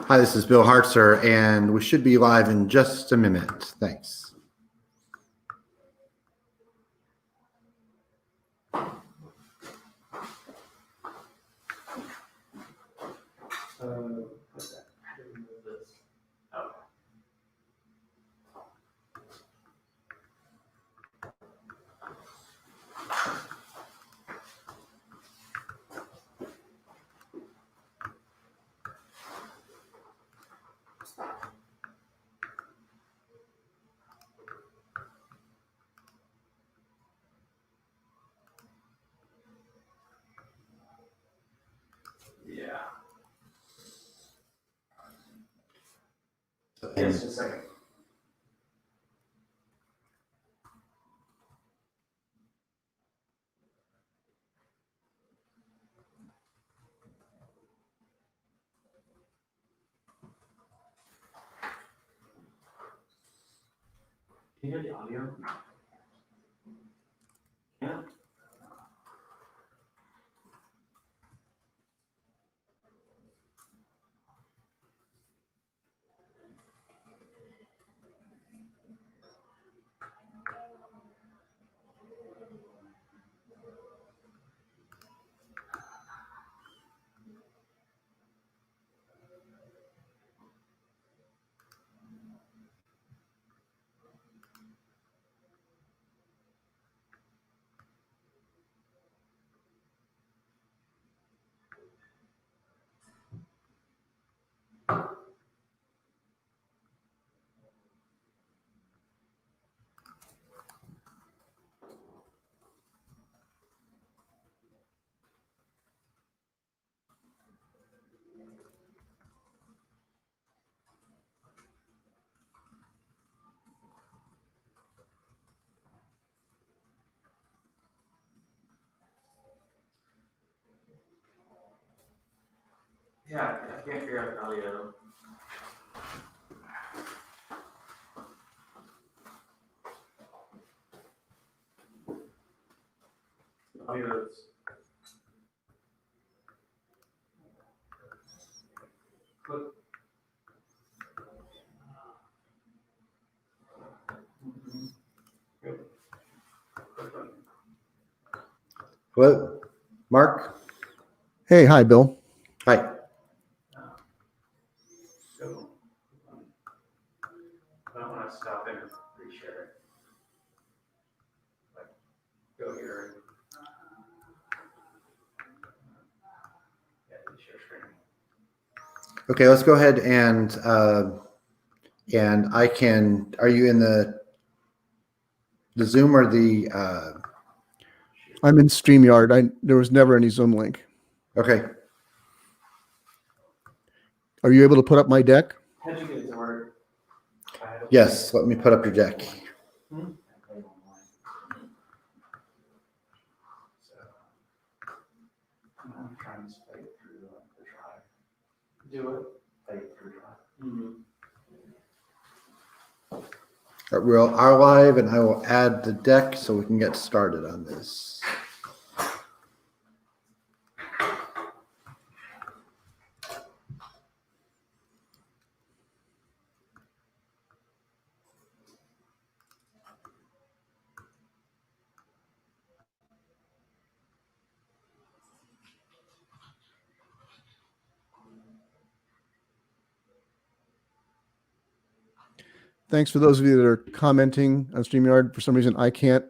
Hi, this is Bill Hartzer, and we should be live in just a minute. Thanks. Just a second. Can you hear the audio? Yeah. Yeah, I can't figure out the audio. Audio's. Click. Good. Hello, Mark. Hey, hi, Bill. Hi. Go. I don't want to stop and reshare it. Like, go here. Yeah, share screen. Okay, let's go ahead and I can. Are you in the Zoom or the? I'm in StreamYard. There was never any Zoom link. Okay. Are you able to put up my deck? How'd you get it to work? Yes. Let me put up your deck. Hmm? I'm trying to play it through the drive. Do it. Play it through drive. We are live, and I will add the deck so we can get started on this. Thanks for those of you that are commenting on StreamYard. For some reason, I can't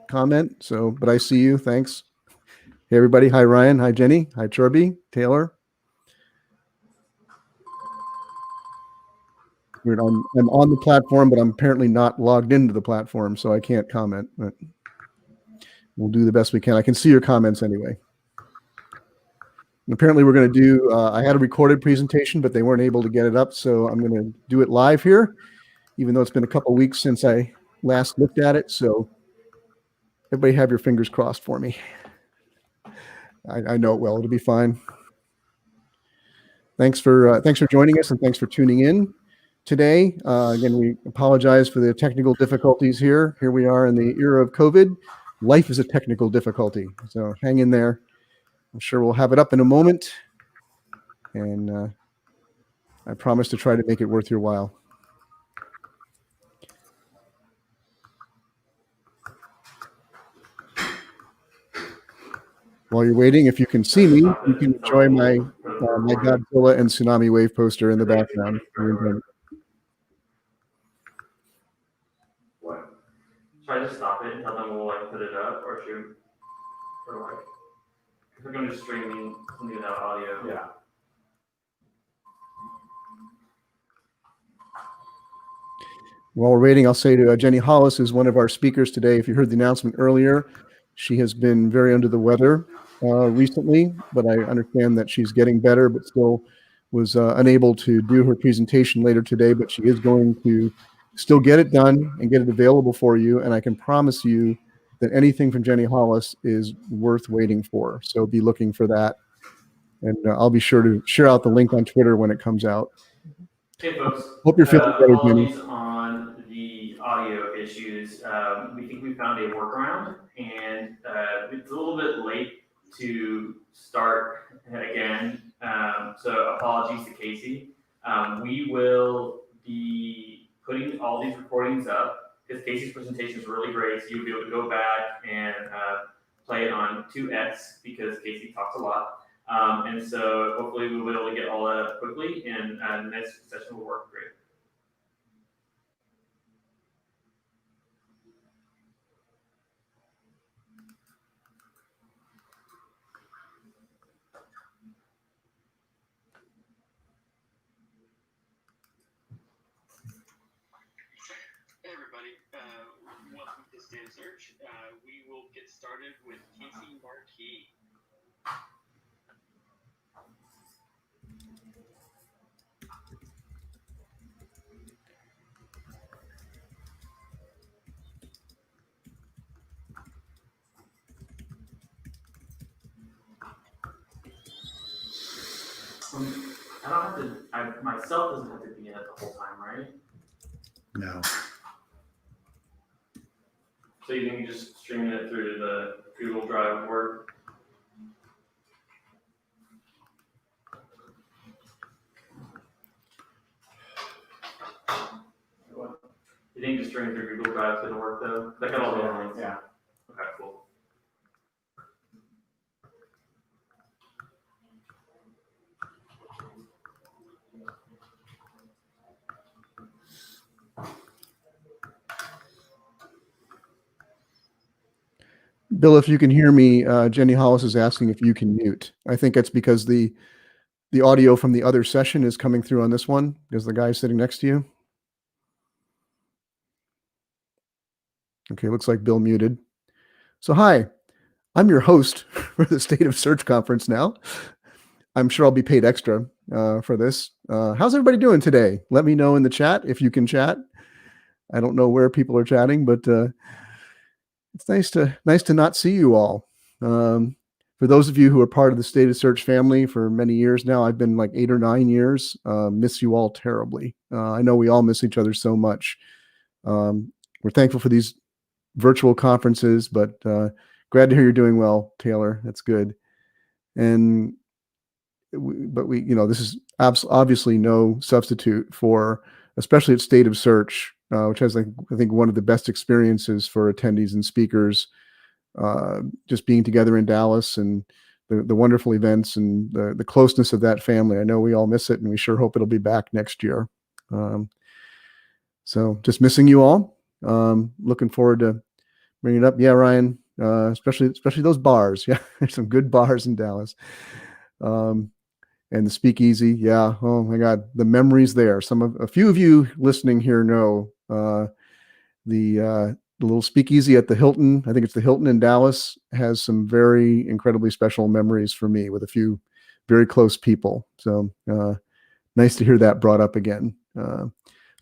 comment, but I see you. Thanks. Hey, everybody. Hi, Ryan. Hi, Jenny. Hi, Chirby. Taylor. Weird. I'm on the platform, but I'm apparently not logged into the platform, so I can't comment. But we'll do the best we can. I can see your comments anyway. And apparently, we're going to do. I had a recorded presentation, but they weren't able to get it up, so I'm going to do it live here, even though it's been a couple of weeks since I last looked at it. So everybody have your fingers crossed for me. I know it well. It'll be fine. Thanks for joining us, and thanks for tuning in today. Again, we apologize for the technical difficulties here. Here we are in the era of COVID. Life is a technical difficulty, so hang in there. I'm sure we'll have it up in a moment. and I promise to try to make it worth your while. While you're waiting, if you can see me, you can enjoy my Godzilla and Tsunami Wave poster in the background. What? Should I just stop it and tell them we'll like put it up, or should, or like, if we're going to streaming something without audio? Yeah. While we're waiting, I'll say to Jenny Hollis, who's one of our speakers today, if you heard the announcement earlier, she has been very under the weather recently, but I understand that she's getting better, but still was unable to do her presentation later today, but she is going to still get it done and get it available for you. And I can promise you that anything from Jenny Hollis is worth waiting for. So be looking for that. And I'll be sure to share out the link on Twitter when it comes out. Hey folks, hope you're feeling better, Jenny. Apologies on the audio issues. We think we found a workaround, and it's a little bit late to start again. So apologies to Casey. We will be putting all these recordings up because Casey's presentation is really great. So you'll be able to go back and play it on 2x because Casey talks a lot. And so hopefully we'll be able to get all that up quickly, and the next session will work great. Hey everybody, welcome to State of Search. We will get started with Casey Marquis. I don't have to, myself doesn't have to be in it the whole time, right? No. So you think just streaming it through the Google Drive would work? What? You think just streaming through Google Drive is going to work though? That got all the elements. Yeah. Okay, cool. Bill, if you can hear me, Jenny Hollis is asking if you can mute. I think it's because the audio from the other session is coming through on this one because the guy's sitting next to you. Okay, looks like Bill muted. So hi, I'm your host for the State of Search conference now. I'm sure I'll be paid extra for this. How's everybody doing today? Let me know in the chat if you can chat. I don't know where people are chatting, but it's nice to not see you all. For those of you who are part of the State of Search family for many years now, I've been like 8 or 9 years, miss you all terribly. I know we all miss each other so much. We're thankful for these virtual conferences, but glad to hear you're doing well, Taylor. That's good. And we this is obviously no substitute for, especially at State of Search, which has, I think, one of the best experiences for attendees and speakers, just being together in Dallas and the wonderful events and the closeness of that family. I know we all miss it, and we sure hope it'll be back next year. So just missing you all. Looking forward to bringing it up. Yeah, Ryan, especially those bars. Yeah, there's some good bars in Dallas. And the speakeasy. Yeah. Oh my God. The memories there. A few of you listening here know the little speakeasy at the Hilton. I think it's the Hilton in Dallas, has some very incredibly special memories for me with a few very close people. So nice to hear that brought up again.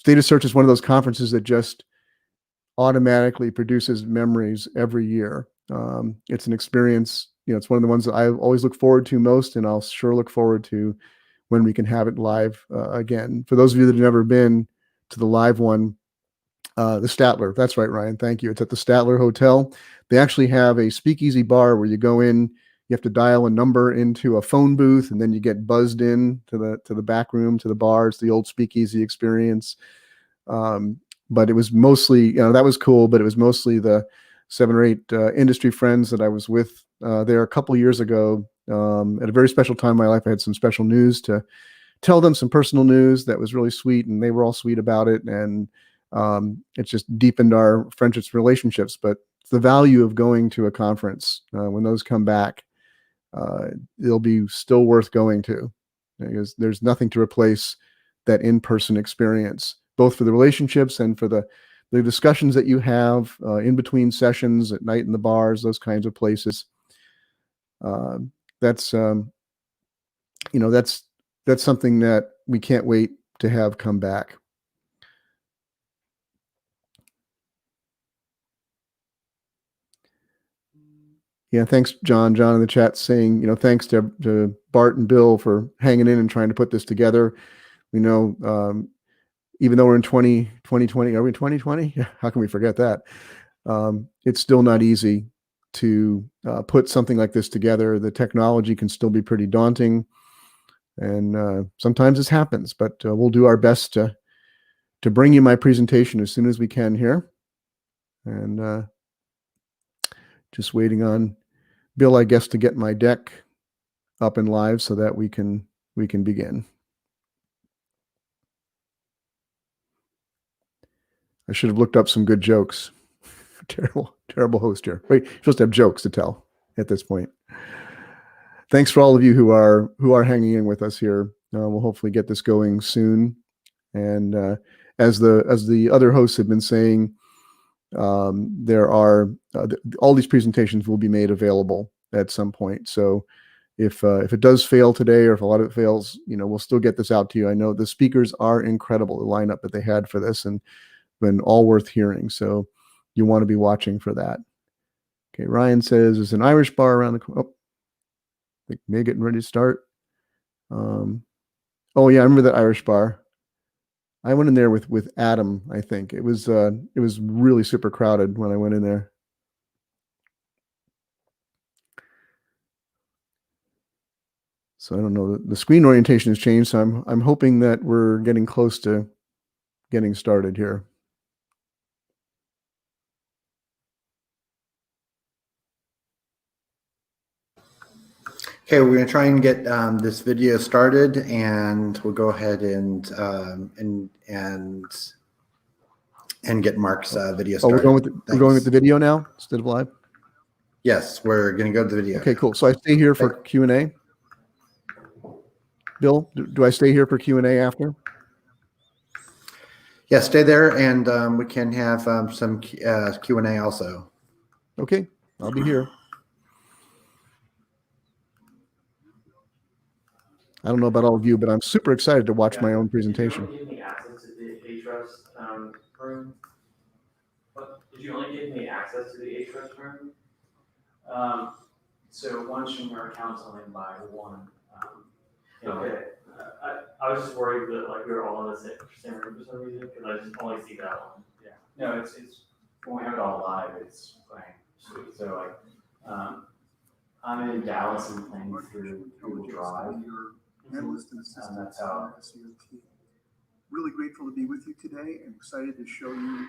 State of Search is one of those conferences that just automatically produces memories every year. It's an experience. It's one of the ones that I always look forward to most, and I'll sure look forward to when we can have it live again. For those of you that have never been to the live one, the Statler. That's right, Ryan. Thank you. It's at the Statler Hotel. They actually have a speakeasy bar where you go in, you have to dial a number into a phone booth, and then you get buzzed in to the back room, to the bars, the old speakeasy experience. But it was mostly, that was cool, but it was mostly the 7 or 8 industry friends that I was with there a couple years ago. At a very special time in my life, I had some special news to tell them, some personal news that was really sweet, and they were all sweet about it. And it just deepened our friendships, relationships. But the value of going to a conference, when those come back, it'll be still worth going to, because there's nothing to replace that in-person experience, both for the relationships and for the discussions that you have in between sessions at night in the bars, those kinds of places. That's something that we can't wait to have come back. Yeah, thanks, John. John in the chat saying, thanks to Bart and Bill for hanging in and trying to put this together. We know, even though we're in 2020, are we in 2020? How can we forget that? It's still not easy to put something like this together. The technology can still be pretty daunting, and sometimes this happens, but we'll do our best to bring you my presentation as soon as we can here. And just waiting on Bill, I guess, to get my deck up and live so that we can begin. I should have looked up some good jokes. Terrible host here. Wait, you're supposed to have jokes to tell at this point. Thanks for all of you who are hanging in with us here. We'll hopefully get this going soon. And as the other hosts have been saying, there are all these presentations will be made available at some point. So if it does fail today, or if a lot of it fails, we'll still get this out to you. I know the speakers are incredible, the lineup that they had for this, and been all worth hearing. So you want to be watching for that. Okay, Ryan says there's an Irish bar around the corner. Oh, I think May getting ready to start. Oh yeah, I remember that Irish bar. I went in there with Adam, I think. It was really super crowded when I went in there. So I don't know. The screen orientation has changed, so I'm hoping that we're getting close to getting started here. Okay, we're going to try and get this video started, and we'll go ahead and get Mark's video started. We're going with the video now instead of live? Yes, we're going to go to the video. Okay, cool. So I stay here for Q&A. Bill, do I stay here for Q&A after? Yeah, stay there, and we can have some Q&A also. Okay, I'll be here. I don't know about all of you, but I'm super excited to watch my own presentation. Did you only give me access to the HRES room? Did you only give me access to the HRES room? So one streamer account is only by one. Okay. I was just worried that we were all in the same room for some reason, because I just only see that one. Yeah. No, it's when we have it all live, it's playing sweet. So I'm in Dallas and playing through Google Drive. And that's how. Really grateful to be with you today and excited to show you.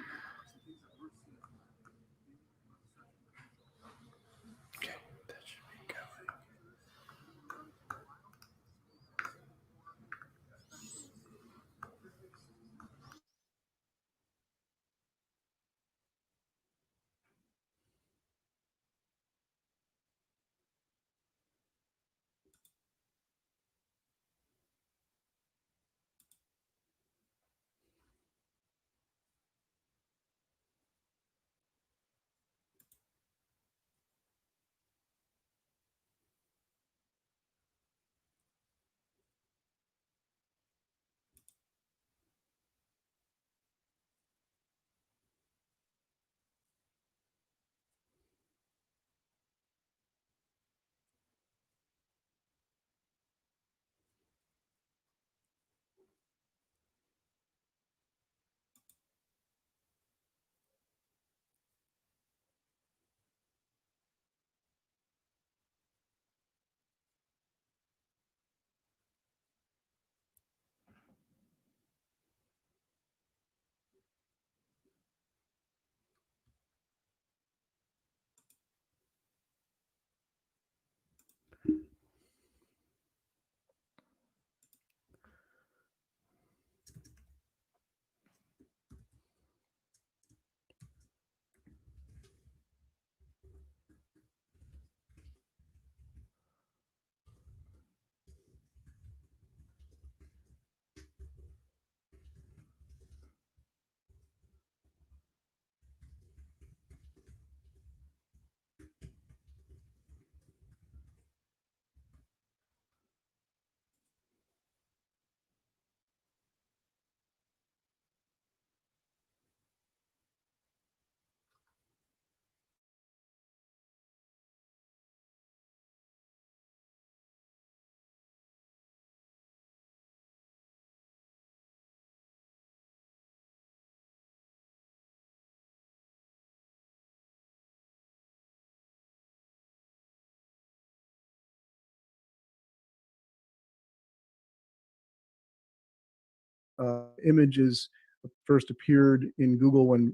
images first appeared in Google when.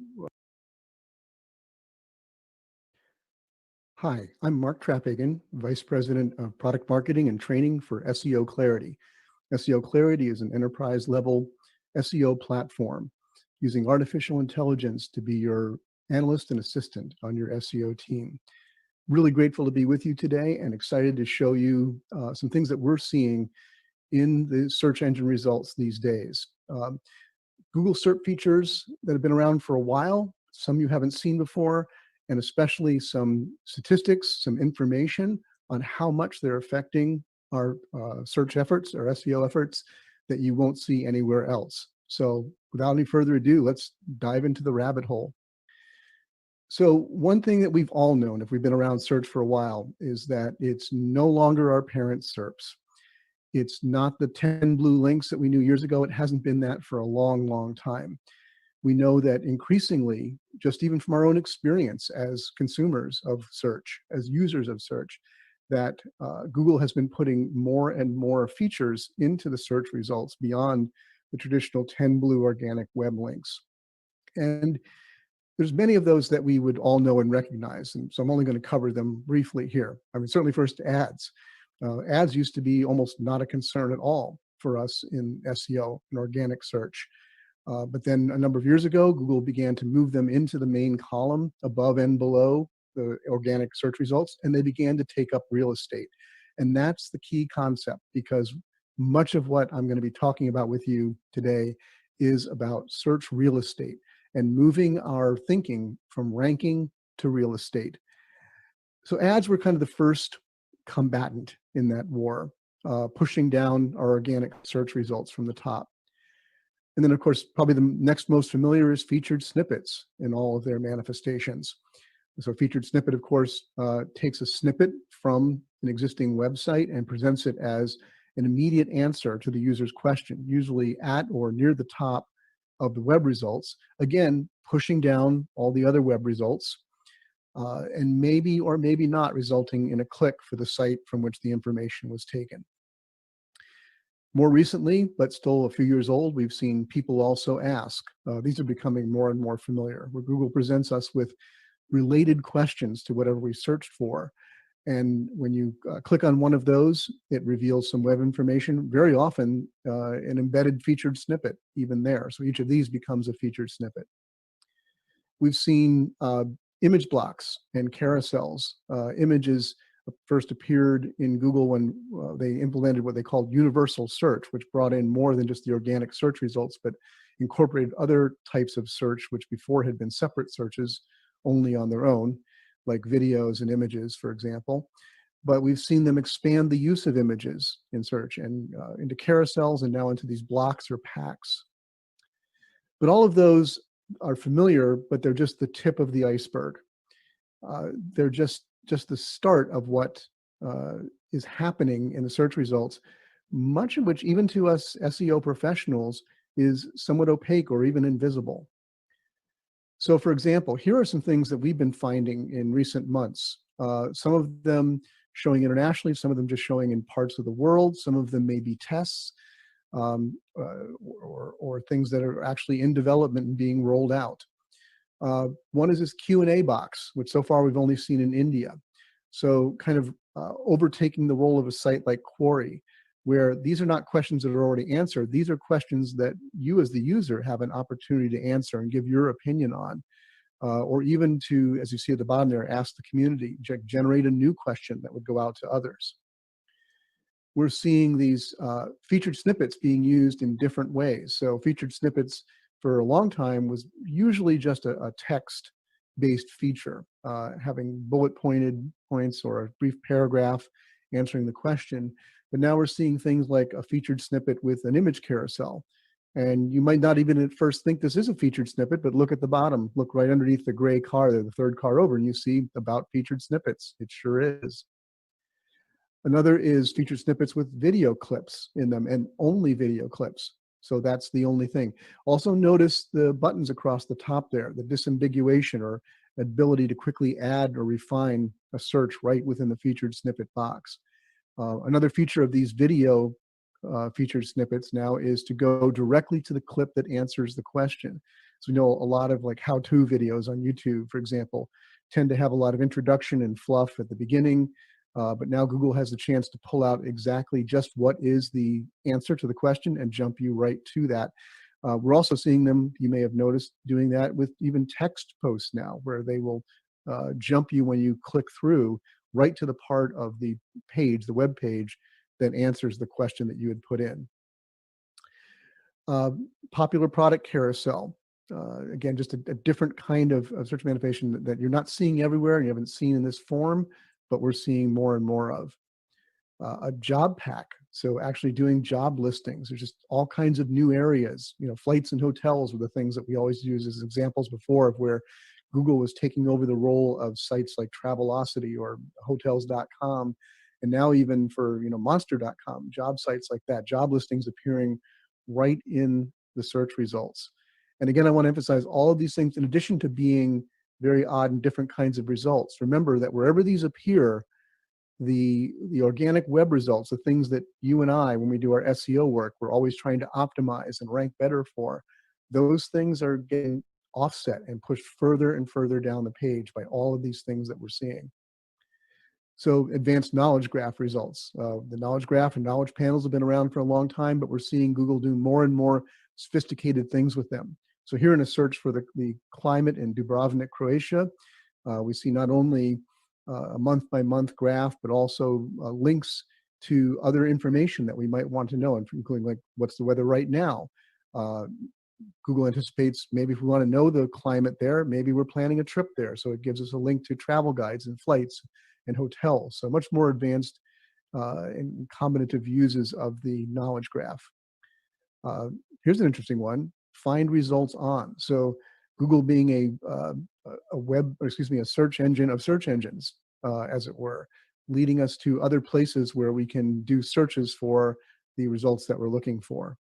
Hi, I'm Mark Traphagen, Vice President of Product Marketing and Training for SEO Clarity. SEO Clarity is an enterprise level SEO platform using artificial intelligence to be your analyst and assistant on your SEO team. Really grateful to be with you today and excited to show you some things that we're seeing in the search engine results these days. Google SERP features that have been around for a while, some you haven't seen before, and especially some statistics, some information on how much they're affecting our search efforts, our SEO efforts, that you won't see anywhere else. So without any further ado, let's dive into the rabbit hole. So one thing that we've all known, if we've been around search for a while, is that it's no longer our parent SERPs. It's not the 10 blue links that we knew years ago. It hasn't been that for a long, long time. We know that increasingly, just even from our own experience as consumers of search, as users of search, that Google has been putting more and more features into the search results beyond the traditional 10 blue organic web links. And there's many of those that we would all know and recognize, and so I'm only going to cover them briefly here. I mean, certainly first ads. Ads used to be almost not a concern at all for us in SEO, in organic search. But then a number of years ago, Google began to move them into the main column above and below the organic search results, and they began to take up real estate. And that's the key concept, because much of what I'm going to be talking about with you today is about search real estate and moving our thinking from ranking to real estate. So ads were kind of the first combatant in that war, pushing down our organic search results from the top. And then, of course, probably the next most familiar is featured snippets in all of their manifestations. So featured snippet, of course, takes a snippet from an existing website and presents it as an immediate answer to the user's question, usually at or near the top of the web results, again, pushing down all the other web results, and maybe or maybe not resulting in a click for the site from which the information was taken. More recently, but still a few years old, we've seen people also ask. These are becoming more and more familiar, where Google presents us with related questions to whatever we searched for. And when you click on one of those, it reveals some web information, very often an embedded featured snippet even there. So each of these becomes a featured snippet. We've seen image blocks and carousels. Images first appeared in Google when they implemented what they called universal search, which brought in more than just the organic search results, but incorporated other types of search, which before had been separate searches only on their own, like videos and images, for example. But we've seen them expand the use of images in search and into carousels and now into these blocks or packs. But all of those are familiar, but they're just the tip of the iceberg. They're just the start of what is happening in the search results, much of which, even to us SEO professionals, is somewhat opaque or even invisible. So for example, here are some things that we've been finding in recent months. Some of them showing internationally, some of them just showing in parts of the world, some of them may be tests, or things that are actually in development and being rolled out. One is this Q&A box, which so far we've only seen in India. So kind of overtaking the role of a site like Query, where these are not questions that are already answered. These are questions that you as the user have an opportunity to answer and give your opinion on, or even to, as you see at the bottom there, ask the community, generate a new question that would go out to others. We're seeing these featured snippets being used in different ways. So featured snippets for a long time was usually just a text-based feature, having bullet-pointed points or a brief paragraph answering the question. But now we're seeing things like a featured snippet with an image carousel. And you might not even at first think this is a featured snippet, but look at the bottom, look right underneath the gray car there, the third car over, and you see about featured snippets. It sure is. Another is featured snippets with video clips in them, and only video clips. So that's the only thing. Also notice the buttons across the top there, the disambiguation or ability to quickly add or refine a search right within the featured snippet box. Another feature of these video featured snippets now is to go directly to the clip that answers the question. So we know a lot of like how-to videos on YouTube, for example, tend to have a lot of introduction and fluff at the beginning, but now Google has the chance to pull out exactly just what is the answer to the question and jump you right to that. We're also seeing them, you may have noticed, doing that with even text posts now, where they will jump you when you click through right to the part of the page, the web page, that answers the question that you had put in. Popular product carousel. Again, just a different kind of search manipulation that you're not seeing everywhere and you haven't seen in this form, but we're seeing more and more of. A job pack, so actually doing job listings. There's just all kinds of new areas. You know, flights and hotels were the things that we always use as examples before of where Google was taking over the role of sites like Travelocity or Hotels.com, and now even for Monster.com, job sites like that, job listings appearing right in the search results. And again, I want to emphasize all of these things, in addition to being very odd and different kinds of results. Remember that wherever these appear, the organic web results, the things that you and I, when we do our SEO work, we're always trying to optimize and rank better for, those things are getting offset and pushed further and further down the page by all of these things that we're seeing. So advanced knowledge graph results. The knowledge graph and knowledge panels have been around for a long time, but we're seeing Google do more and more sophisticated things with them. So here in a search for the climate in Dubrovnik, Croatia, we see not only a month-by-month graph, but also links to other information that we might want to know, including like what's the weather right now. Google anticipates maybe if we want to know the climate there, maybe we're planning a trip there. So it gives us a link to travel guides and flights and hotels. So much more advanced and combinative uses of the knowledge graph. Here's an interesting one: find results on. So Google being a search engine of search engines, as it were, leading us to other places where we can do searches for the results that we're looking for.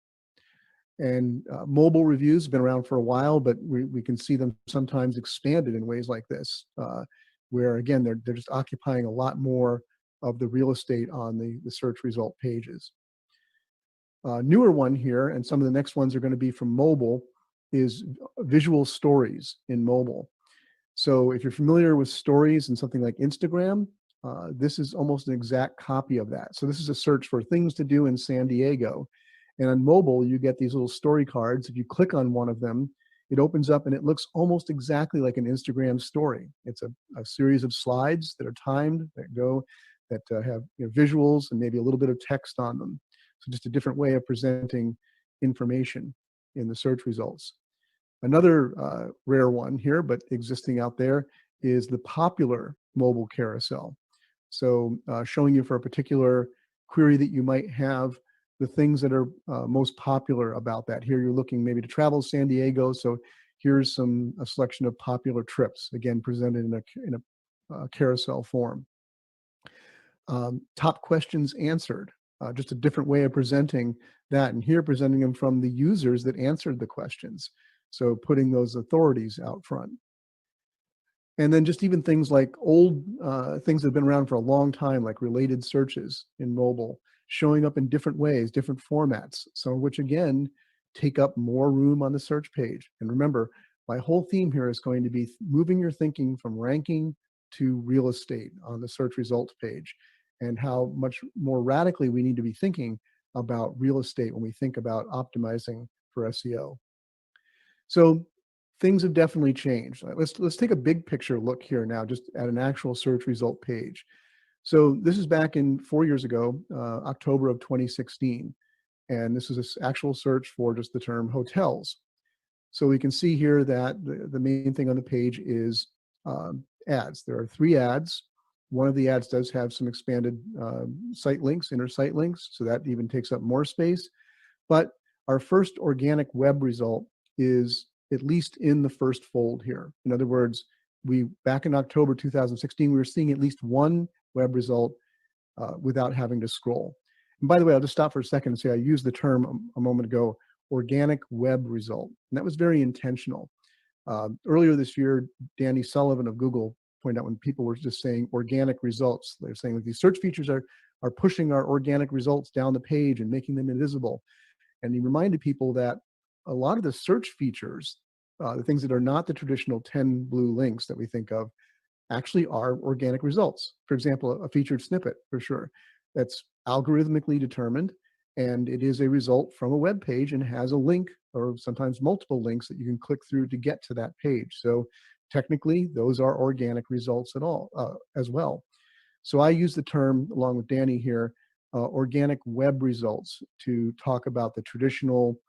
And mobile reviews have been around for a while, but we can see them sometimes expanded in ways like this, where again, they're just occupying a lot more of the real estate on the search result pages. Newer one here, and some of the next ones are going to be from mobile, is visual stories in mobile. So if you're familiar with stories in something like Instagram, this is almost an exact copy of that. So this is a search for things to do in San Diego. And on mobile, you get these little story cards. If you click on one of them, it opens up and it looks almost exactly like an Instagram story. It's a series of slides that are timed, that have visuals and maybe a little bit of text on them. So just a different way of presenting information in the search results. Another rare one here, but existing out there, is the popular mobile carousel. So showing you for a particular query that you might have, the things that are most popular about that. Here you're looking maybe to travel San Diego, so here's a selection of popular trips, again presented in a carousel form. Top questions answered, just a different way of presenting that, and here presenting them from the users that answered the questions. So putting those authorities out front. And then just even things like old things that have been around for a long time, like related searches in mobile, showing up in different ways, different formats, some of which again take up more room on the search page. And remember, my whole theme here is going to be moving your thinking from ranking to real estate on the search results page, and how much more radically we need to be thinking about real estate when we think about optimizing for SEO. So things have definitely changed. Let's take a big picture look here now, just at an actual search result page. So this is back in 4 years ago, October of 2016. And this is an actual search for just the term hotels. So we can see here that the main thing on the page is ads. There are 3 ads. One of the ads does have some expanded site links, inner site links, so that even takes up more space. But our first organic web result is at least in the first fold here. In other words, back in October 2016, we were seeing at least one web result without having to scroll. And by the way, I'll just stop for a second and say I used the term a moment ago, organic web result. And that was very intentional. Earlier this year, Danny Sullivan of Google point out when people were just saying organic results. They're saying that these search features are pushing our organic results down the page and making them invisible. And he reminded people that a lot of the search features, the things that are not the traditional 10 blue links that we think of, actually are organic results. For example, a featured snippet, for sure. That's algorithmically determined, and it is a result from a web page and has a link or sometimes multiple links that you can click through to get to that page. So technically, those are organic results at all, as well. So I use the term, along with Danny here, organic web results to talk about the traditional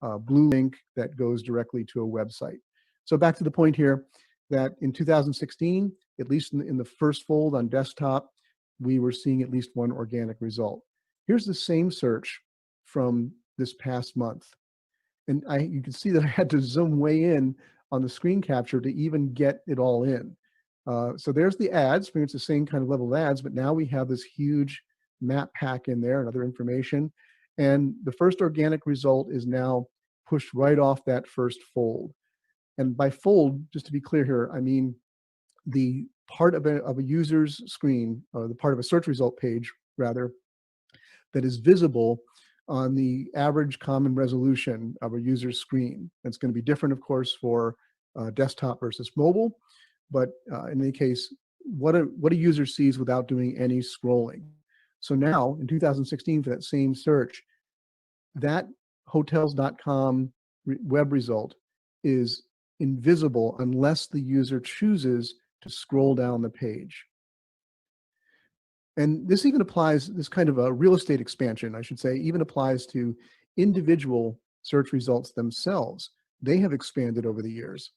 blue link that goes directly to a website. So back to the point here that in 2016, at least in the first fold on desktop, we were seeing at least one organic result. Here's the same search from this past month. And you can see that I had to zoom way in on the screen capture to even get it all in. So there's the ads. It's the same kind of level of ads, but now we have this huge map pack in there and other information. And the first organic result is now pushed right off that first fold. And by fold, just to be clear here, I mean the part of a user's screen, or the part of a search result page, rather, that is visible on the average common resolution of a user's screen. It's going to be different, of course, for desktop versus mobile, but in any case, what a user sees without doing any scrolling. So now, in 2016, for that same search, that hotels.com web result is invisible unless the user chooses to scroll down the page. And this even applies, this kind of a real estate expansion, I should say, even applies to individual search results themselves. They have expanded over the years.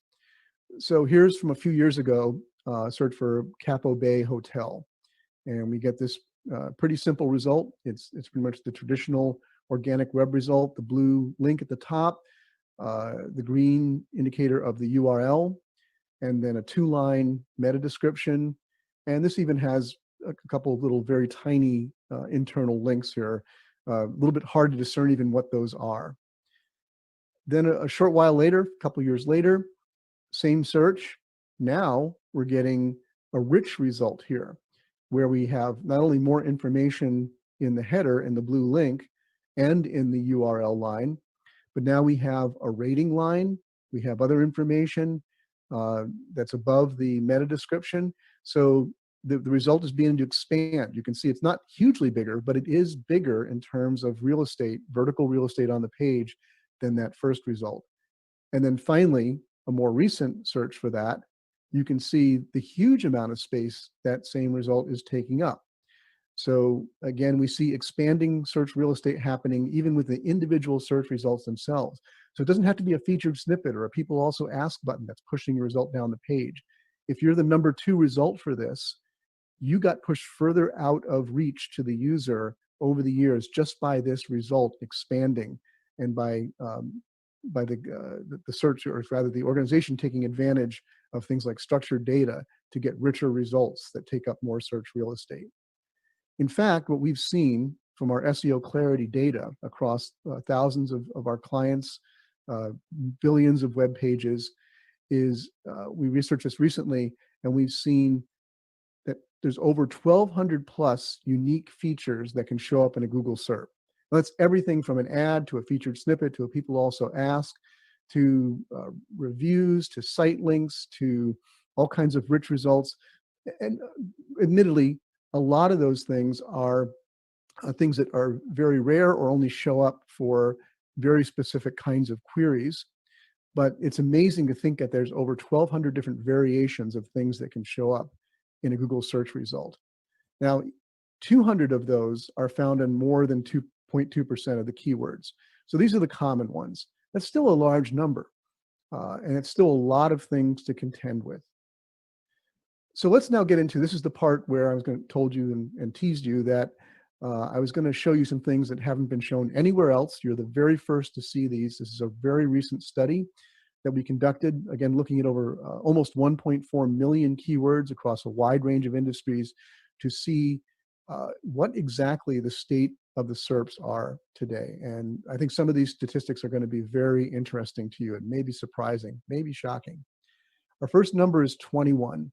So here's from a few years ago, search for Capo Bay Hotel. And we get this pretty simple result. It's pretty much the traditional organic web result, the blue link at the top, the green indicator of the URL, and then a 2-line meta description. And this even has a couple of little very tiny internal links here, a little bit hard to discern even what those are. Then a short while later, a couple years later, same search. Now we're getting a rich result here, where we have not only more information in the header and the blue link and in the URL line, but now we have a rating line. We have other information that's above the meta description. So the result is beginning to expand. You can see it's not hugely bigger, but it is bigger in terms of real estate, vertical real estate on the page than that first result. And then finally, a more recent search for that, you can see the huge amount of space that same result is taking up. So again, we see expanding search real estate happening even with the individual search results themselves. So it doesn't have to be a featured snippet or a people also ask button that's pushing your result down the page. If you're the number 2 result for this, you got pushed further out of reach to the user over the years just by this result expanding and by the search, or rather the organization, taking advantage of things like structured data to get richer results that take up more search real estate. In fact, what we've seen from our SEO clarity data across thousands of our clients, billions of web pages, is we researched this recently, and we've seen that there's over 1,200 plus unique features that can show up in a Google SERP. Now, that's everything from an ad to a featured snippet to a people also ask, to reviews, to site links, to all kinds of rich results. And admittedly, a lot of those things are things that are very rare or only show up for very specific kinds of queries. But it's amazing to think that there's over 1,200 different variations of things that can show up in a Google search result. Now, 200 of those are found in more than 2.2% of the keywords. So these are the common ones. That's still a large number, and it's still a lot of things to contend with. So let's now get into, this is the part where I was going to told you and teased you that I was going to show you some things that haven't been shown anywhere else. You're the very first to see these. This is a very recent study that we conducted, again, looking at over almost 1.4 million keywords across a wide range of industries to see what exactly the state of the SERPs are today. And I think some of these statistics are going to be very interesting to you. It may be surprising, maybe shocking. Our first number is 21.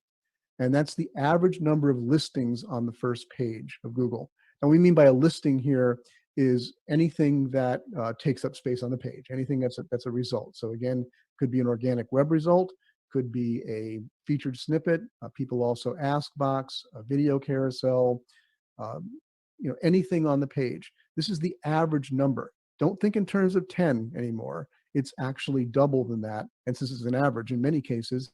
And that's the average number of listings on the first page of Google. And what we mean by a listing here is anything that takes up space on the page, anything that's a result. So again, could be an organic web result, could be a featured snippet, people also ask box, a video carousel, anything on the page. This is the average number. Don't think in terms of 10 anymore. It's actually double than that. And since it's an average, in many cases,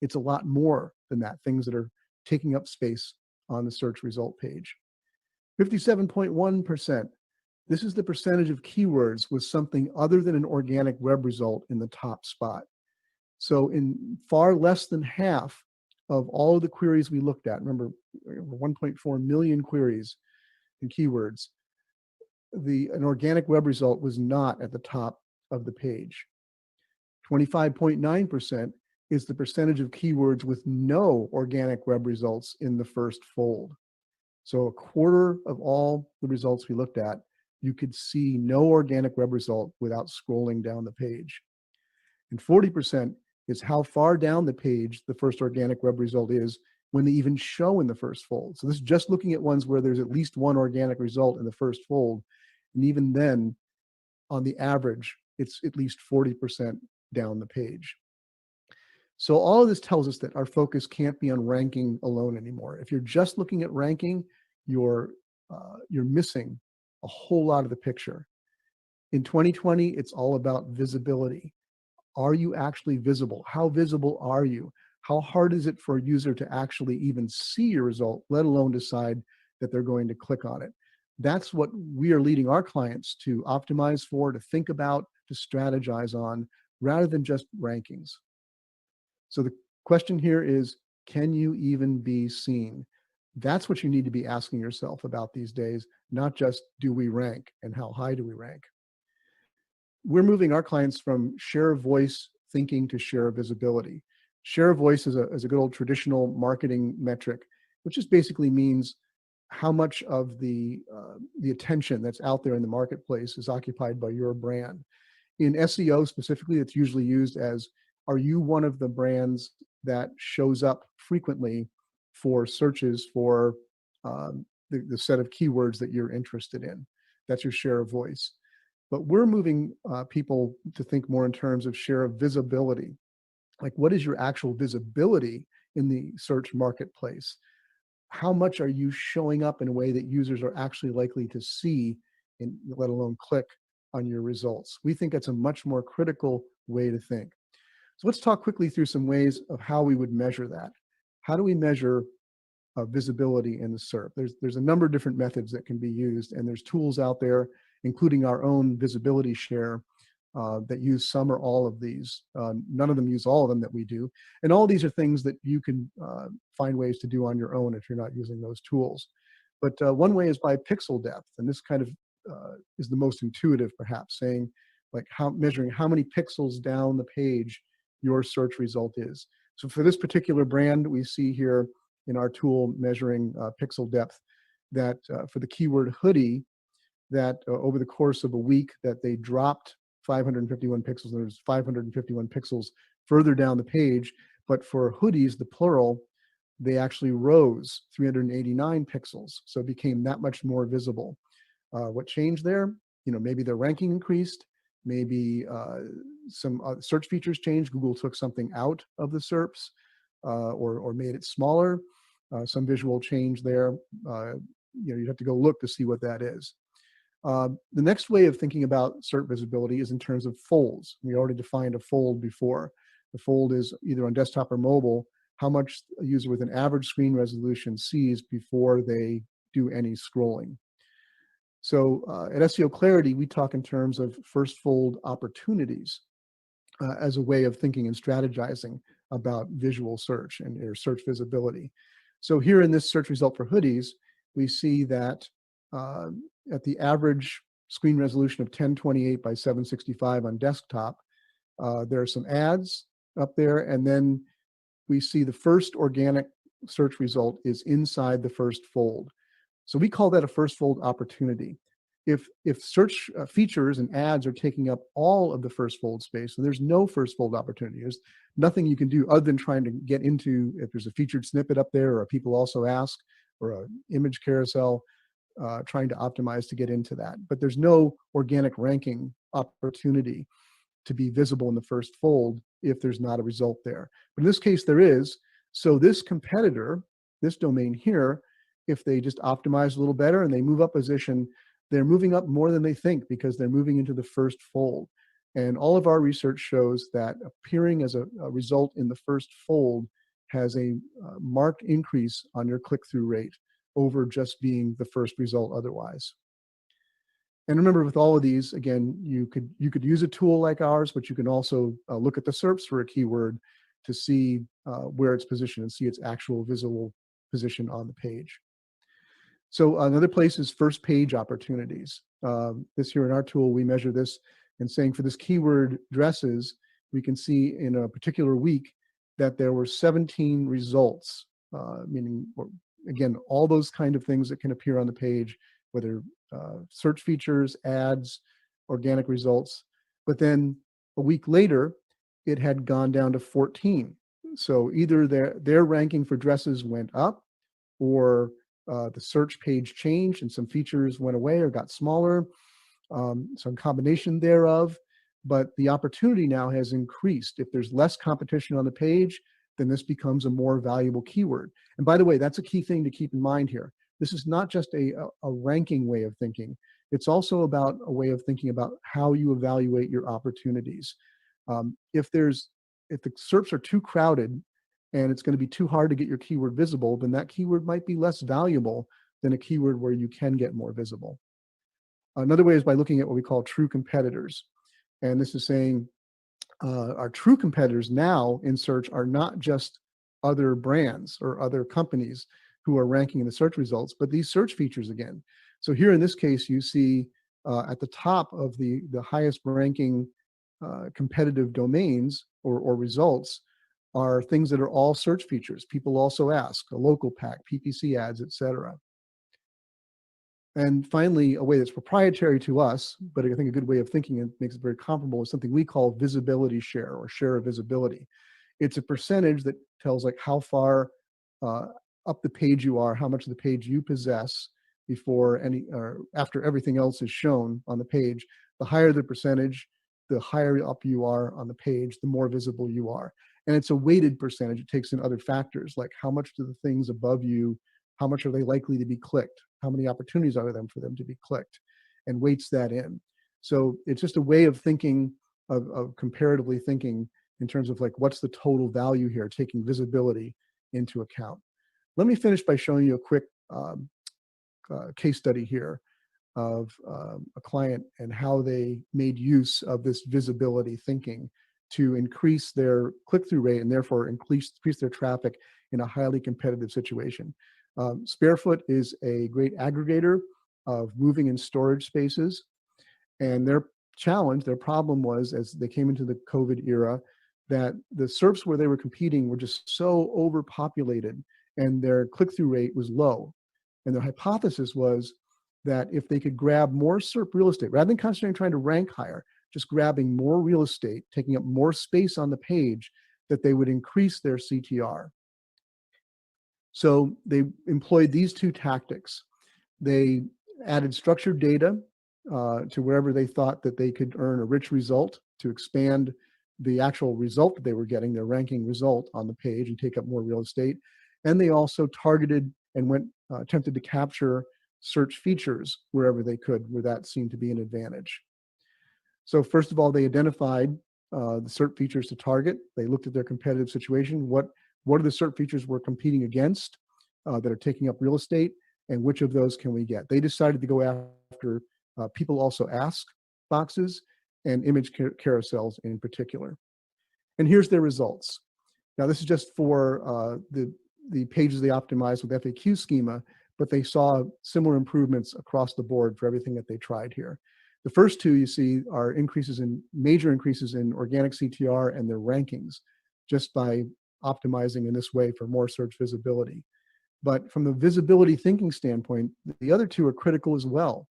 it's a lot more than that, things that are taking up space on the search result page. 57.1%. This is the percentage of keywords with something other than an organic web result in the top spot. So in far less than half of all of the queries we looked at, remember 1.4 million queries and keywords, an organic web result was not at the top of the page. 25.9% is the percentage of keywords with no organic web results in the first fold. So a quarter of all the results we looked at, you could see no organic web result without scrolling down the page. And 40% is how far down the page the first organic web result is when they even show in the first fold. So this is just looking at ones where there's at least one organic result in the first fold. And even then, on the average, it's at least 40% down the page. So all of this tells us that our focus can't be on ranking alone anymore. If you're just looking at ranking, you're missing a whole lot of the picture. In 2020, it's all about visibility. Are you actually visible? How visible are you? How hard is it for a user to actually even see your result, let alone decide that they're going to click on it? That's what we are leading our clients to optimize for, to think about, to strategize on, rather than just rankings. So the question here is, can you even be seen? That's what you need to be asking yourself about these days, not just do we rank and how high do we rank. We're moving our clients from share of voice thinking to share of visibility. Share of voice is a good old traditional marketing metric, which just basically means how much of the attention that's out there in the marketplace is occupied by your brand. In SEO specifically, it's usually used as, are you one of the brands that shows up frequently for searches for the set of keywords that you're interested in? That's your share of voice. But we're moving people to think more in terms of share of visibility. Like, what is your actual visibility in the search marketplace? How much are you showing up in a way that users are actually likely to see, and let alone click on your results? We think that's a much more critical way to think. So let's talk quickly through some ways of how we would measure that. How do we measure visibility in the SERP? There's a number of different methods that can be used, and there's tools out there, including our own visibility share, that use some or all of these. None of them use all of them that we do. And all these are things that you can find ways to do on your own if you're not using those tools. But one way is by pixel depth. And this kind of is the most intuitive, perhaps, saying like measuring how many pixels down the page your search result is. So for this particular brand, we see here in our tool measuring pixel depth that for the keyword hoodie, that over the course of a week that they dropped 551 pixels, and there's 551 pixels further down the page. But for hoodies, the plural, they actually rose 389 pixels. So it became that much more visible. What changed there? Maybe their ranking increased, maybe some search features changed. Google took something out of the SERPs or made it smaller. Some visual change there. You'd have to go look to see what that is. The next way of thinking about SERP visibility is in terms of folds. We already defined a fold before. The fold is either on desktop or mobile, how much a user with an average screen resolution sees before they do any scrolling. So at SEO Clarity, we talk in terms of first fold opportunities as a way of thinking and strategizing about visual search or search visibility. So here in this search result for hoodies, we see that at the average screen resolution of 1028 by 765 on desktop, there are some ads up there, and then we see the first organic search result is inside the first fold. So we call that a first fold opportunity. if search features and ads are taking up all of the first fold space, then there's no first fold opportunity. There's nothing you can do other than trying to get into, if there's a featured snippet up there, or people also ask, or an image carousel, trying to optimize to get into that. But there's no organic ranking opportunity to be visible in the first fold if there's not a result there. But in this case, there is. So this competitor, this domain here, if they just optimize a little better and they move up position, they're moving up more than they think because they're moving into the first fold. And all of our research shows that appearing as a result in the first fold has a marked increase on your click-through rate over just being the first result otherwise. And remember, with all of these, again, you could use a tool like ours, but you can also look at the SERPs for a keyword to see where it's positioned and see its actual visible position on the page. So another place is first page opportunities. This here in our tool, we measure this and saying for this keyword dresses, we can see in a particular week that there were 17 results, meaning, again, all those kind of things that can appear on the page, whether search features, ads, organic results. But then a week later, it had gone down to 14. So either their ranking for dresses went up, or the search page changed and some features went away or got smaller, some combination thereof. But the opportunity now has increased. If there's less competition on the page, then this becomes a more valuable keyword. And by the way, that's a key thing to keep in mind here. This is not just a ranking way of thinking. It's also about a way of thinking about how you evaluate your opportunities. If the SERPs are too crowded and it's going to be too hard to get your keyword visible, then that keyword might be less valuable than a keyword where you can get more visible. Another way is by looking at what we call true competitors. And this is saying our true competitors now in search are not just other brands or other companies who are ranking in the search results, but these search features again. So here in this case, you see at the top of the highest ranking competitive domains or results are things that are all search features. People also ask, a local pack, PPC ads, etc. And finally, a way that's proprietary to us, but I think a good way of thinking it makes it very comparable, is something we call visibility share or share of visibility. It's a percentage that tells like how far up the page you are, how much of the page you possess before any or after everything else is shown on the page. The higher the percentage, the higher up you are on the page, the more visible you are. And it's a weighted percentage. It takes in other factors like how much do the things above you, how much are they likely to be clicked? How many opportunities are there for them to be clicked? And weights that in. So it's just a way of thinking, of comparatively thinking in terms of like what's the total value here, taking visibility into account. Let me finish by showing you a quick case study here of a client and how they made use of this visibility thinking to increase their click-through rate and therefore increase their traffic in a highly competitive situation. Sparefoot is a great aggregator of moving and storage spaces, and their problem was, as they came into the COVID era, that the SERPs where they were competing were just so overpopulated and their click-through rate was low. And their hypothesis was that if they could grab more SERP real estate, rather than concentrating trying to rank higher, just grabbing more real estate, taking up more space on the page, that they would increase their CTR. So they employed these two tactics. They added structured data to wherever they thought that they could earn a rich result to expand the actual result that they were getting, their ranking result on the page, and take up more real estate. And they also targeted and attempted to capture search features wherever they could, where that seemed to be an advantage. So first of all, they identified the SERP features to target. They looked at their competitive situation. What are the SERP features we're competing against that are taking up real estate, and which of those can we get? They decided to go after people also ask boxes and image carousels in particular. And here's their results. Now this is just for the pages they optimized with FAQ schema, but they saw similar improvements across the board for everything that they tried here. The first two you see are major increases in organic CTR and their rankings, just by optimizing in this way for more search visibility. But from the visibility thinking standpoint, the other two are critical as well.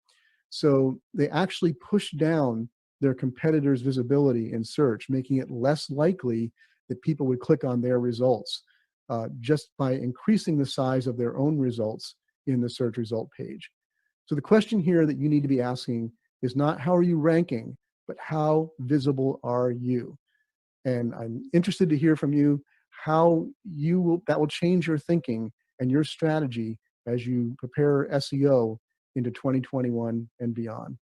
So they actually push down their competitors' visibility in search, making it less likely that people would click on their results just by increasing the size of their own results in the search result page. So the question here that you need to be asking is not how are you ranking, but how visible are you? And I'm interested to hear from you how that will change your thinking and your strategy as you prepare SEO into 2021 and beyond.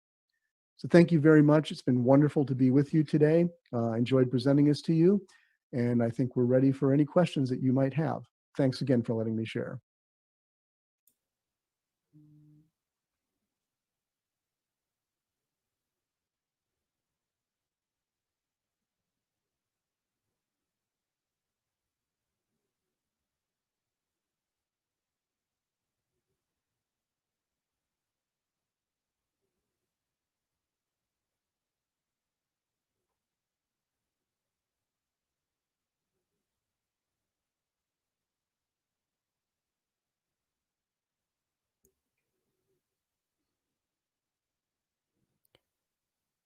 So thank you very much. It's been wonderful to be with you today. I enjoyed presenting this to you, and I think we're ready for any questions that you might have. Thanks again for letting me share.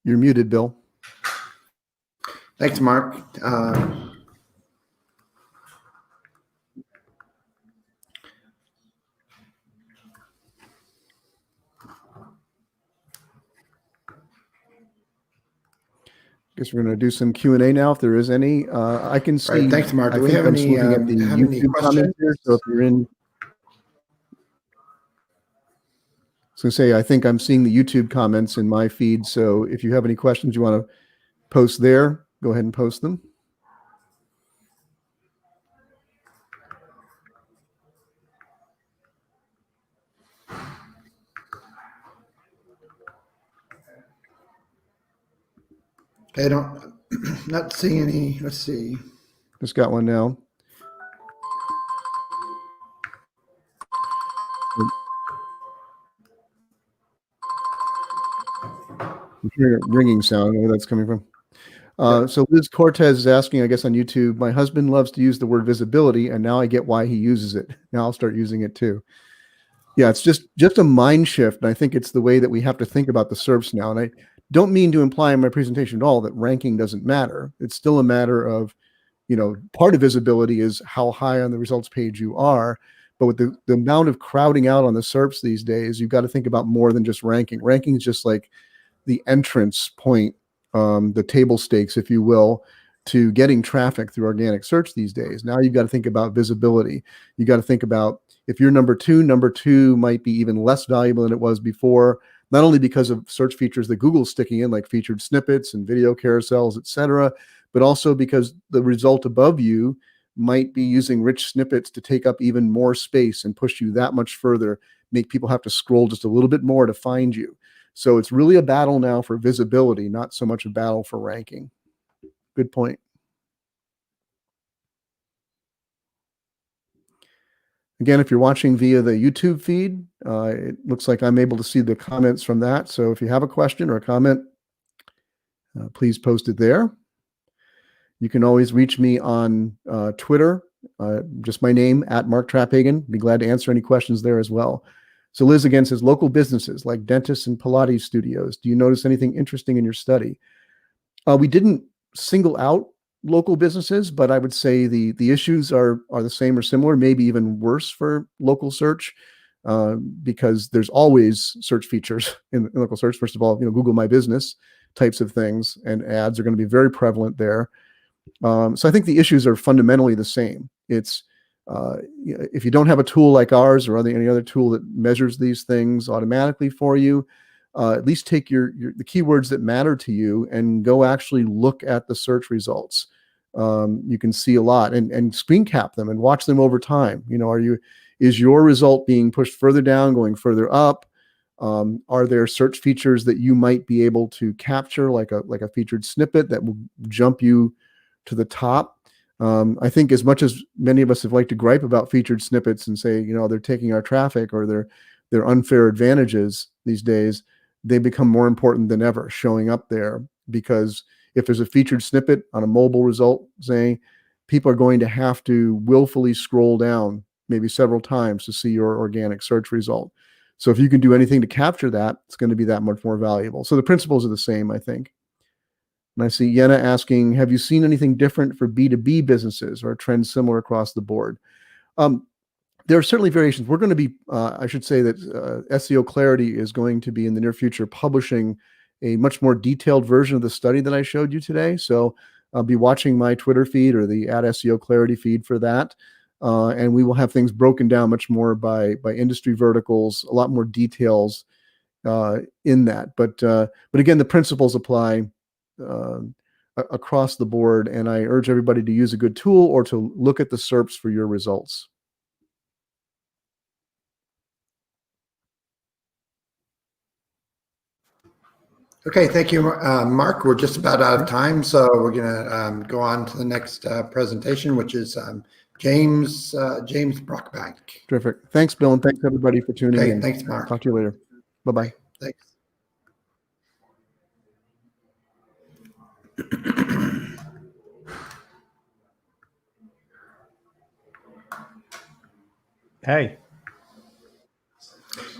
You're muted, Bill. Thanks, Mark. Guess we're going to do some Q&A now, if there is any. I can see. All right, thanks, Mark. Do we have I'm any, looking at the have any YouTube comments here. So if you're in, so say I think I'm seeing the YouTube comments in my feed. So if you have any questions you want to post there, go ahead and post them. Okay, I don't, not seeing any. Let's see. Just got one now. I'm hearing a ringing sound. I don't know where that's coming from. So Liz Cortez is asking, I guess on YouTube, my husband loves to use the word visibility, and now I get why he uses it. Now I'll start using it too. Yeah, it's just a mind shift, and I think it's the way that we have to think about the SERPs now. And I don't mean to imply in my presentation at all that ranking doesn't matter. It's still a matter of, part of visibility is how high on the results page you are. But with the amount of crowding out on the SERPs these days, you've got to think about more than just ranking. Ranking is just like the entrance point, the table stakes, if you will, to getting traffic through organic search these days. Now you've got to think about visibility. You got to think about if you're number two might be even less valuable than it was before, not only because of search features that Google's sticking in, like featured snippets and video carousels, et cetera, but also because the result above you might be using rich snippets to take up even more space and push you that much further, make people have to scroll just a little bit more to find you. So it's really a battle now for visibility, not so much a battle for ranking. Good point. Again, if you're watching via the YouTube feed, it looks like I'm able to see the comments from that. So if you have a question or a comment, please post it there. You can always reach me on Twitter, just my name, @MarkTraphagen. Be glad to answer any questions there as well. So Liz again says, local businesses like dentists and Pilates studios, do you notice anything interesting in your study? We didn't single out local businesses, but I would say the issues are the same or similar, maybe even worse for local search, because there's always search features in local search. First of all, Google My Business types of things and ads are going to be very prevalent there. So I think the issues are fundamentally the same. It's if you don't have a tool like ours or any other tool that measures these things automatically for you, at least take the keywords that matter to you and go actually look at the search results. You can see a lot and screen cap them and watch them over time. Is your result being pushed further down, going further up? Are there search features that you might be able to capture, like a featured snippet that will jump you to the top? I think as much as many of us have liked to gripe about featured snippets and say, they're taking our traffic or they're unfair advantages these days, they become more important than ever showing up there, because if there's a featured snippet on a mobile result, say, people are going to have to willfully scroll down maybe several times to see your organic search result. So if you can do anything to capture that, it's going to be that much more valuable. So the principles are the same, I think. And I see Yenna asking, have you seen anything different for B2B businesses or trends similar across the board? There are certainly variations. We're going to be, I should say that SEO Clarity is going to be in the near future publishing a much more detailed version of the study that I showed you today. So I'll be watching my Twitter feed or the @SEO Clarity feed for that. And we will have things broken down much more by industry verticals, a lot more details in that. But again, the principles apply across the board. And I urge everybody to use a good tool or to look at the SERPs for your results. Okay, thank you, Mark. We're just about out of time, so we're going to go on to the next presentation, which is James Brockbank. Terrific. Thanks, Bill, and thanks everybody for tuning Okay, in. thanks, Mark. Talk to you later. Bye-bye. Thanks. Hey.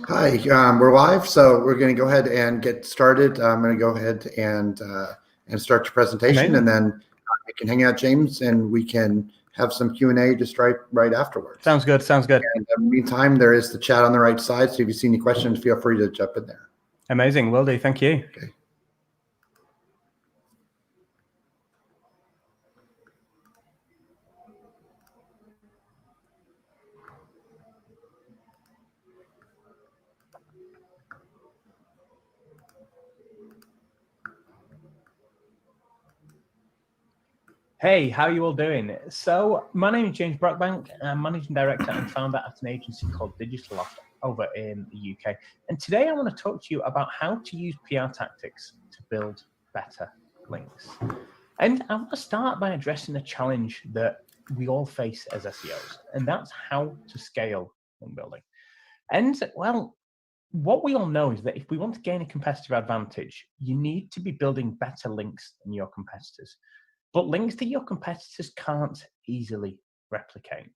Hi, we're live, so we're going to go ahead and get started. I'm going to go ahead and start the presentation, and then you can hang out, James, and we can have some Q&A just right afterwards. Sounds good. Sounds good. And in the meantime, there is the chat on the right side, so if you see any questions, feel free to jump in there. Amazing. Will do. Thank you. Okay. Hey, how are you all doing? So my name is James Brockbank. I'm Managing Director and founder at an agency called Digital Loft over in the UK. And today I want to talk to you about how to use PR tactics to build better links. And I want to start by addressing a challenge that we all face as SEOs, and that's how to scale link building. And well, what we all know is that if we want to gain a competitive advantage, you need to be building better links than your competitors. But links that your competitors can't easily replicate.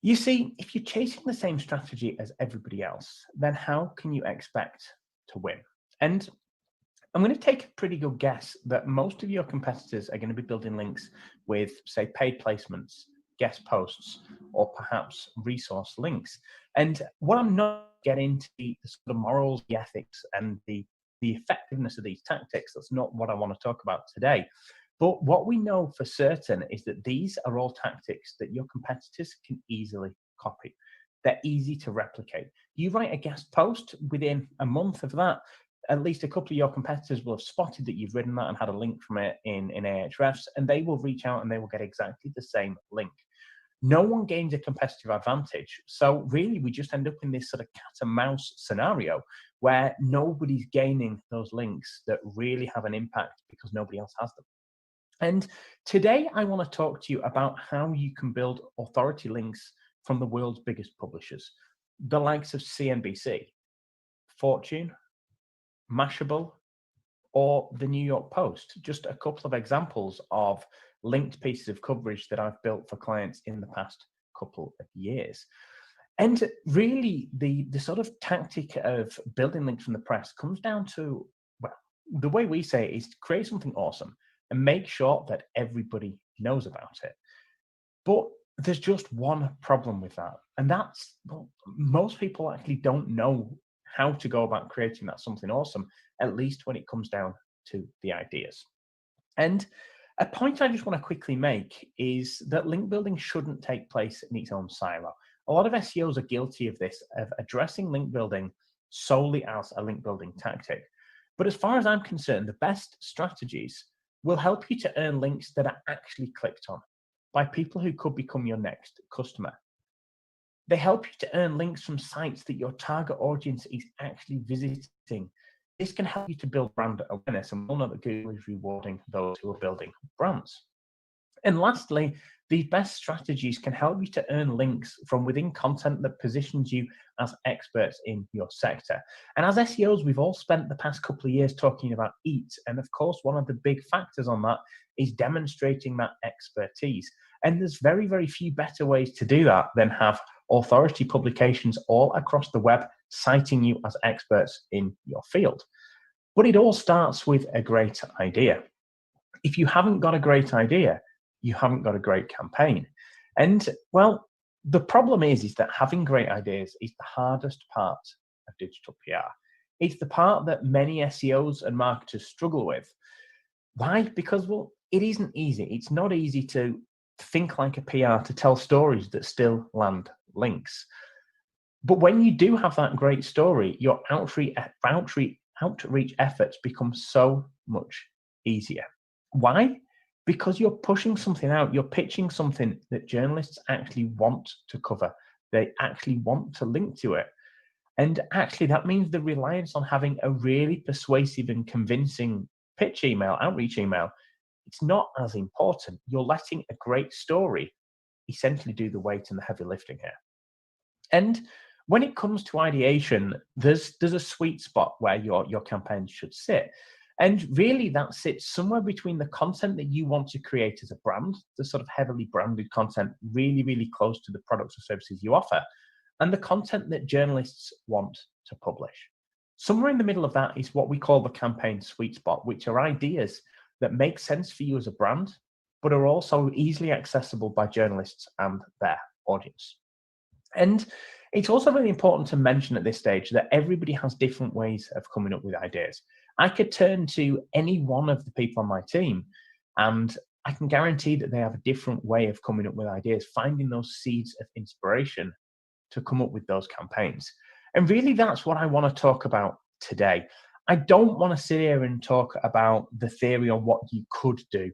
You see, if you're chasing the same strategy as everybody else, then how can you expect to win? And I'm going to take a pretty good guess that most of your competitors are going to be building links with, say, paid placements, guest posts, or perhaps resource links. And what I'm not getting into the sort of morals, the ethics, and the effectiveness of these tactics. That's not what I want to talk about today. But what we know for certain is that these are all tactics that your competitors can easily copy. They're easy to replicate. You write a guest post, within a month of that, at least a couple of your competitors will have spotted that you've written that and had a link from it in Ahrefs, and they will reach out and they will get exactly the same link. No one gains a competitive advantage. So really, we just end up in this sort of cat and mouse scenario where nobody's gaining those links that really have an impact because nobody else has them. And today I want to talk to you about how you can build authority links from the world's biggest publishers, the likes of CNBC, Fortune, Mashable, or the New York Post. Just a couple of examples of linked pieces of coverage that I've built for clients in the past couple of years. And really, the sort of tactic of building links from the press comes down to, well, the way we say it is to create something awesome and make sure that everybody knows about it. But there's just one problem with that. And that's, well, most people actually don't know how to go about creating that something awesome, at least when it comes down to the ideas. And a point I just want to quickly make is that link building shouldn't take place in its own silo. A lot of SEOs are guilty of this, of addressing link building solely as a link building tactic. But as far as I'm concerned, the best strategies will help you to earn links that are actually clicked on by people who could become your next customer. They help you to earn links from sites that your target audience is actually visiting. This can help you to build brand awareness, and we'll know that Google is rewarding those who are building brands. And lastly, these best strategies can help you to earn links from within content that positions you as experts in your sector. And as SEOs, we've all spent the past couple of years talking about EAT. And of course, one of the big factors on that is demonstrating that expertise. And there's very, very few better ways to do that than have authority publications all across the web citing you as experts in your field. But it all starts with a great idea. If you haven't got a great idea, you haven't got a great campaign. And well, the problem is that having great ideas is the hardest part of digital PR. It's the part that many SEOs and marketers struggle with. Why? Because, well, it isn't easy. It's not easy to think like a PR, to tell stories that still land links. But when you do have that great story, your outreach efforts become so much easier. Why? Because you're pushing something out, you're pitching something that journalists actually want to cover. They actually want to link to it. And actually, that means the reliance on having a really persuasive and convincing pitch email, outreach email, it's not as important. You're letting a great story essentially do the weight and the heavy lifting here. And when it comes to ideation, there's a sweet spot where your campaign should sit. And really that sits somewhere between the content that you want to create as a brand, the sort of heavily branded content, really, really close to the products or services you offer, and the content that journalists want to publish. Somewhere in the middle of that is what we call the campaign sweet spot, which are ideas that make sense for you as a brand, but are also easily accessible by journalists and their audience. And it's also really important to mention at this stage that everybody has different ways of coming up with ideas. I could turn to any one of the people on my team and I can guarantee that they have a different way of coming up with ideas, finding those seeds of inspiration to come up with those campaigns. And really that's what I want to talk about today. I don't want to sit here and talk about the theory on what you could do.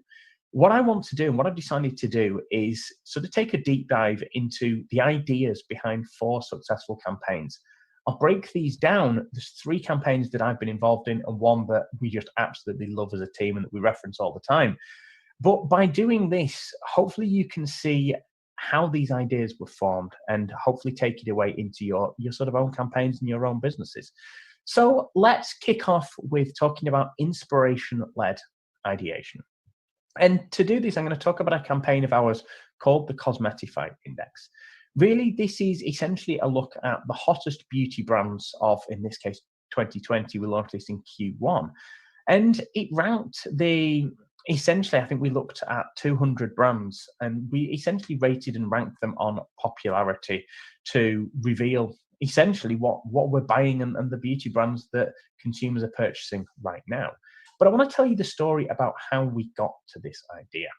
What I want to do and what I've decided to do is sort of take a deep dive into the ideas behind 4 successful campaigns. I'll break these down. There's 3 campaigns that I've been involved in and one that we just absolutely love as a team and that we reference all the time. But by doing this, hopefully you can see how these ideas were formed and hopefully take it away into your sort of own campaigns and your own businesses. So let's kick off with talking about inspiration-led ideation. And to do this, I'm going to talk about a campaign of ours called the Cosmetify Index. Really, this is essentially a look at the hottest beauty brands of, in this case, 2020. We launched this in Q1. And it ranked essentially, I think we looked at 200 brands and we essentially rated and ranked them on popularity to reveal essentially what we're buying and the beauty brands that consumers are purchasing right now. But I want to tell you the story about how we got to this idea.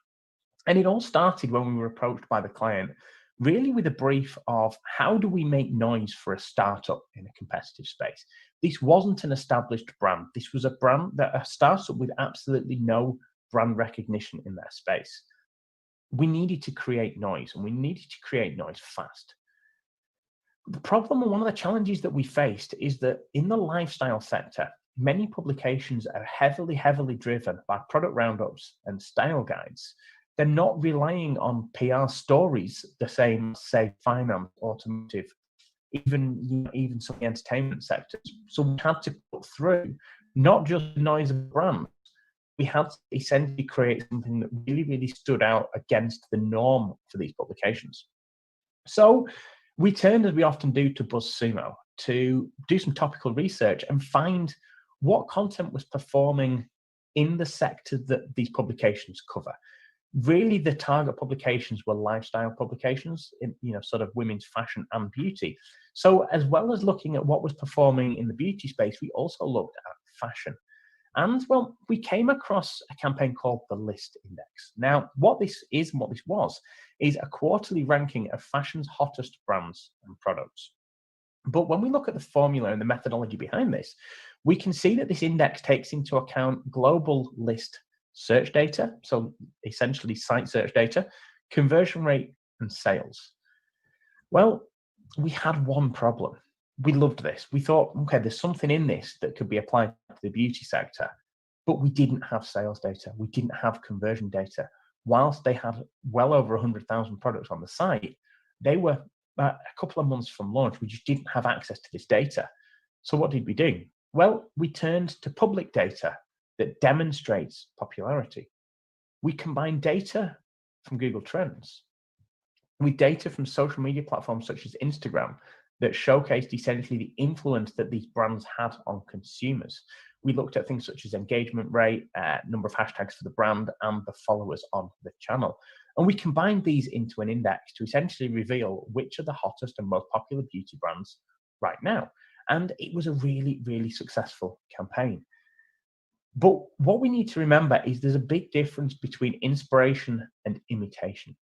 And it all started when we were approached by the client, really with a brief of how do we make noise for a startup in a competitive space. This wasn't an established brand. This was a startup with absolutely no brand recognition in their space. We needed to create noise and we needed to create noise fast. The problem and one of the challenges that we faced is that in the lifestyle sector, many publications are heavily, heavily driven by product roundups and style guides. They're not relying on PR stories the same as, say, finance, automotive, even some of the entertainment sectors. So we had to put through not just the noise of brands. We had to essentially create something that really, really stood out against the norm for these publications. So we turned, as we often do, to BuzzSumo to do some topical research and find what content was performing in the sector that these publications cover. Really, the target publications were lifestyle publications, in, sort of women's fashion and beauty. So as well as looking at what was performing in the beauty space, we also looked at fashion. And well, we came across a campaign called the List Index. Now, what this is and what this was is a quarterly ranking of fashion's hottest brands and products. But when we look at the formula and the methodology behind this, we can see that this index takes into account global list search data, so essentially site search data, conversion rate, and sales. Well, we had one problem. We loved this. We thought, okay, there's something in this that could be applied to the beauty sector, but we didn't have sales data. We didn't have conversion data. Whilst they had well over 100,000 products on the site, they were a couple of months from launch. We just didn't have access to this data. So what did we do? Well, we turned to public data that demonstrates popularity. We combined data from Google Trends with data from social media platforms such as Instagram that showcased essentially the influence that these brands had on consumers. We looked at things such as engagement rate, number of hashtags for the brand, and the followers on the channel. And we combined these into an index to essentially reveal which are the hottest and most popular beauty brands right now. And it was a really, really successful campaign. But what we need to remember is there's a big difference between inspiration and imitation.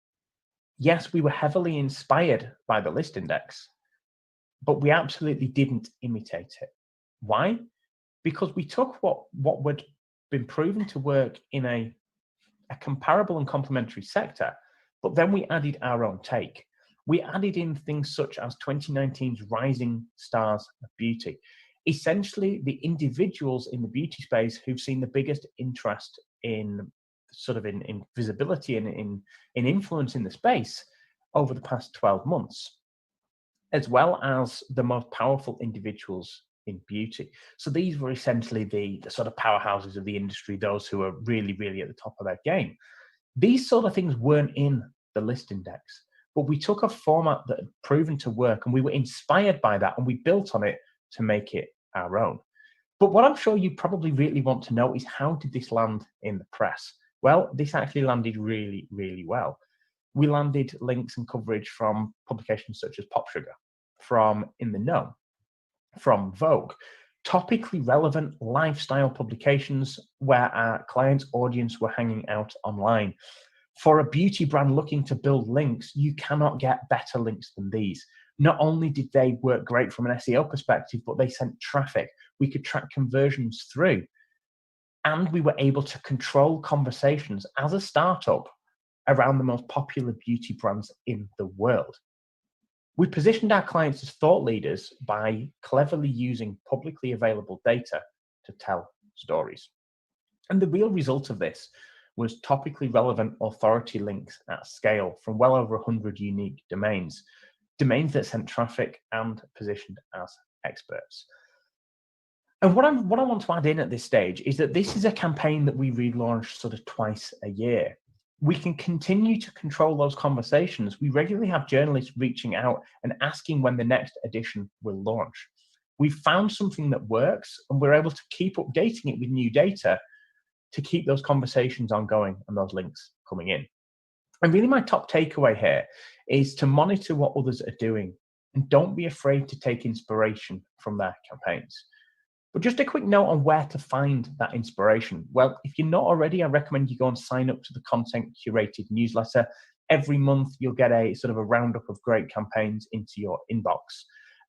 Yes, we were heavily inspired by the list index, but we absolutely didn't imitate it. Why? Because we took what had been proven to work in a comparable and complementary sector, but then we added our own take. We added in things such as 2019's Rising Stars of Beauty, essentially the individuals in the beauty space who've seen the biggest interest in sort of in visibility and in influence in the space over the past 12 months, as well as the most powerful individuals in beauty. So these were essentially the sort of powerhouses of the industry, those who are really, really at the top of their game. These sort of things weren't in the list index, but we took a format that had proven to work and we were inspired by that and we built on it to make it our own. But what I'm sure you probably really want to know is, how did this land in the press? Well, this actually landed really, really well. We landed links and coverage from publications such as Pop Sugar, from In the Know, from Vogue, topically relevant lifestyle publications where our client's audience were hanging out online. For a beauty brand looking to build links, you cannot get better links than these. Not only did they work great from an SEO perspective, but they sent traffic. We could track conversions through. And we were able to control conversations as a startup around the most popular beauty brands in the world. We positioned our clients as thought leaders by cleverly using publicly available data to tell stories. And the real result of this was topically relevant authority links at scale from well over 100 unique domains that sent traffic and positioned as experts. And what I want to add in at this stage is that this is a campaign that we relaunch sort of twice a year. We can continue to control those conversations. We regularly have journalists reaching out and asking when the next edition will launch. We've found something that works and we're able to keep updating it with new data to keep those conversations ongoing and those links coming in. And really my top takeaway here is to monitor what others are doing and don't be afraid to take inspiration from their campaigns. But just a quick note on where to find that inspiration. Well, if you're not already, I recommend you go and sign up to the Content Curated newsletter. Every month, you'll get a sort of a roundup of great campaigns into your inbox.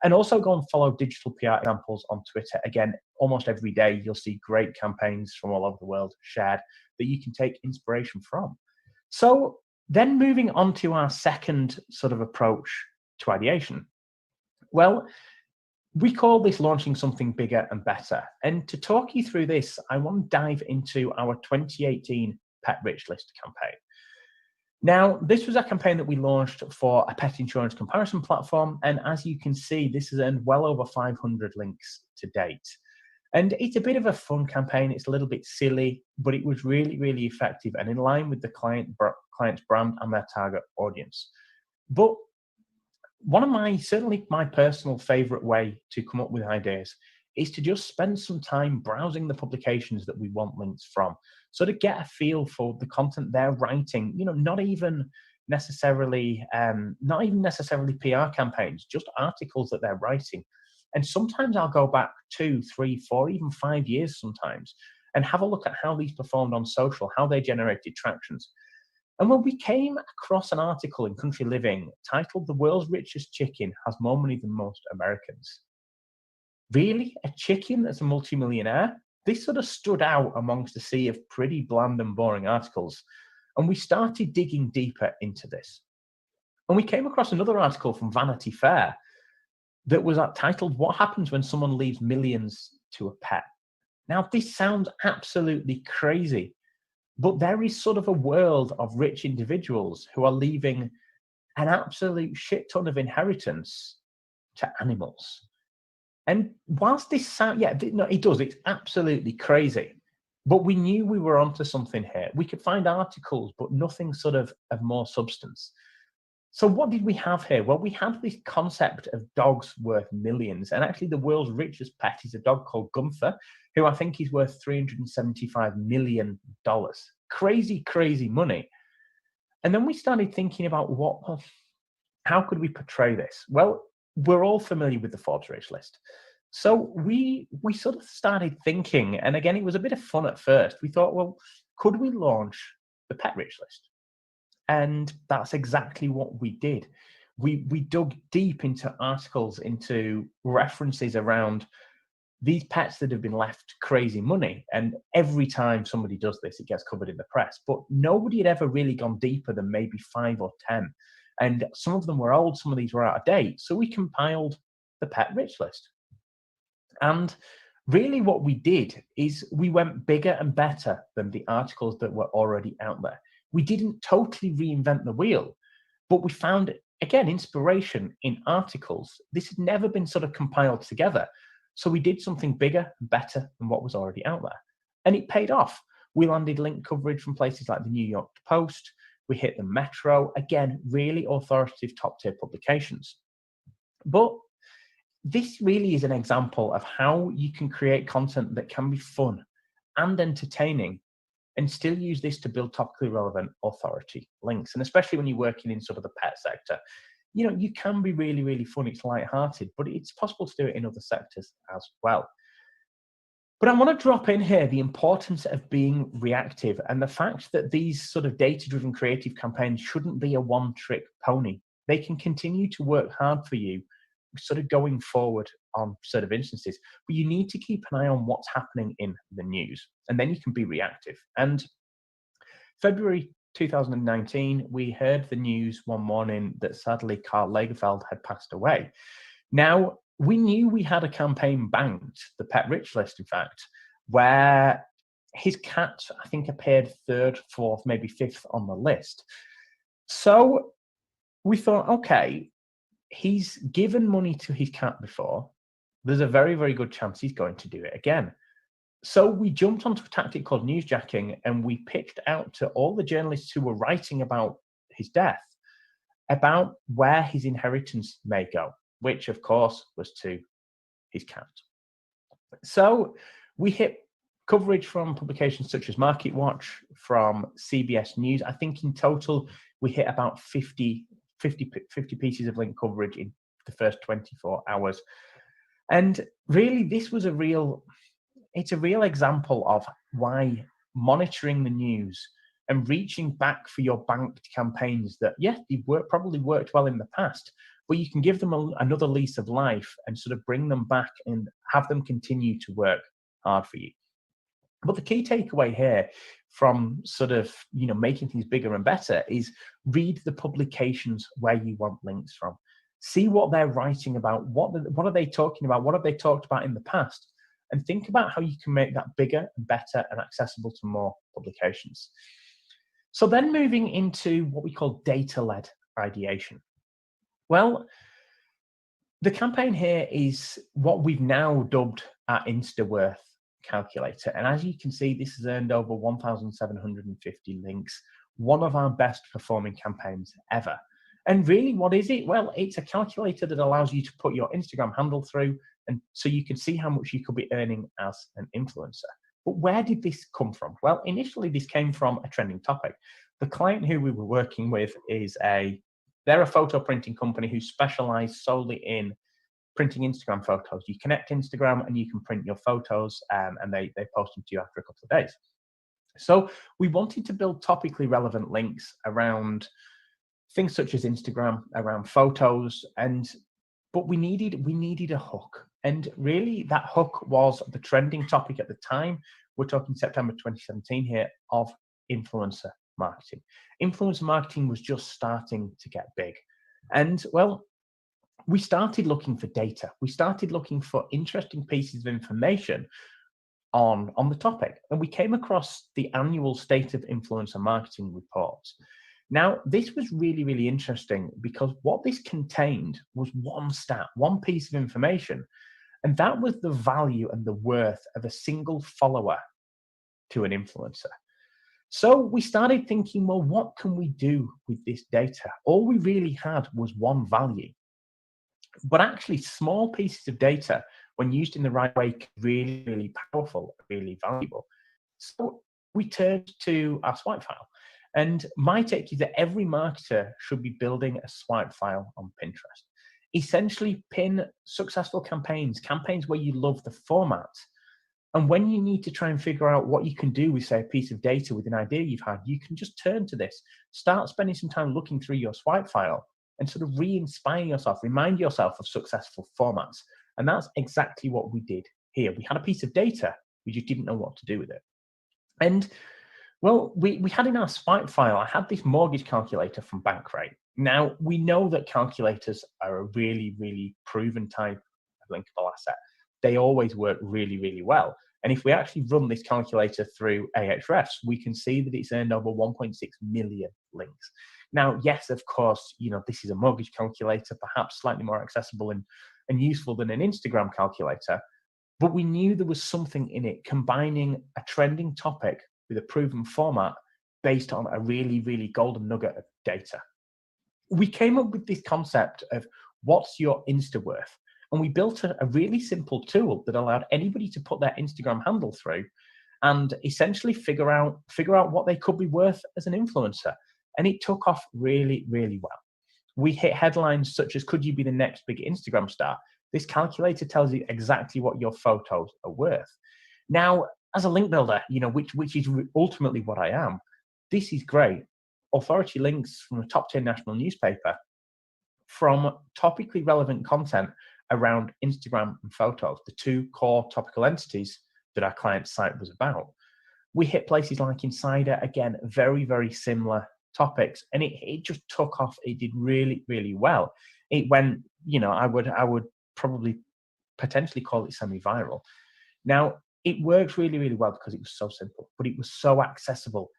And also go and follow Digital PR Examples on Twitter. Again, almost every day, you'll see great campaigns from all over the world shared that you can take inspiration from. So then moving on to our second sort of approach to ideation. Well, we call this launching something bigger and better. And to talk you through this, I want to dive into our 2018 Pet Rich List campaign. Now, this was a campaign that we launched for a pet insurance comparison platform. And as you can see, this has earned well over 500 links to date. And it's a bit of a fun campaign. It's a little bit silly, but it was really, really effective and in line with the client's brand and their target audience. But one of certainly my personal favorite way to come up with ideas is to just spend some time browsing the publications that we want links from, so to get a feel for the content they're writing, not even necessarily PR campaigns, just articles that they're writing. And sometimes I'll go back 2, 3, 4, even 5 years sometimes and have a look at how these performed on social, how they generated tractions. And when we came across an article in Country Living titled "The World's Richest Chicken Has More Money Than Most Americans." Really? A chicken that's a multimillionaire? This sort of stood out amongst a sea of pretty bland and boring articles. And we started digging deeper into this. And we came across another article from Vanity Fair that was titled "What Happens When Someone Leaves Millions to a Pet?" Now, this sounds absolutely crazy. But there is sort of a world of rich individuals who are leaving an absolute shit ton of inheritance to animals. And whilst this sounds, it does, it's absolutely crazy. But we knew we were onto something here. We could find articles, but nothing sort of more substance. So what did we have here? Well, we had this concept of dogs worth millions. And actually the world's richest pet is a dog called Gunther, who I think is worth $375 million. Crazy, crazy money. And then we started thinking about how could we portray this? Well, we're all familiar with the Forbes Rich List. So we sort of started thinking, and again, it was a bit of fun at first. We thought, well, could we launch the Pet Rich List? And that's exactly what we did. We dug deep into articles, into references around these pets that have been left crazy money. And every time somebody does this, it gets covered in the press. But nobody had ever really gone deeper than maybe 5 or 10. And some of them were old, some of these were out of date. So we compiled the Pet Rich List. And really what we did is we went bigger and better than the articles that were already out there. We didn't totally reinvent the wheel, but we found, again, inspiration in articles. This had never been sort of compiled together. So we did something bigger and better than what was already out there. And it paid off. We landed link coverage from places like the New York Post. We hit the Metro. Again, really authoritative top-tier publications. But this really is an example of how you can create content that can be fun and entertaining and still use this to build topically relevant authority links. And especially when you're working in sort of the pet sector, you know, you can be really, really fun. It's lighthearted, but it's possible to do it in other sectors as well. But I want to drop in here the importance of being reactive and the fact that these sort of data-driven creative campaigns shouldn't be a one-trick pony. They can continue to work hard for you sort of going forward on sort of instances, but you need to keep an eye on what's happening in the news, and then you can be reactive. And February 2019, we heard the news one morning that sadly Karl Lagerfeld had passed away. Now, we knew we had a campaign banked, the Pet Rich List, in fact, where his cat, I think, appeared 3rd, 4th, maybe 5th on the list. So we thought, okay, he's given money to his cat before. There's a very, very good chance he's going to do it again. So we jumped onto a tactic called newsjacking, and we pitched out to all the journalists who were writing about his death about where his inheritance may go, which of course was to his cat. So we hit coverage from publications such as Market Watch, from CBS News. I think in total we hit about 50 pieces of link coverage in the first 24 hours. And really, this was a real example of why monitoring the news and reaching back for your banked campaigns that, yes, they've probably worked well in the past, but you can give them another lease of life and sort of bring them back and have them continue to work hard for you. But the key takeaway here from sort of, you know, making things bigger and better is read the publications where you want links from. See what they're writing about. What are they talking about? What have they talked about in the past? And think about how you can make that bigger and better and accessible to more publications. So then moving into what we call data-led ideation. Well, the campaign here is what we've now dubbed our InstaWorth calculator. And as you can see, this has earned over 1,750 links, one of our best performing campaigns ever. And really, what is it? Well, it's a calculator that allows you to put your Instagram handle through, and so you can see how much you could be earning as an influencer. But where did this come from? Well, initially, this came from a trending topic. The client who we were working with is they're a photo printing company who specialize solely in printing Instagram photos. You connect Instagram and you can print your photos, and they post them to you after a couple of days. So we wanted to build topically relevant links around things such as Instagram, around photos, but we needed a hook. And really that hook was the trending topic at the time. We're talking September 2017 here, of influencer marketing. Influencer marketing was just starting to get big. And well, we started looking for data. We started looking for interesting pieces of information on the topic. And we came across the annual State of Influencer Marketing reports. Now, this was really, really interesting because what this contained was one stat, one piece of information, and that was the value and the worth of a single follower to an influencer. So we started thinking, well, what can we do with this data? All we really had was one value. But actually, small pieces of data, when used in the right way, can be really, really powerful, really valuable. So we turned to our swipe file. And my take is that every marketer should be building a swipe file on Pinterest. Essentially, pin successful campaigns where you love the format. And when you need to try and figure out what you can do with, say, a piece of data with an idea you've had, you can just turn to this. Start spending some time looking through your swipe file and sort of re-inspire yourself, remind yourself of successful formats. And that's exactly what we did here. We had a piece of data, we just didn't know what to do with it. And well, we had in our swipe file, I had this mortgage calculator from Bankrate. Now, we know that calculators are a really, really proven type of linkable asset. They always work really, really well. And if we actually run this calculator through Ahrefs, we can see that it's earned over 1.6 million links. Now, yes, of course, this is a mortgage calculator, perhaps slightly more accessible and useful than an Instagram calculator, but we knew there was something in it, combining a trending topic with a proven format based on a really, really golden nugget of data. We came up with this concept of what's your Insta worth? And we built a really simple tool that allowed anybody to put their Instagram handle through and essentially figure out what they could be worth as an influencer. And it took off really, really well. We hit headlines such as, could you be the next big Instagram star? This calculator tells you exactly what your photos are worth. Now, as a link builder, which is ultimately what I am, this is great. Authority links from a top 10 national newspaper from topically relevant content around Instagram and photos, the two core topical entities that our client site was about. We hit places like Insider, again, very, very similar topics, and it just took off. It did really, really well. It went, I would probably potentially call it semi-viral. Now, it works really, really well because it was so simple, but it was so accessible.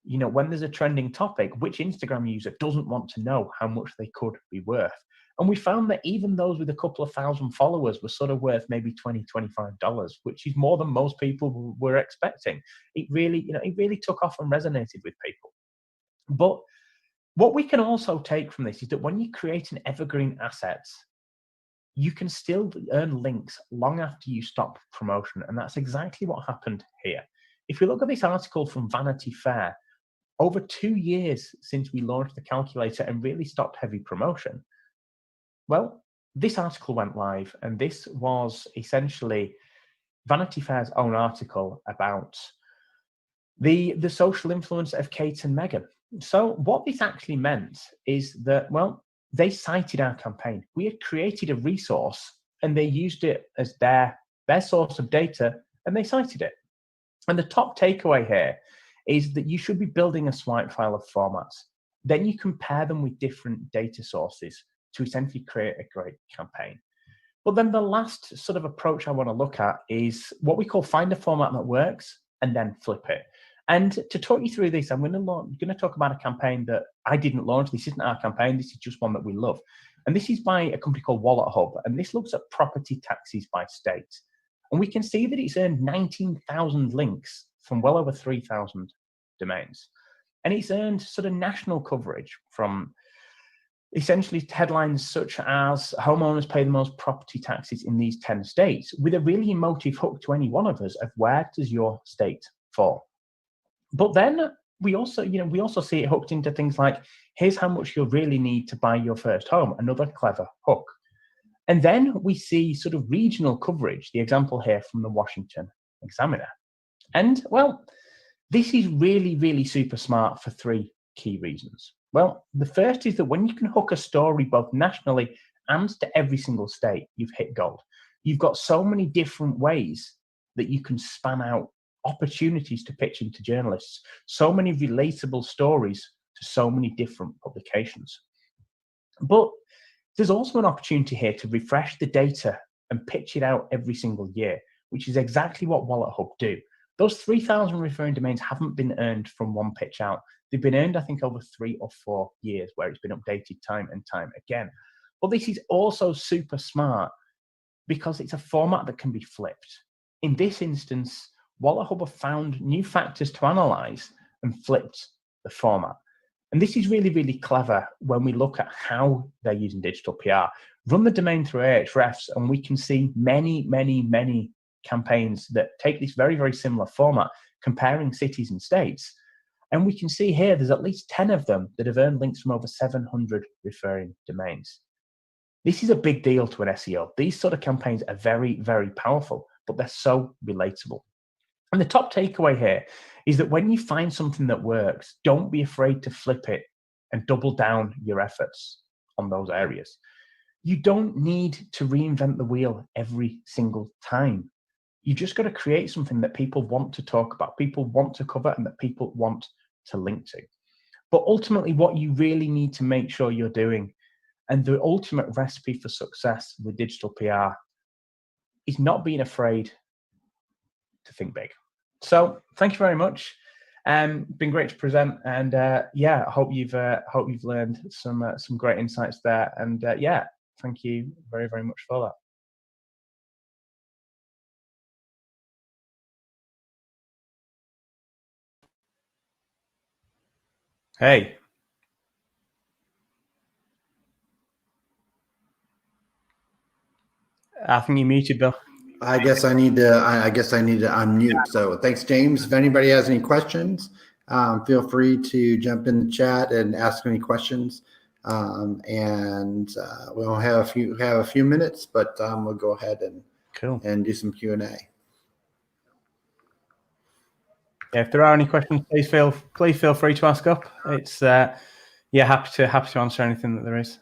When there's a trending topic, which Instagram user doesn't want to know how much they could be worth? And we found that even those with a couple of thousand followers were sort of worth maybe $20, $25, which is more than most people were expecting. It really took off and resonated with people. But what we can also take from this is that when you create an evergreen asset, you can still earn links long after you stop promotion. And that's exactly what happened here. If we look at this article from Vanity Fair, over 2 years since we launched the calculator and really stopped heavy promotion, well, this article went live, and this was essentially Vanity Fair's own article about the social influence of Kate and Meghan. So what this actually meant is that, well, they cited our campaign. We had created a resource and they used it as their source of data, and they cited it. And the top takeaway here is that you should be building a swipe file of formats. Then you compare them with different data sources to essentially create a great campaign. But then the last sort of approach I want to look at is what we call find a format that works and then flip it. And to talk you through this, I'm going to talk about a campaign that I didn't launch. This isn't our campaign. This is just one that we love. And this is by a company called Wallet Hub. And this looks at property taxes by state. And we can see that it's earned 19,000 links from well over 3,000 domains. And it's earned sort of national coverage from essentially headlines such as homeowners pay the most property taxes in these 10 states, with a really emotive hook to any one of us of where does your state fall. But then we also see it hooked into things like, here's how much you'll really need to buy your first home, another clever hook. And then we see sort of regional coverage, the example here from the Washington Examiner. And well, this is really, really super smart for 3 key reasons. Well, the first is that when you can hook a story both nationally and to every single state, you've hit gold. You've got so many different ways that you can span out opportunities to pitch into journalists, so many relatable stories to so many different publications. But there's also an opportunity here to refresh the data and pitch it out every single year, which is exactly what Wallet Hub do. Those 3,000 referring domains haven't been earned from one pitch out. They've been earned, I think, over 3 or 4 years, where it's been updated time and time again. But this is also super smart because it's a format that can be flipped. In this instance, Wallet Hub have found new factors to analyze and flipped the format. And this is really, really clever when we look at how they're using digital PR. Run the domain through Ahrefs, and we can see many, many, many campaigns that take this very, very similar format, comparing cities and states. And we can see here there's at least 10 of them that have earned links from over 700 referring domains. This is a big deal to an SEO. These sort of campaigns are very, very powerful, but they're so relatable. And the top takeaway here is that when you find something that works, don't be afraid to flip it and double down your efforts on those areas. You don't need to reinvent the wheel every single time. You just got to create something that people want to talk about, people want to cover, and that people want to link to. But ultimately, what you really need to make sure you're doing, and the ultimate recipe for success with digital PR, is not being afraid to think big. So thank you very much. Been great to present, and yeah, I hope you've learned some great insights there. And yeah, thank you very, very much for that. Hey. I think you're muted, Bill. I guess I need to unmute. So thanks, James. If anybody has any questions, feel free to jump in the chat and ask any questions. We'll have a few minutes, but we'll go ahead and do some Q&A. Yeah, if there are any questions, please feel free to ask up. It's yeah, happy to answer anything that there is.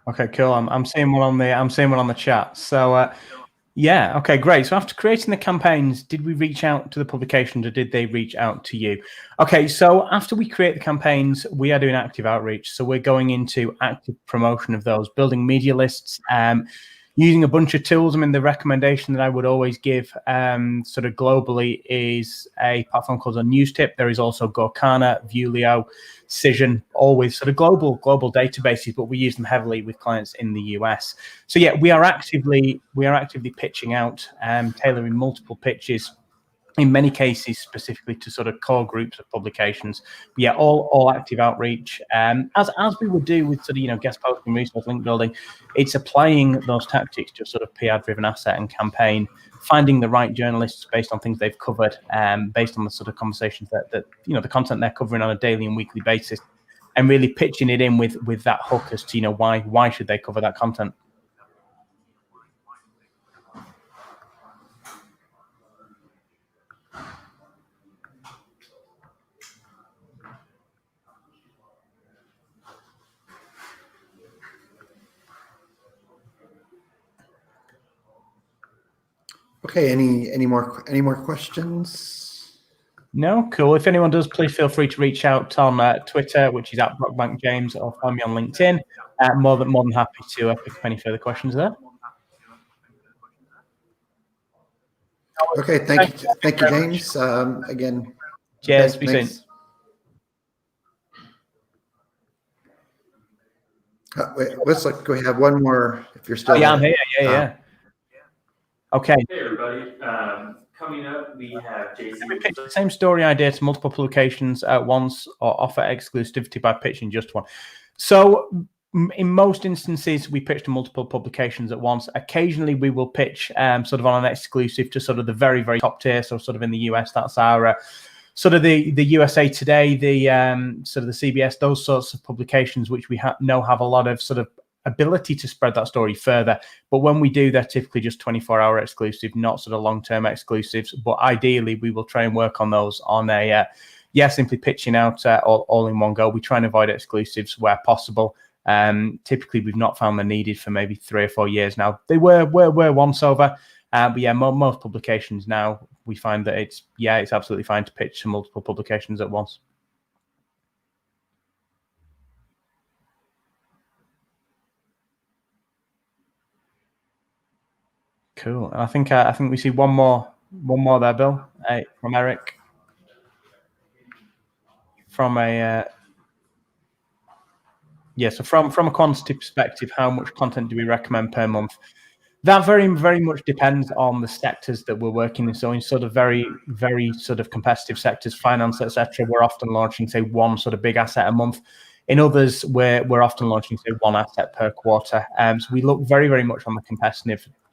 Okay, cool. I'm seeing one on the chat. So yeah, okay, great. So after creating the campaigns, did we reach out to the publications, or did they reach out to you? Okay, so after we create the campaigns, we are doing active outreach. So we're going into active promotion of those, building media lists, using a bunch of tools. I mean, the recommendation that I would always give sort of globally is a platform called a News Tip. There is also Gorkana, Viewleo, Cision, always sort of global databases, but we use them heavily with clients in the US. So yeah, we are actively pitching out, tailoring multiple pitches, in many cases specifically to sort of core groups of publications. But yeah, all active outreach, as we would do with sort of guest posting, resource link building. It's applying those tactics to a sort of PR driven asset and campaign, finding the right journalists based on things they've covered, based on the sort of conversations that the content they're covering on a daily and weekly basis, and really pitching it in with that hook as to why should they cover that content. Okay, any more questions? No, cool. If anyone does, please feel free to reach out on Twitter, which is @BrockbankJames, or find me on LinkedIn. More than happy to pick up any further questions there. Okay, thank you, James. Again. Cheers. Okay, Be soon. Wait, let's look. We have one more. If you're still. Yeah, I'm here. Yeah. Okay. Hey everybody. Coming up, we have Jason. We pitch the same story idea to multiple publications at once, or offer exclusivity by pitching just one. So in most instances, we pitch to multiple publications at once. Occasionally, we will pitch sort of on an exclusive to sort of the very, very top tier. So sort of in the US, that's our sort of the USA Today, the sort of the CBS, those sorts of publications, which we know have a lot of sort of ability to spread that story further. But when we do, they're typically just 24-hour exclusive, not sort of long-term exclusives. But ideally, we will try and work on those on a simply pitching out all in one go. We try and avoid exclusives where possible. Typically, we've not found them needed for maybe 3 or 4 years now. They were once over, but yeah, most publications now, we find that it's absolutely fine to pitch to multiple publications at once. Cool. And I think we see one more there, Bill. Eric. From a so from a quantity perspective, how much content do we recommend per month? That very, very much depends on the sectors that we're working in. So in sort of very, very sort of competitive sectors, finance, etc., we're often launching, say, one sort of big asset a month. In others, we're often launching, say, one asset per quarter. So we look very, very much on the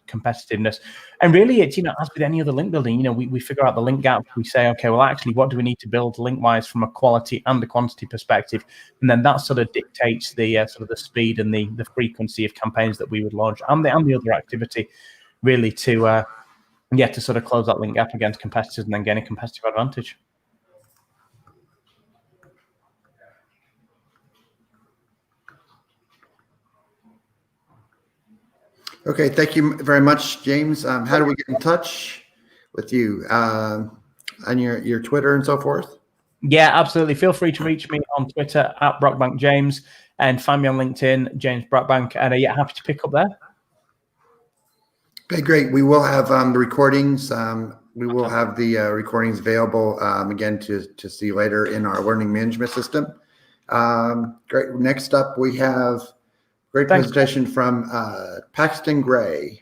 competitiveness. And really, it's, as with any other link building, we figure out the link gap. We say, okay, well, actually, what do we need to build link-wise from a quality and a quantity perspective? And then that sort of dictates the sort of the speed and the frequency of campaigns that we would launch and the other activity, really, to sort of close that link gap against competitors and then gain a competitive advantage. Okay, thank you very much, James. How do we get in touch with you on your Twitter and so forth? Yeah, absolutely. Feel free to reach me on Twitter at BrockbankJames and find me on LinkedIn, James Brockbank, and happy to pick up there. Okay, great. We will have the recordings. We will have the recordings available again to see later in our learning management system. Great. Next up, we have great presentation from Paxton Gray.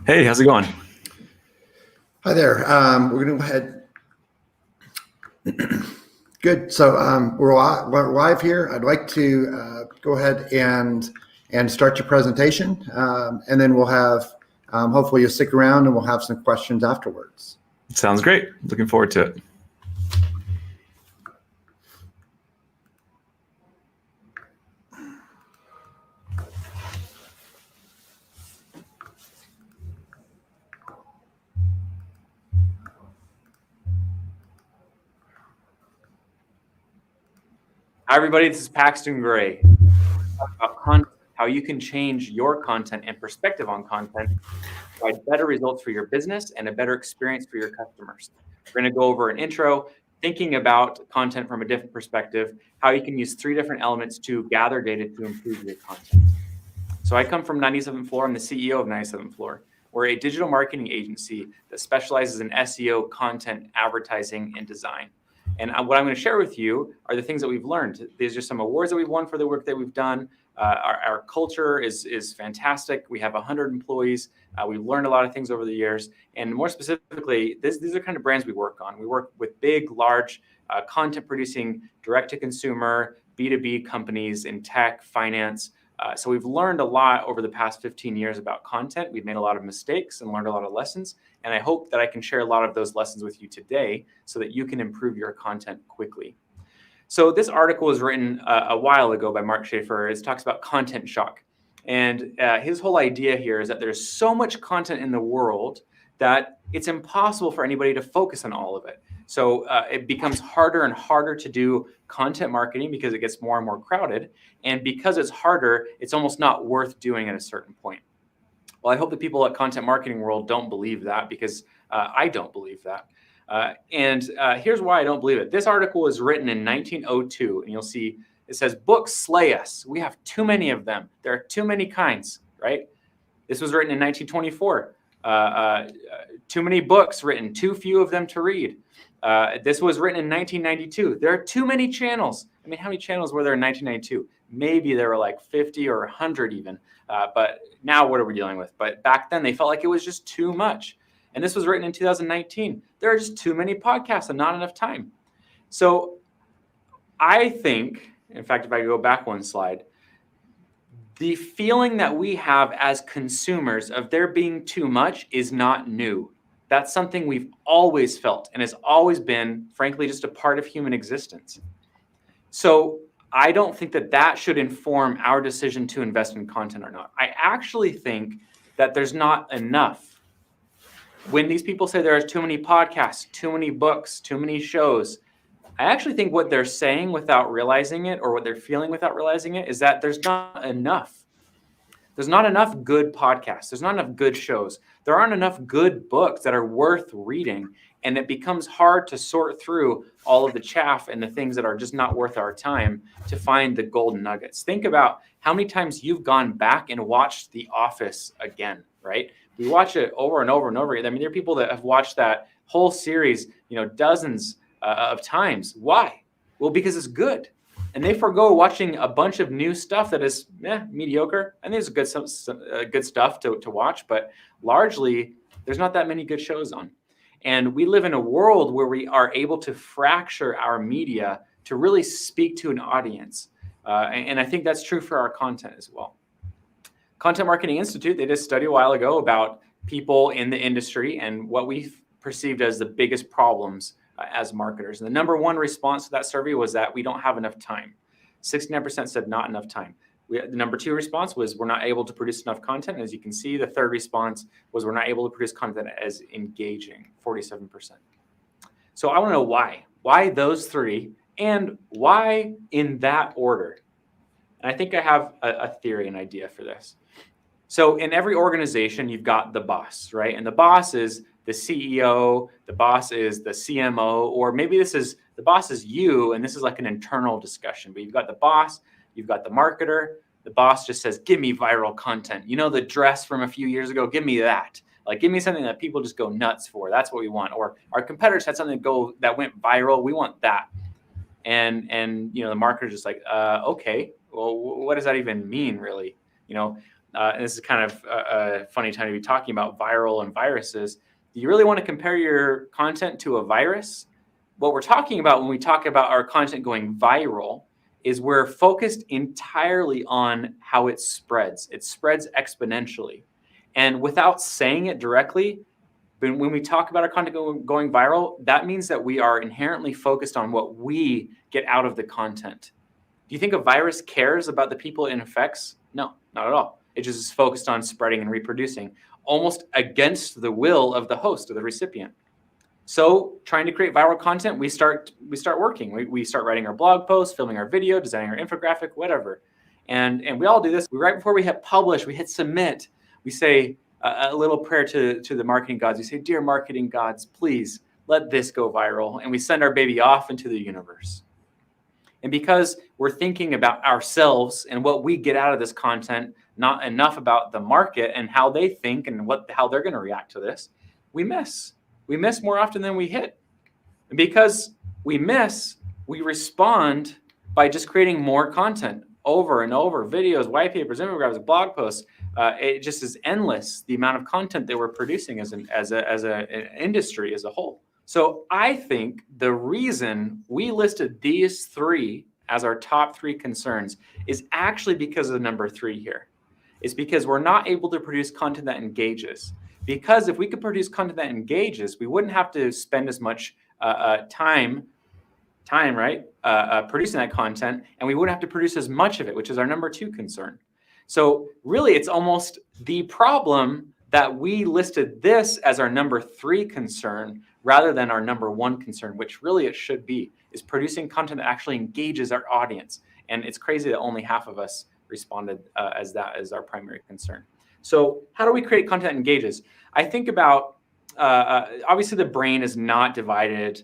Hey, how's it going? Hi there. We're going to go ahead. Good. So we're live here. I'd like to go ahead and start your presentation, and then we'll have hopefully you'll stick around and we'll have some questions afterwards. Sounds great. Looking forward to it. Hi, everybody. This is Paxton Gray. About content, how you can change your content and perspective on content to provide better results for your business and a better experience for your customers. We're going to go over an intro, thinking about content from a different perspective, how you can use 3 different elements to gather data to improve your content. So I come from 97th Floor. I'm the CEO of 97th Floor. We're a digital marketing agency that specializes in SEO, content, advertising, and design. And what I'm going to share with you are the things that we've learned. These are some awards that we've won for the work that we've done. Our culture is fantastic. We have 100 employees. We've learned a lot of things over the years. And more specifically, these are kind of brands we work on. We work with big, large, content producing, direct-to-consumer, B2B companies in tech, finance. So we've learned a lot over the past 15 years about content. We've made a lot of mistakes and learned a lot of lessons. And I hope that I can share a lot of those lessons with you today so that you can improve your content quickly. So this article was written a while ago by Mark Schaefer. It talks about content shock. And his whole idea here is that there's so much content in the world that it's impossible for anybody to focus on all of it. So it becomes harder and harder to do content marketing because it gets more and more crowded. And because it's harder, it's almost not worth doing at a certain point. Well, I hope the people at Content Marketing World don't believe that, because I don't believe that. And here's why I don't believe it. This article was written in 1902, and you'll see it says, "Books slay us. We have too many of them. There are too many kinds," right? This was written in 1924. Too many books written, too few of them to read. This was written in 1992. There are too many channels. I mean, how many channels were there in 1992? Maybe there were like 50 or 100 even. But now what are we dealing with? But back then they felt like it was just too much. And this was written in 2019. There are just too many podcasts and not enough time. So I think, in fact, if I go back one slide, the feeling that we have as consumers of there being too much is not new. That's something we've always felt and has always been, frankly, just a part of human existence. So I don't think that that should inform our decision to invest in content or not. I actually think that there's not enough. When these people say there are too many podcasts, too many books, too many shows, I actually think what they're saying without realizing it, or what they're feeling without realizing it, is that there's not enough. There's not enough good podcasts. There's not enough good shows. There aren't enough good books that are worth reading. And it becomes hard to sort through all of the chaff and the things that are just not worth our time to find the golden nuggets. Think about how many times you've gone back and watched The Office again, right? We watch it over and over and over again. I mean, there are people that have watched that whole series, dozens of times. Why? Well, because it's good. And they forego watching a bunch of new stuff that is mediocre. And there's good stuff to watch, but largely there's not that many good shows on. And we live in a world where we are able to fracture our media to really speak to an audience. And I think that's true for our content as well. Content Marketing Institute, they did a study a while ago about people in the industry and what we perceived as the biggest problems as marketers. And the number one response to that survey was that we don't have enough time. 69% said not enough time. The number two response was we're not able to produce enough content. As you can see, the third response was we're not able to produce content as engaging, 47%. So I want to know why. Why those three, and why in that order? And I think I have a theory, an idea for this. So in every organization, you've got the boss, right? And the boss is the CEO, the boss is the CMO, or maybe the boss is you, and this is like an internal discussion. But you've got the boss, you've got the marketer. The boss just says, give me viral content. You know, the dress from a few years ago, give me that. Like, give me something that people just go nuts for. That's what we want. Or our competitors had something that went viral. We want that. And the marketer's just like, okay, well, what does that even mean, really? And this is kind of a funny time to be talking about viral and viruses. Do you really want to compare your content to a virus? What we're talking about when we talk about our content going viral is we're focused entirely on how it spreads. It spreads exponentially. And without saying it directly, when we talk about our content going viral, that means that we are inherently focused on what we get out of the content. Do you think a virus cares about the people it affects? No, not at all. It just is focused on spreading and reproducing, almost against the will of the host or the recipient. So trying to create viral content, we start working. We start writing our blog posts, filming our video, designing our infographic, whatever. And we all do this. Right before we hit publish, we hit submit. We say a little prayer to the marketing gods. We say, dear marketing gods, please let this go viral. And we send our baby off into the universe. And because we're thinking about ourselves and what we get out of this content, not enough about the market and how they think and how they're going to react to this, we miss. We miss more often than we hit. And because we miss, we respond by just creating more content over and over, videos, white papers, infographics, blog posts. It just is endless, the amount of content that we're producing as an industry as a whole. So I think the reason we listed these three as our top three concerns is actually because of number three here. It's because we're not able to produce content that engages. Because if we could produce content that engages, we wouldn't have to spend as much time, right, producing that content, and we wouldn't have to produce as much of it, which is our number two concern. So really, it's almost the problem that we listed this as our number three concern rather than our number one concern, which really it should be, is producing content that actually engages our audience. And it's crazy that only half of us responded as that as our primary concern. So how do we create content that engages? I think about, obviously the brain is not divided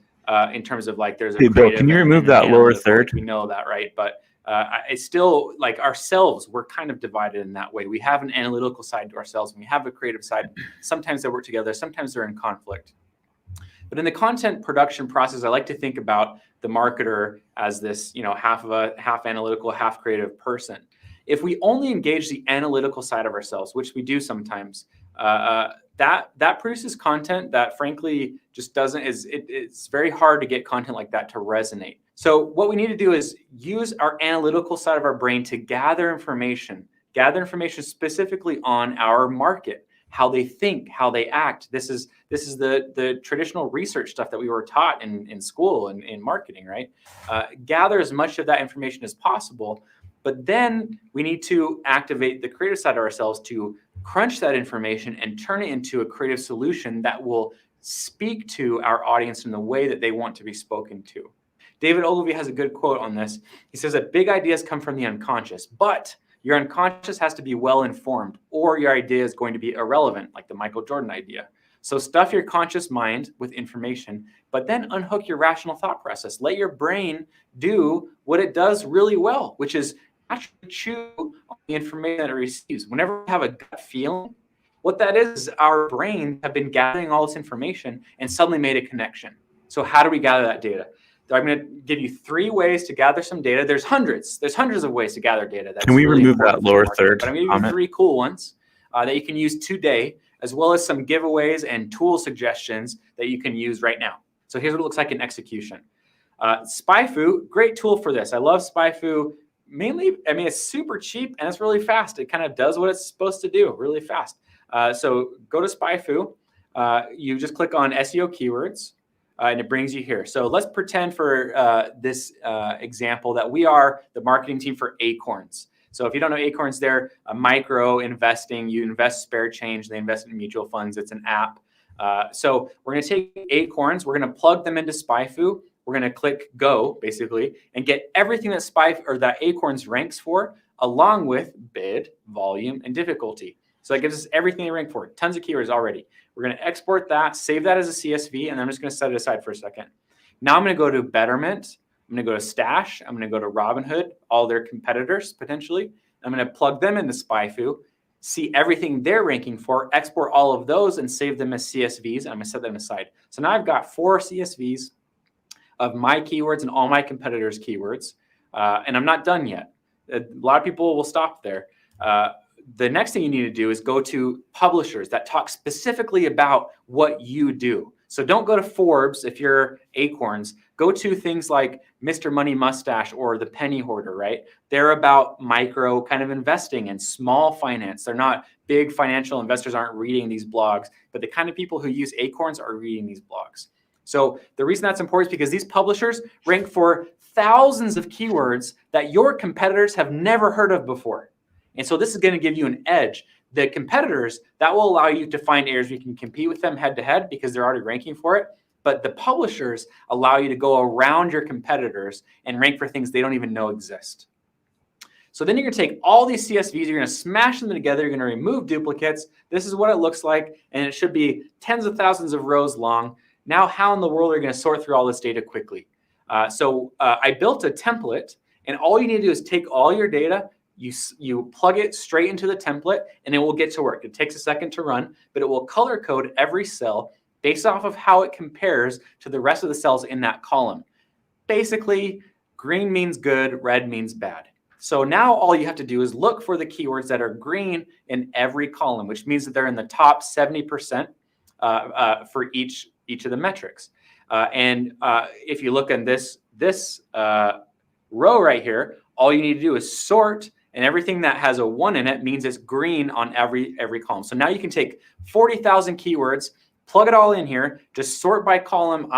in terms of like there's a Bill, can you remove that lower third? We know that, right? But it's still like ourselves, we're kind of divided in that way. We have an analytical side to ourselves and we have a creative side. Sometimes they work together, sometimes they're in conflict. But in the content production process, I like to think about the marketer as this, half analytical, half creative person. If we only engage the analytical side of ourselves, which we do sometimes, that produces content that frankly just doesn't, it's very hard to get content like that to resonate. So what we need to do is use our analytical side of our brain to gather information specifically on our market, how they think, how they act. This is the traditional research stuff that we were taught in school and in marketing, right? Gather as much of that information as possible. But then we need to activate the creative side of ourselves to crunch that information and turn it into a creative solution that will speak to our audience in the way that they want to be spoken to. David Ogilvy has a good quote on this. He says that big ideas come from the unconscious, but your unconscious has to be well informed or your idea is going to be irrelevant, like the Michael Jordan idea. So stuff your conscious mind with information, but then unhook your rational thought process. Let your brain do what it does really well, which is actually chew on the information that it receives. Whenever we have a gut feeling, what that is our brains have been gathering all this information and suddenly made a connection. So how do we gather that data? I'm going to give you 3 ways to gather some data. There's hundreds of ways to gather data. Can we remove that lower market, third but I'm going to give you 3 cool ones that you can use today, as well as some giveaways and tool suggestions that you can use right now. So here's what it looks like in execution. SpyFu, great tool for this. I love SpyFu. Mainly, I mean, it's super cheap and it's really fast. It kind of does what it's supposed to do really fast. So go to SpyFu. You just click on SEO keywords. And it brings you here. So let's pretend for this example that we are the marketing team for Acorns. So if you don't know Acorns, they're a micro investing. You invest spare change. They invest in mutual funds. It's an app. So we're going to take Acorns. We're going to plug them into SpyFu. We're going to click Go, basically, and get everything that Acorns ranks for, along with bid, volume, and difficulty. So that gives us everything they rank for. Tons of keywords already. We're going to export that, save that as a CSV, and I'm just going to set it aside for a second. Now I'm going to go to Betterment. I'm going to go to Stash. I'm going to go to Robinhood, all their competitors potentially. I'm going to plug them into SpyFu, see everything they're ranking for, export all of those, and save them as CSVs. And I'm going to set them aside. So now I've got 4 CSVs of my keywords and all my competitors' keywords, and I'm not done yet. A lot of people will stop there. The next thing you need to do is go to publishers that talk specifically about what you do. So don't go to Forbes if you're Acorns. Go to things like Mr. Money Mustache or the Penny Hoarder, right? They're about micro kind of investing and small finance. They're not big financial investors aren't reading these blogs, but the kind of people who use Acorns are reading these blogs. So the reason that's important is because these publishers rank for thousands of keywords that your competitors have never heard of before. And so this is going to give you an edge. The competitors, that will allow you to find areas where you can compete with them head to head because they're already ranking for it. But the publishers allow you to go around your competitors and rank for things they don't even know exist. So then you're going to take all these CSVs, you're going to smash them together, you're going to remove duplicates. This is what it looks like, and it should be tens of thousands of rows long. Now, how in the world are you going to sort through all this data quickly? I built a template, and all you need to do is take all your data, you plug it straight into the template, and it will get to work. It takes a second to run, but it will color code every cell based off of how it compares to the rest of the cells in that column. Basically, green means good, red means bad. So now all you have to do is look for the keywords that are green in every column, which means that they're in the top 70% for each of the metrics. If you look in this row right here, all you need to do is sort, and everything that has a 1 in it means it's green on every column. So now you can take 40,000 keywords, plug it all in here, just sort by column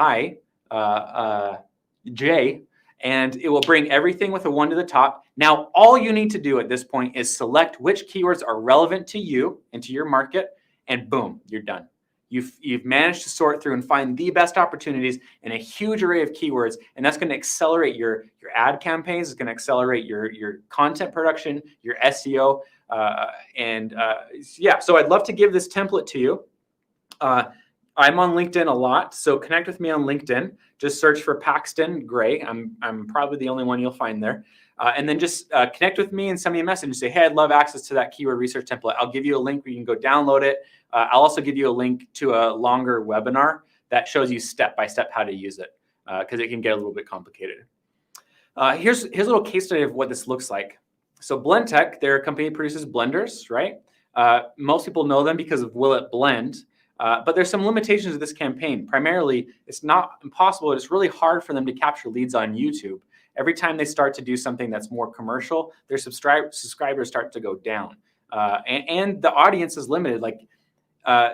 J, and it will bring everything with a 1 to the top. Now, all you need to do at this point is select which keywords are relevant to you and to your market, and boom, you're done. You've managed to sort through and find the best opportunities in a huge array of keywords, and that's going to accelerate your ad campaigns. It's going to accelerate your content production, your SEO, yeah. So I'd love to give this template to you. I'm on LinkedIn a lot, so connect with me on LinkedIn. Just search for Paxton Gray. I'm probably the only one you'll find there. And then just connect with me and send me a message and say, hey, I'd love access to that keyword research template. I'll give you a link where you can go download it. I'll also give you a link to a longer webinar that shows you step-by-step how to use it because it can get a little bit complicated. Here's a little case study of what this looks like. So Blendtec, they're a company that produces blenders, right? Most people know them because of Will It Blend, but there's some limitations of this campaign. Primarily, it's not impossible. It's really hard for them to capture leads on YouTube. Every time they start to do something that's more commercial, their subscribers start to go down. And the audience is limited. Like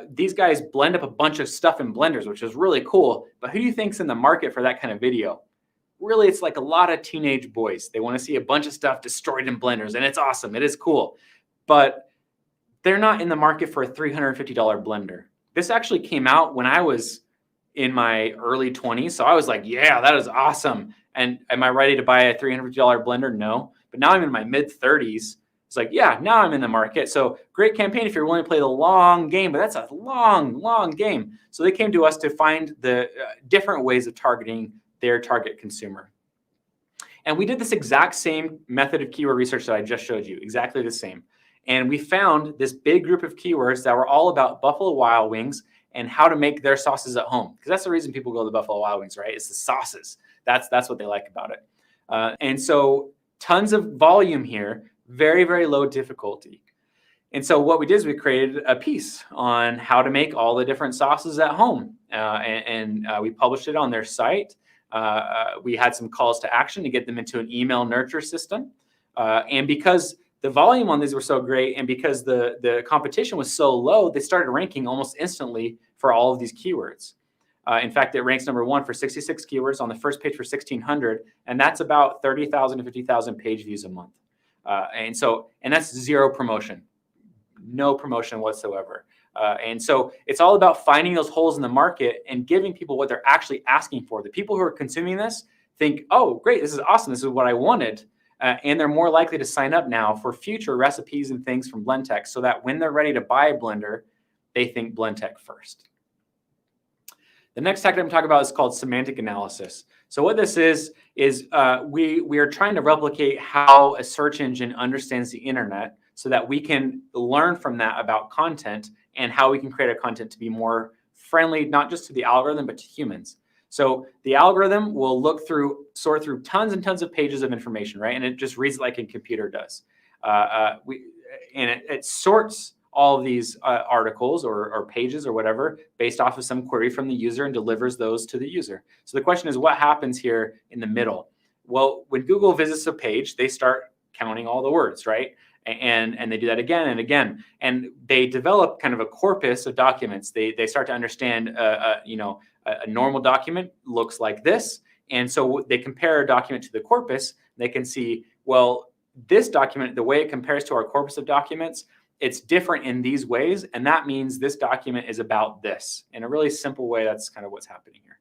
these guys blend up a bunch of stuff in blenders, which is really cool. But who do you think's in the market for that kind of video? Really, it's like a lot of teenage boys. They want to see a bunch of stuff destroyed in blenders, and it's awesome. It is cool. But they're not in the market for a $350 blender. This actually came out when I was in my early 20s. So I was like, yeah, that is awesome. And am I ready to buy a $350 blender? No. But now I'm in my mid 30s It's like, yeah, now I'm in the market. So great campaign if you're willing to play the long game, but that's a long game. So they came to us to find the different ways of targeting their target consumer. And we did this exact same method of keyword research that I just showed you, exactly the same. And we found this big group of keywords that were all about Buffalo Wild Wings and how to make their sauces at home. Because that's the reason people go to the Buffalo Wild Wings, right? It's the sauces. That's what they like about it. And so tons of volume here, very, very low difficulty. And so what we did is we created a piece on how to make all the different sauces at home. And we published it on their site. We had some calls to action to get them into an email nurture system. And because the volume on these were so great and because the competition was so low, they started ranking almost instantly for all of these keywords. In fact, it ranks number 1 for 66 keywords on the first page for 1,600, and that's about 30,000 to 50,000 page views a month. And that's zero promotion, no promotion whatsoever. And so it's all about finding those holes in the market and giving people what they're actually asking for. The people who are consuming this think, oh, great, this is awesome. This is what I wanted. And they're more likely to sign up now for future recipes and things from Blendtec so that when they're ready to buy a blender, they think Blendtec first. The next tactic I'm talking about is called semantic analysis. So what this is we are trying to replicate how a search engine understands the internet so that we can learn from that about content and how we can create our content to be more friendly, not just to the algorithm, but to humans. So the algorithm will sort through tons and tons of pages of information, right? And it just reads it like a computer does. It sorts all of these articles or pages or whatever based off of some query from the user and delivers those to the user. So the question is, what happens here in the middle? Well, when Google visits a page, they start counting all the words, right? And they do that again and again. And they develop kind of a corpus of documents. They start to understand, a normal document looks like this. And so they compare a document to the corpus. They can see, well, this document, the way it compares to our corpus of documents, it's different in these ways. And that means this document is about this. In a really simple way, that's kind of what's happening here.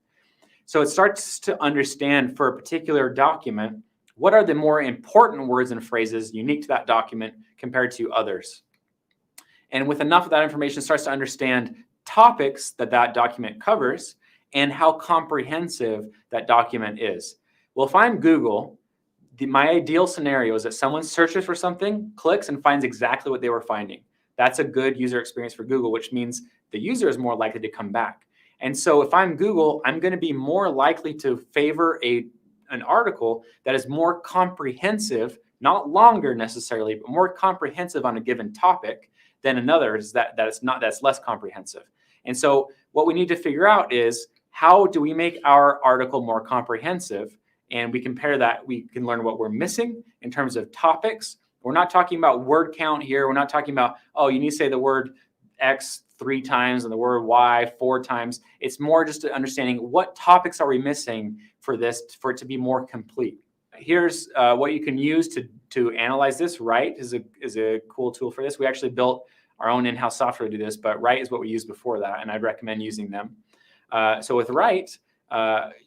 So it starts to understand for a particular document, what are the more important words and phrases unique to that document compared to others? And with enough of that information, it starts to understand topics that document covers and how comprehensive that document is. Well, if I'm Google, my ideal scenario is that someone searches for something, clicks, and finds exactly what they were finding. That's a good user experience for Google, which means the user is more likely to come back. And so if I'm Google, I'm going to be more likely to favor an article that is more comprehensive, not longer necessarily, but more comprehensive on a given topic than another that's less comprehensive. And so what we need to figure out is, how do we make our article more comprehensive? And we compare that. We can learn what we're missing in terms of topics. We're not talking about word count here. We're not talking about, oh, you need to say the word X 3 times and the word Y 4 times. It's more just understanding what topics are we missing for it to be more complete. Here's what you can use to analyze this. Write is a cool tool for this. We actually built our own in-house software to do this, but Write is what we used before that, and I'd recommend using them. So with Write,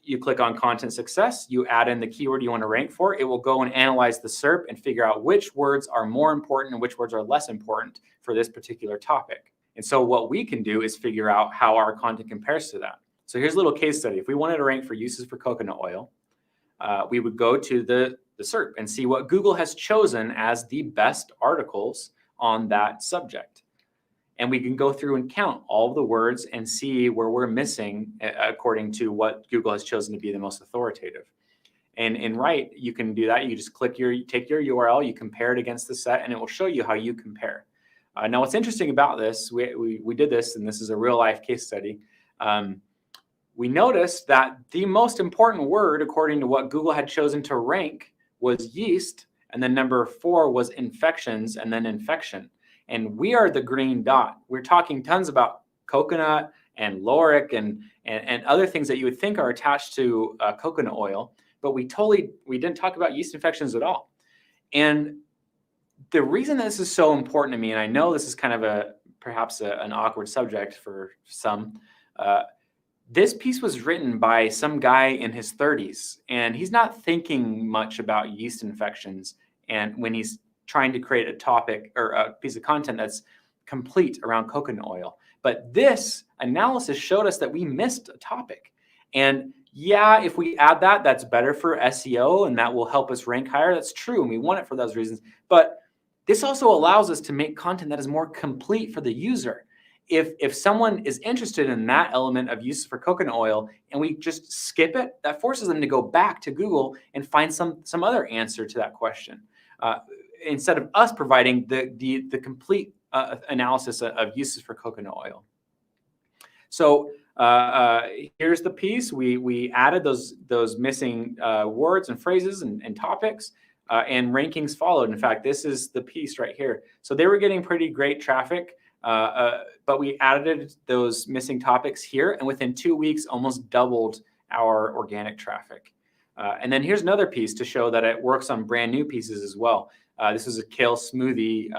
you click on content success, you add in the keyword you want to rank for. It will go and analyze the SERP and figure out which words are more important and which words are less important for this particular topic. And so what we can do is figure out how our content compares to that. So here's a little case study. If we wanted to rank for uses for coconut oil, we would go to the SERP and see what Google has chosen as the best articles on that subject. And we can go through and count all of the words and see where we're missing according to what Google has chosen to be the most authoritative. And in Write, you can do that. You just take your URL, you compare it against the set, and it will show you how you compare. Now, what's interesting about this, we did this, and this is a real life case study. We noticed that the most important word, according to what Google had chosen to rank, was yeast, and then number 4 was infections, and then infection. And we are the green dot. We're talking tons about coconut and lauric and other things that you would think are attached to coconut oil, but we didn't talk about yeast infections at all. And the reason this is so important to me, and I know this is kind of perhaps an awkward subject for some, this piece was written by some guy in his 30s, and he's not thinking much about yeast infections and when he's trying to create a topic or a piece of content that's complete around coconut oil. But this analysis showed us that we missed a topic. And yeah, if we add that, that's better for SEO and that will help us rank higher. That's true. And we want it for those reasons. But this also allows us to make content that is more complete for the user. If someone is interested in that element of use for coconut oil and we just skip it, that forces them to go back to Google and find some other answer to that question. Instead of us providing the complete analysis of uses for coconut oil. So here's the piece. We added those missing words and phrases and topics, and rankings followed. In fact, this is the piece right here. So they were getting pretty great traffic, but we added those missing topics here, and within 2 weeks, almost doubled our organic traffic. And then here's another piece to show that it works on brand new pieces as well. This is a kale smoothie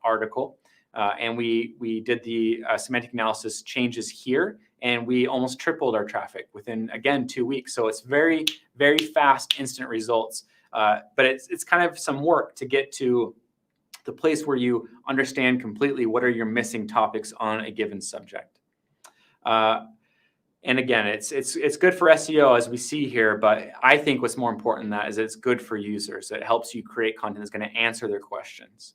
article. And we did the semantic analysis changes here, and we almost tripled our traffic within, again, 2 weeks. So it's very, very fast, instant results. But it's kind of some work to get to the place where you understand completely what are your missing topics on a given subject. And again, it's good for SEO as we see here, but I think what's more important than that is it's good for users. It helps you create content that's going to answer their questions.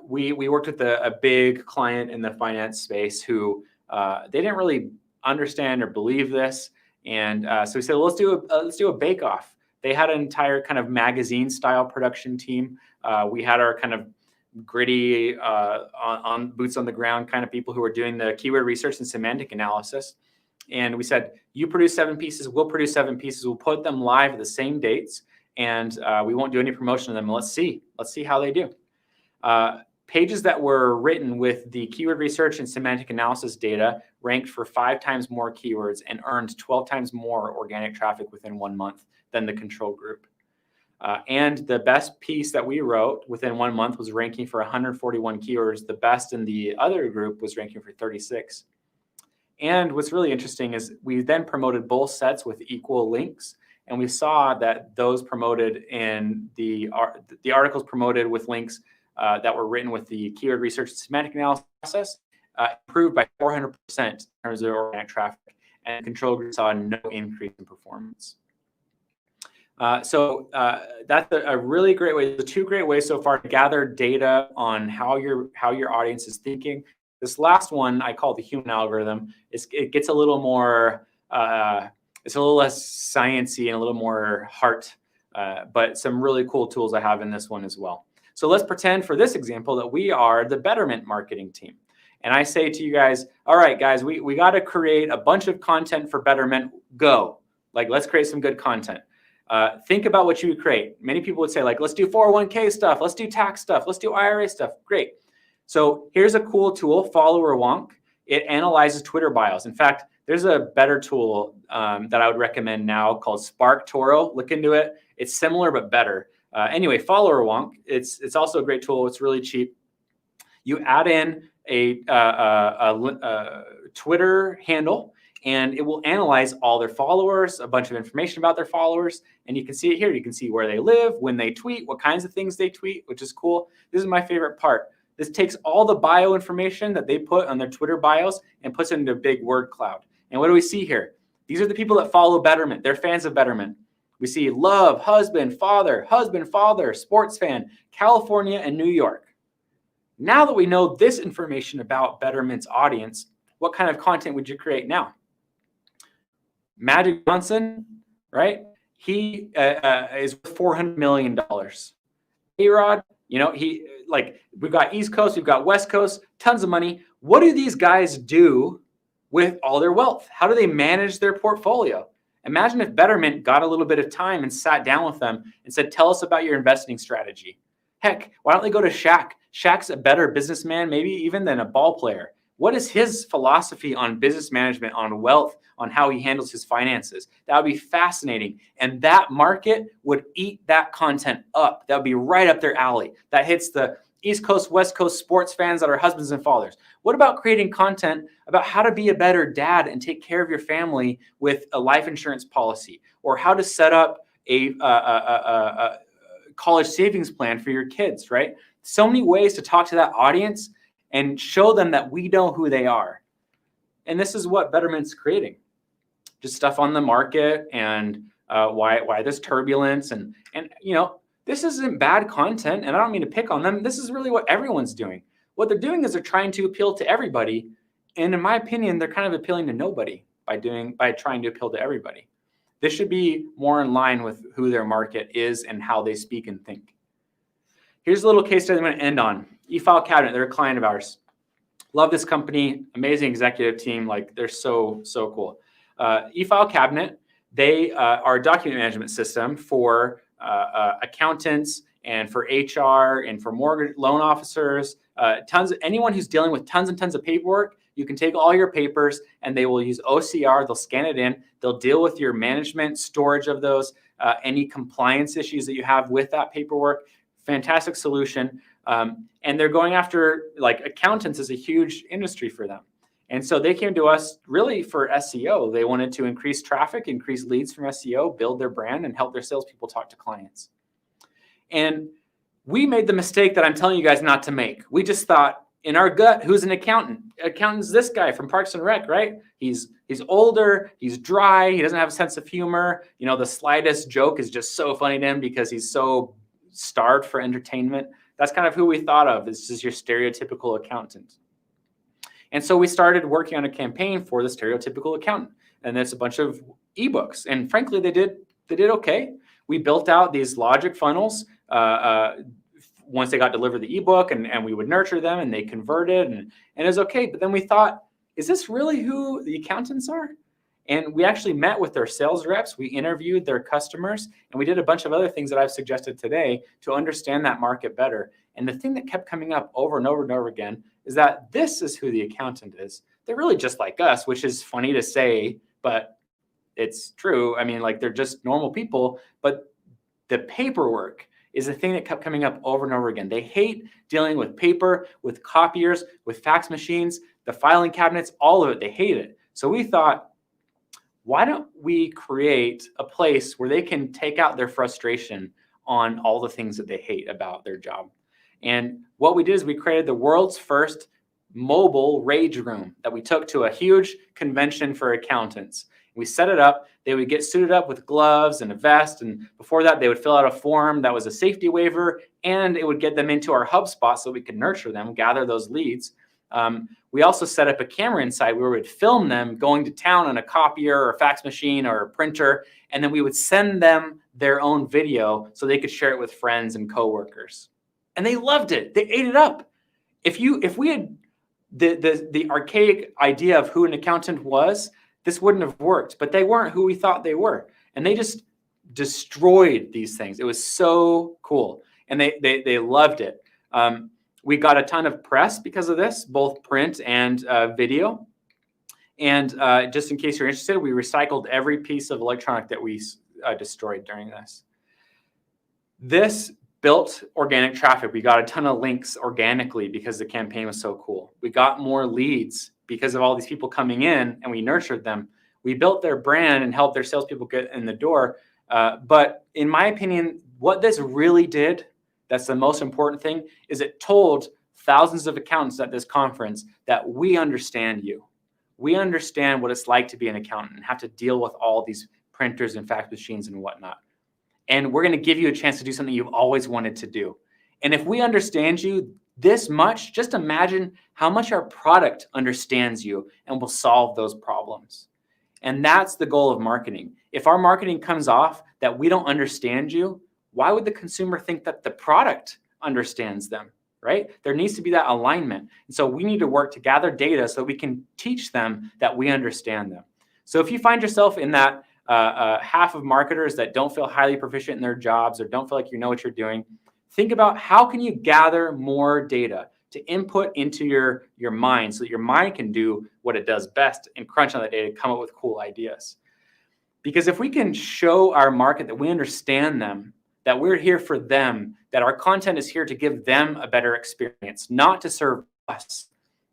We worked with a big client in the finance space who they didn't really understand or believe this, and so we said, well, let's do a bake-off. They had an entire kind of magazine-style production team. We had our kind of gritty, on boots on the ground kind of people who were doing the keyword research and semantic analysis. And we said, you produce 7 pieces, we'll produce 7 pieces. We'll put them live at the same dates, and we won't do any promotion of them. Let's see how they do. Pages that were written with the keyword research and semantic analysis data ranked for 5 times more keywords and earned 12 times more organic traffic within 1 month than the control group. And the best piece that we wrote within 1 month was ranking for 141 keywords. The best in the other group was ranking for 36. And what's really interesting is we then promoted both sets with equal links. And we saw that those promoted in the articles promoted with links that were written with the keyword research and semantic analysis improved by 400% in terms of organic traffic, and control group saw no increase in performance. So that's a really great way. The 2 great ways so far to gather data on how your audience is thinking. This last one I call the human algorithm. It gets a little more, it's a little less sciencey and a little more heart, but some really cool tools I have in this one as well. So let's pretend for this example that we are the Betterment marketing team. And I say to you guys, all right, guys, we got to create a bunch of content for Betterment. Go. Like, let's create some good content. Think about what you would create. Many people would say, like, let's do 401k stuff. Let's do tax stuff. Let's do IRA stuff. Great. So here's a cool tool, Follower Wonk. It analyzes Twitter bios. In fact, there's a better tool that I would recommend now called Spark Toro. Look into it. It's similar but better. Anyway, Follower Wonk. It's also a great tool. It's really cheap. You add in a Twitter handle, and it will analyze all their followers, a bunch of information about their followers. And you can see it here. You can see where they live, when they tweet, what kinds of things they tweet, which is cool. This is my favorite part. This takes all the bio information that they put on their Twitter bios and puts it into a big word cloud. And what do we see here? These are the people that follow Betterment. They're fans of Betterment. We see love, husband, father, sports fan, California, and New York. Now that we know this information about Betterment's audience, what kind of content would you create now? Magic Johnson, right? He is worth $400 million. A-Rod, we've got East Coast, we've got West Coast, tons of money. What do these guys do with all their wealth? How do they manage their portfolio? Imagine if Betterment got a little bit of time and sat down with them and said, tell us about your investing strategy. Heck, why don't they go to Shaq? Shaq's a better businessman, maybe even than a ball player. What is his philosophy on business management, on wealth, on how he handles his finances? That would be fascinating. And that market would eat that content up. That would be right up their alley. That hits the East Coast, West Coast sports fans that are husbands and fathers. What about creating content about how to be a better dad and take care of your family with a life insurance policy, or how to set up a college savings plan for your kids, right? So many ways to talk to that audience and show them that we know who they are. And this is what Betterment's creating. Just stuff on the market and why there's turbulence and this isn't bad content, and I don't mean to pick on them. This is really what everyone's doing. What they're doing is they're trying to appeal to everybody, and in my opinion, they're kind of appealing to nobody by trying to appeal to everybody. This should be more in line with who their market is and how they speak and think. Here's a little case study I'm going to end on. eFile Cabinet, they're a client of ours. Love this company, amazing executive team. Like, they're so cool. eFile Cabinet, they are a document management system for accountants and for HR and for mortgage loan officers, anyone who's dealing with tons and tons of paperwork. You can take all your papers and they will use OCR. They'll scan it in. They'll deal with your management, storage of those, any compliance issues that you have with that paperwork. Fantastic solution. And they're going after, like, accountants is a huge industry for them. And so they came to us really for SEO. They wanted to increase traffic, increase leads from SEO, build their brand, and help their salespeople talk to clients. And we made the mistake that I'm telling you guys not to make. We just thought in our gut, who's an accountant? Accountant's this guy from Parks and Rec, right? He's older, he's dry, he doesn't have a sense of humor. The slightest joke is just so funny to him because he's so starved for entertainment. That's kind of who we thought of. This is your stereotypical accountant. And so we started working on a campaign for the stereotypical accountant. And it's a bunch of ebooks. And frankly, they did okay. We built out these logic funnels once they got delivered the ebook, and we would nurture them, and they converted, and it was okay. But then we thought, is this really who the accountants are? And we actually met with their sales reps. We interviewed their customers, and we did a bunch of other things that I've suggested today to understand that market better. And the thing that kept coming up over and over and over again is that this is who the accountant is. They're really just like us, which is funny to say, but it's true. I mean, like, they're just normal people, but the paperwork is the thing that kept coming up over and over again. They hate dealing with paper, with copiers, with fax machines, the filing cabinets, all of it. They hate it. So we thought, why don't we create a place where they can take out their frustration on all the things that they hate about their job? And what we did is we created the world's first mobile rage room that we took to a huge convention for accountants. We set it up. They would get suited up with gloves and a vest. And before that, they would fill out a form that was a safety waiver, and it would get them into our HubSpot so we could nurture them, gather those leads. We also set up a camera inside where we would film them going to town on a copier or a fax machine or a printer. And then we would send them their own video so they could share it with friends and coworkers. And they loved it. They ate it up. If we had the archaic idea of who an accountant was, this wouldn't have worked, but they weren't who we thought they were. And they just destroyed these things. It was so cool. And they loved it. We got a ton of press because of this, both print and video. And just in case you're interested, we recycled every piece of electronic that we destroyed during this. This built organic traffic. We got a ton of links organically because the campaign was so cool. We got more leads because of all these people coming in, and we nurtured them. We built their brand and helped their salespeople get in the door. But in my opinion, what this really did, that's the most important thing, is it told thousands of accountants at this conference that we understand you. We understand what it's like to be an accountant and have to deal with all these printers and fax machines and whatnot. And we're going to give you a chance to do something you've always wanted to do. And if we understand you this much, just imagine how much our product understands you and will solve those problems. And that's the goal of marketing. If our marketing comes off that we don't understand you, why would the consumer think that the product understands them, right? There needs to be that alignment. And so we need to work to gather data so we can teach them that we understand them. So if you find yourself in that half of marketers that don't feel highly proficient in their jobs or don't feel like you know what you're doing, think about how can you gather more data to input into your mind so that your mind can do what it does best and crunch on that data and come up with cool ideas. Because if we can show our market that we understand them, that we're here for them, that our content is here to give them a better experience, not to serve us,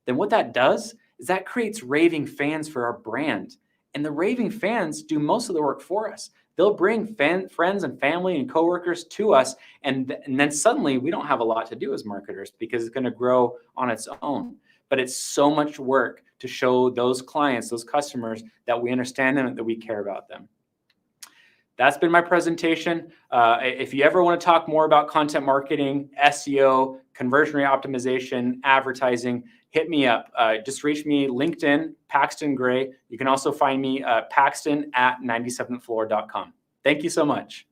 then what that does is that creates raving fans for our brand. And the raving fans do most of the work for us. they'll bring friends and family and coworkers to us. And then suddenly we don't have a lot to do as marketers because it's going to grow on its own. But it's so much work to show those clients, those customers, that we understand them and that we care about them. That's been my presentation. If you ever want to talk more about content marketing, SEO, conversion rate optimization, advertising, hit me up. Just reach me, LinkedIn, Paxton Gray. You can also find me paxton@97thfloor.com. Thank you so much.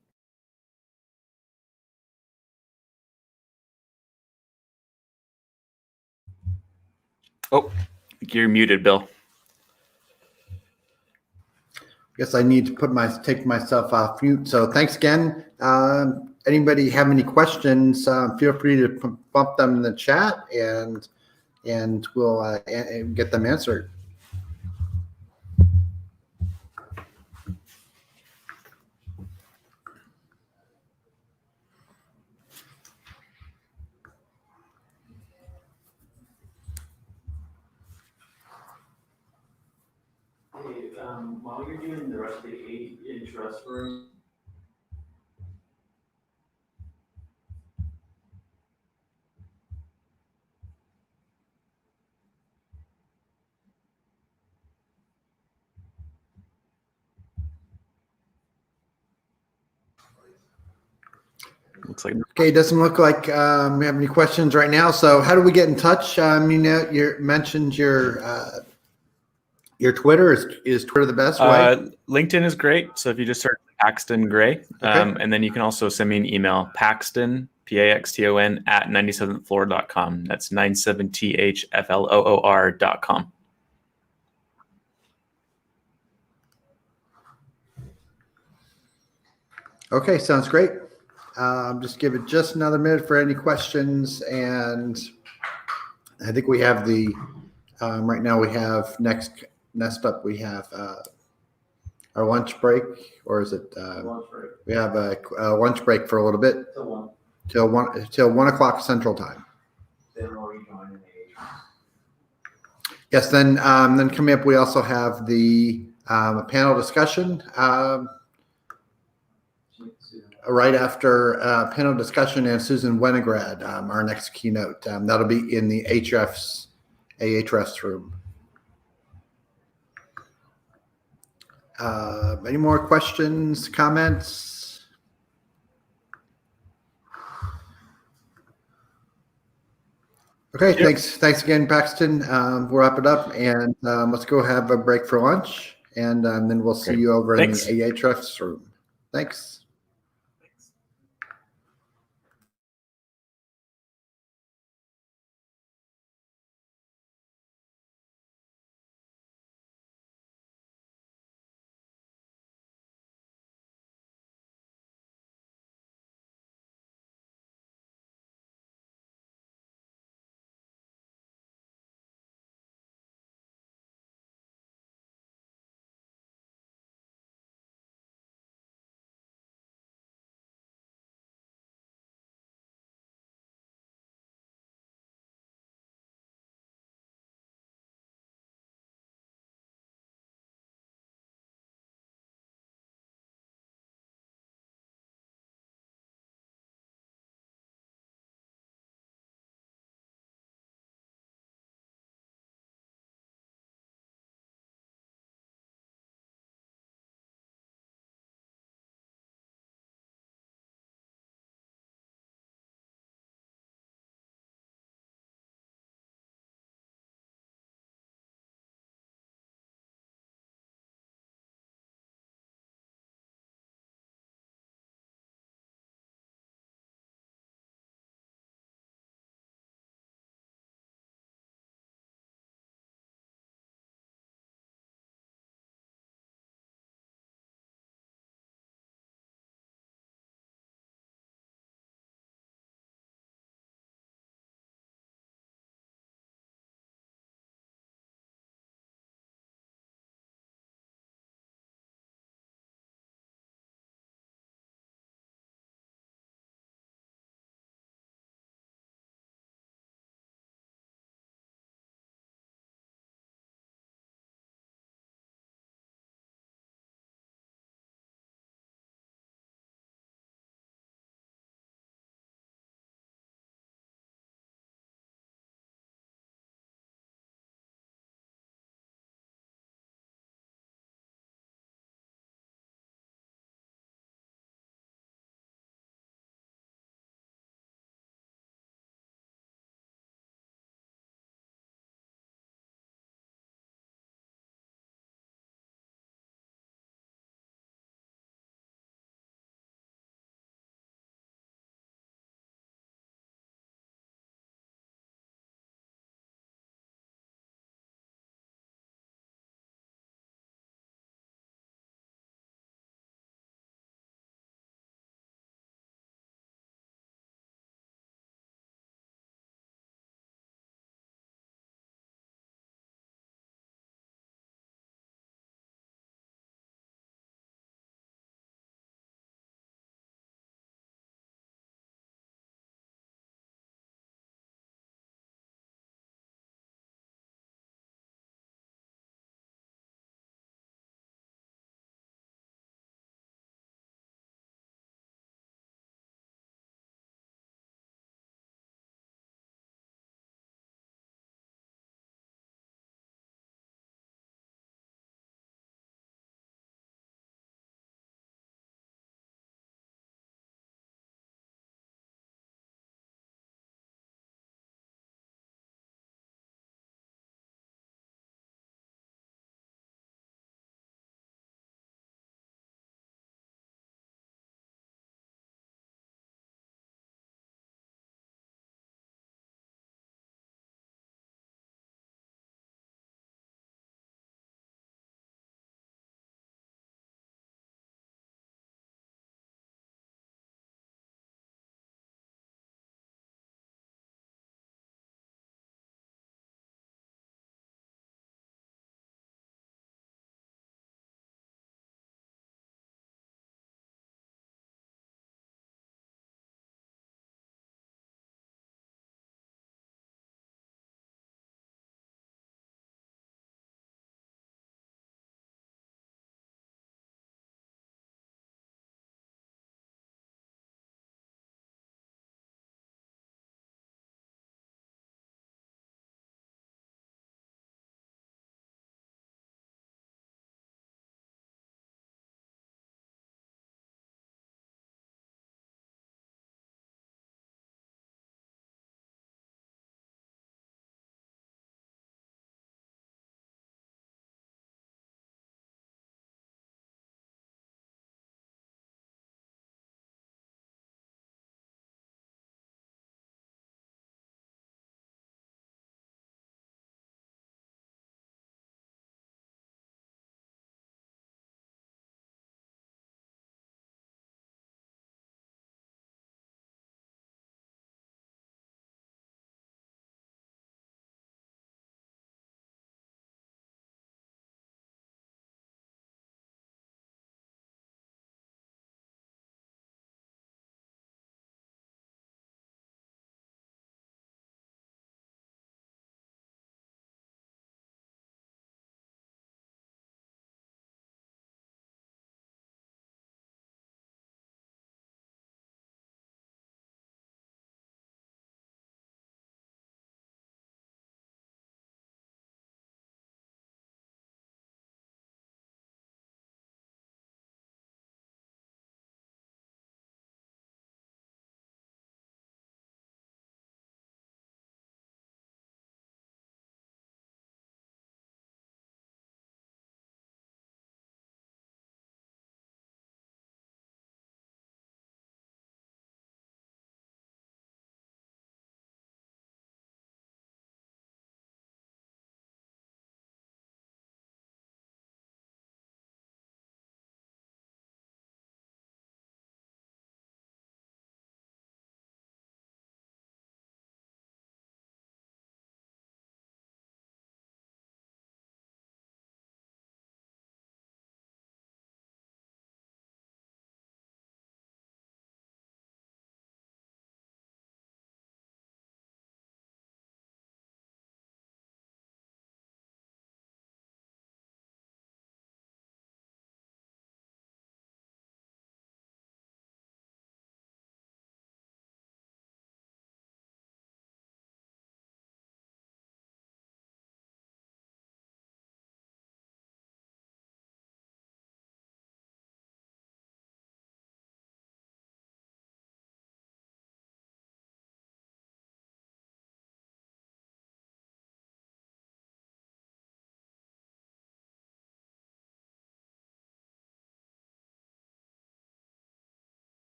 Oh, you're muted, Bill. Guess I need to take myself off mute. So thanks again. Anybody have any questions? Feel free to bump them in the chat, and we'll get them answered. Hey, while you're doing the rest of the 8-inch restaurant. Looks like Okay, it doesn't look like we have any questions right now. So how do we get in touch? You mentioned your Twitter. Is Twitter the best way? LinkedIn is great. So if you just search Paxton Gray, and then you can also send me an email, Paxton, Paxton @97thfloor.com. That's 97thfloor.com. Okay, sounds great. Just give it just another minute for any questions. And I think we have right now we have next up, we have our lunch break, or is it? Lunch break. We have a lunch break for a little bit till 1 o'clock Central Time. Then we'll rejoin in the 8. Yes. Then coming up, we also have the panel discussion. Right after panel discussion and Susan Winograd, our next keynote. That'll be in the AHREF's room. Any more questions, comments? Okay, Yep. Thanks again, Paxton. We'll wrap it up, and let's go have a break for lunch, and then we'll see you over Thanks. in the AHREF's room. Thanks.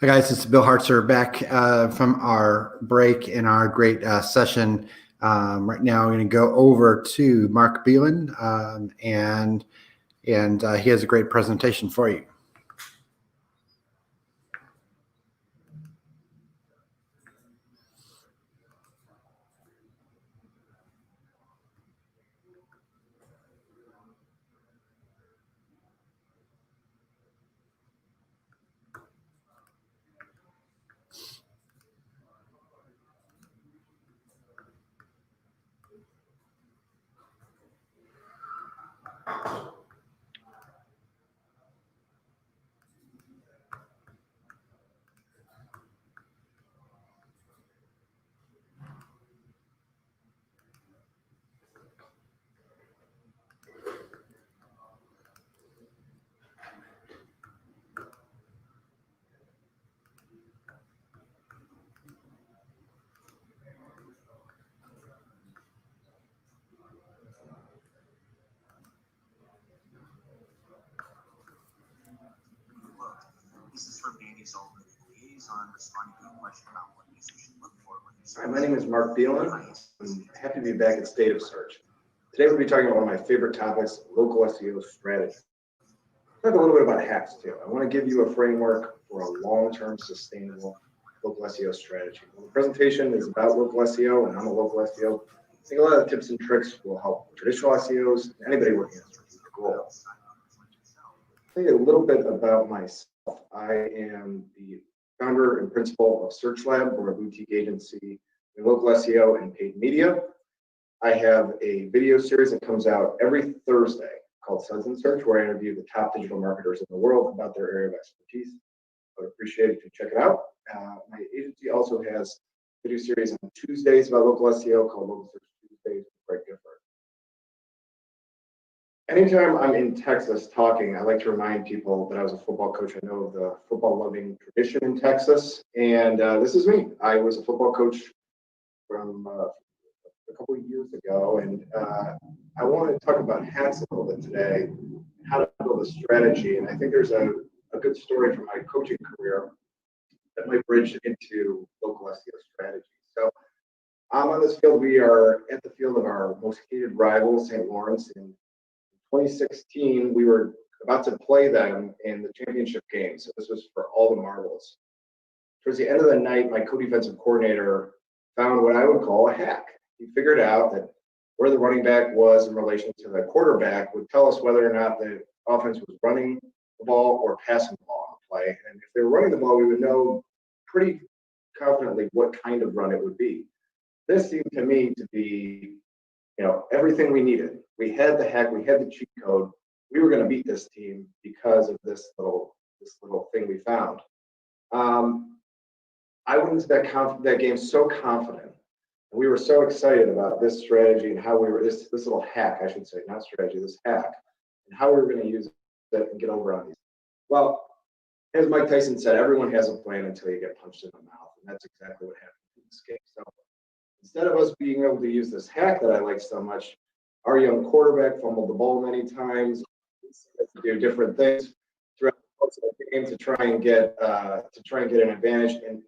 Hi guys, it's Bill Hartzer back from our break in our great session. Right now, I'm going to go over to Mark Beelan, and he has a great presentation for you. This is from Andy Sullivan, liaison, responding to a question about what users should look for when you're. Hi, my name is Mark Beelan. I'm happy to be back at State of Search. Today we'll be talking about one of my favorite topics, local SEO strategy. Talk a little bit about hacks too. I want to give you a framework for a long-term sustainable local SEO strategy. Well, the presentation is about local SEO, and I'm a local SEO. I think a lot of the tips and tricks will help traditional SEOs and anybody working on strategic goals. I'll tell you a little bit about myself. I am the founder and principal of Search Lab. We're a boutique agency in local SEO and paid media. I have a video series that comes out every Thursday called Suds in Search, where I interview the top digital marketers in the world about their area of expertise. I would appreciate it if you check it out. My agency also has a video series on Tuesdays about local SEO called Local Search Tuesdays with Greg Gifford. Anytime I'm in Texas talking, I like to remind people that I was a football coach. I know of the football loving tradition in Texas, and this is me. I was a football coach from a couple of years ago, and I want to talk about hacks a little bit today, and how to build a strategy. And I think there's a good story from my coaching career that might bridge into local SEO strategy. So on this field, we are at the field of our most hated rival, St. Lawrence. In 2016, we were about to play them in the championship game. So this was for all the marbles. Towards the end of the night, my co-defensive coordinator found what I would call a hack. He figured out that where the running back was in relation to the quarterback would tell us whether or not the offense was running the ball or passing the ball on the play. And if they were running the ball, we would know pretty confidently what kind of run it would be. This seemed to me to be, everything we needed. We had the hack, we had the cheat code. We were going to beat this team because of this little thing we found. I went into that game so confident. We were so excited about this strategy and how we were this little hack, I should say, not strategy, this hack, and how we were going to use it and get over on these. Well, as Mike Tyson said, everyone has a plan until you get punched in the mouth, and that's exactly what happened in this game. So instead of us being able to use this hack that I like so much, our young quarterback fumbled the ball many times, to do different things throughout the game to try and get an advantage. And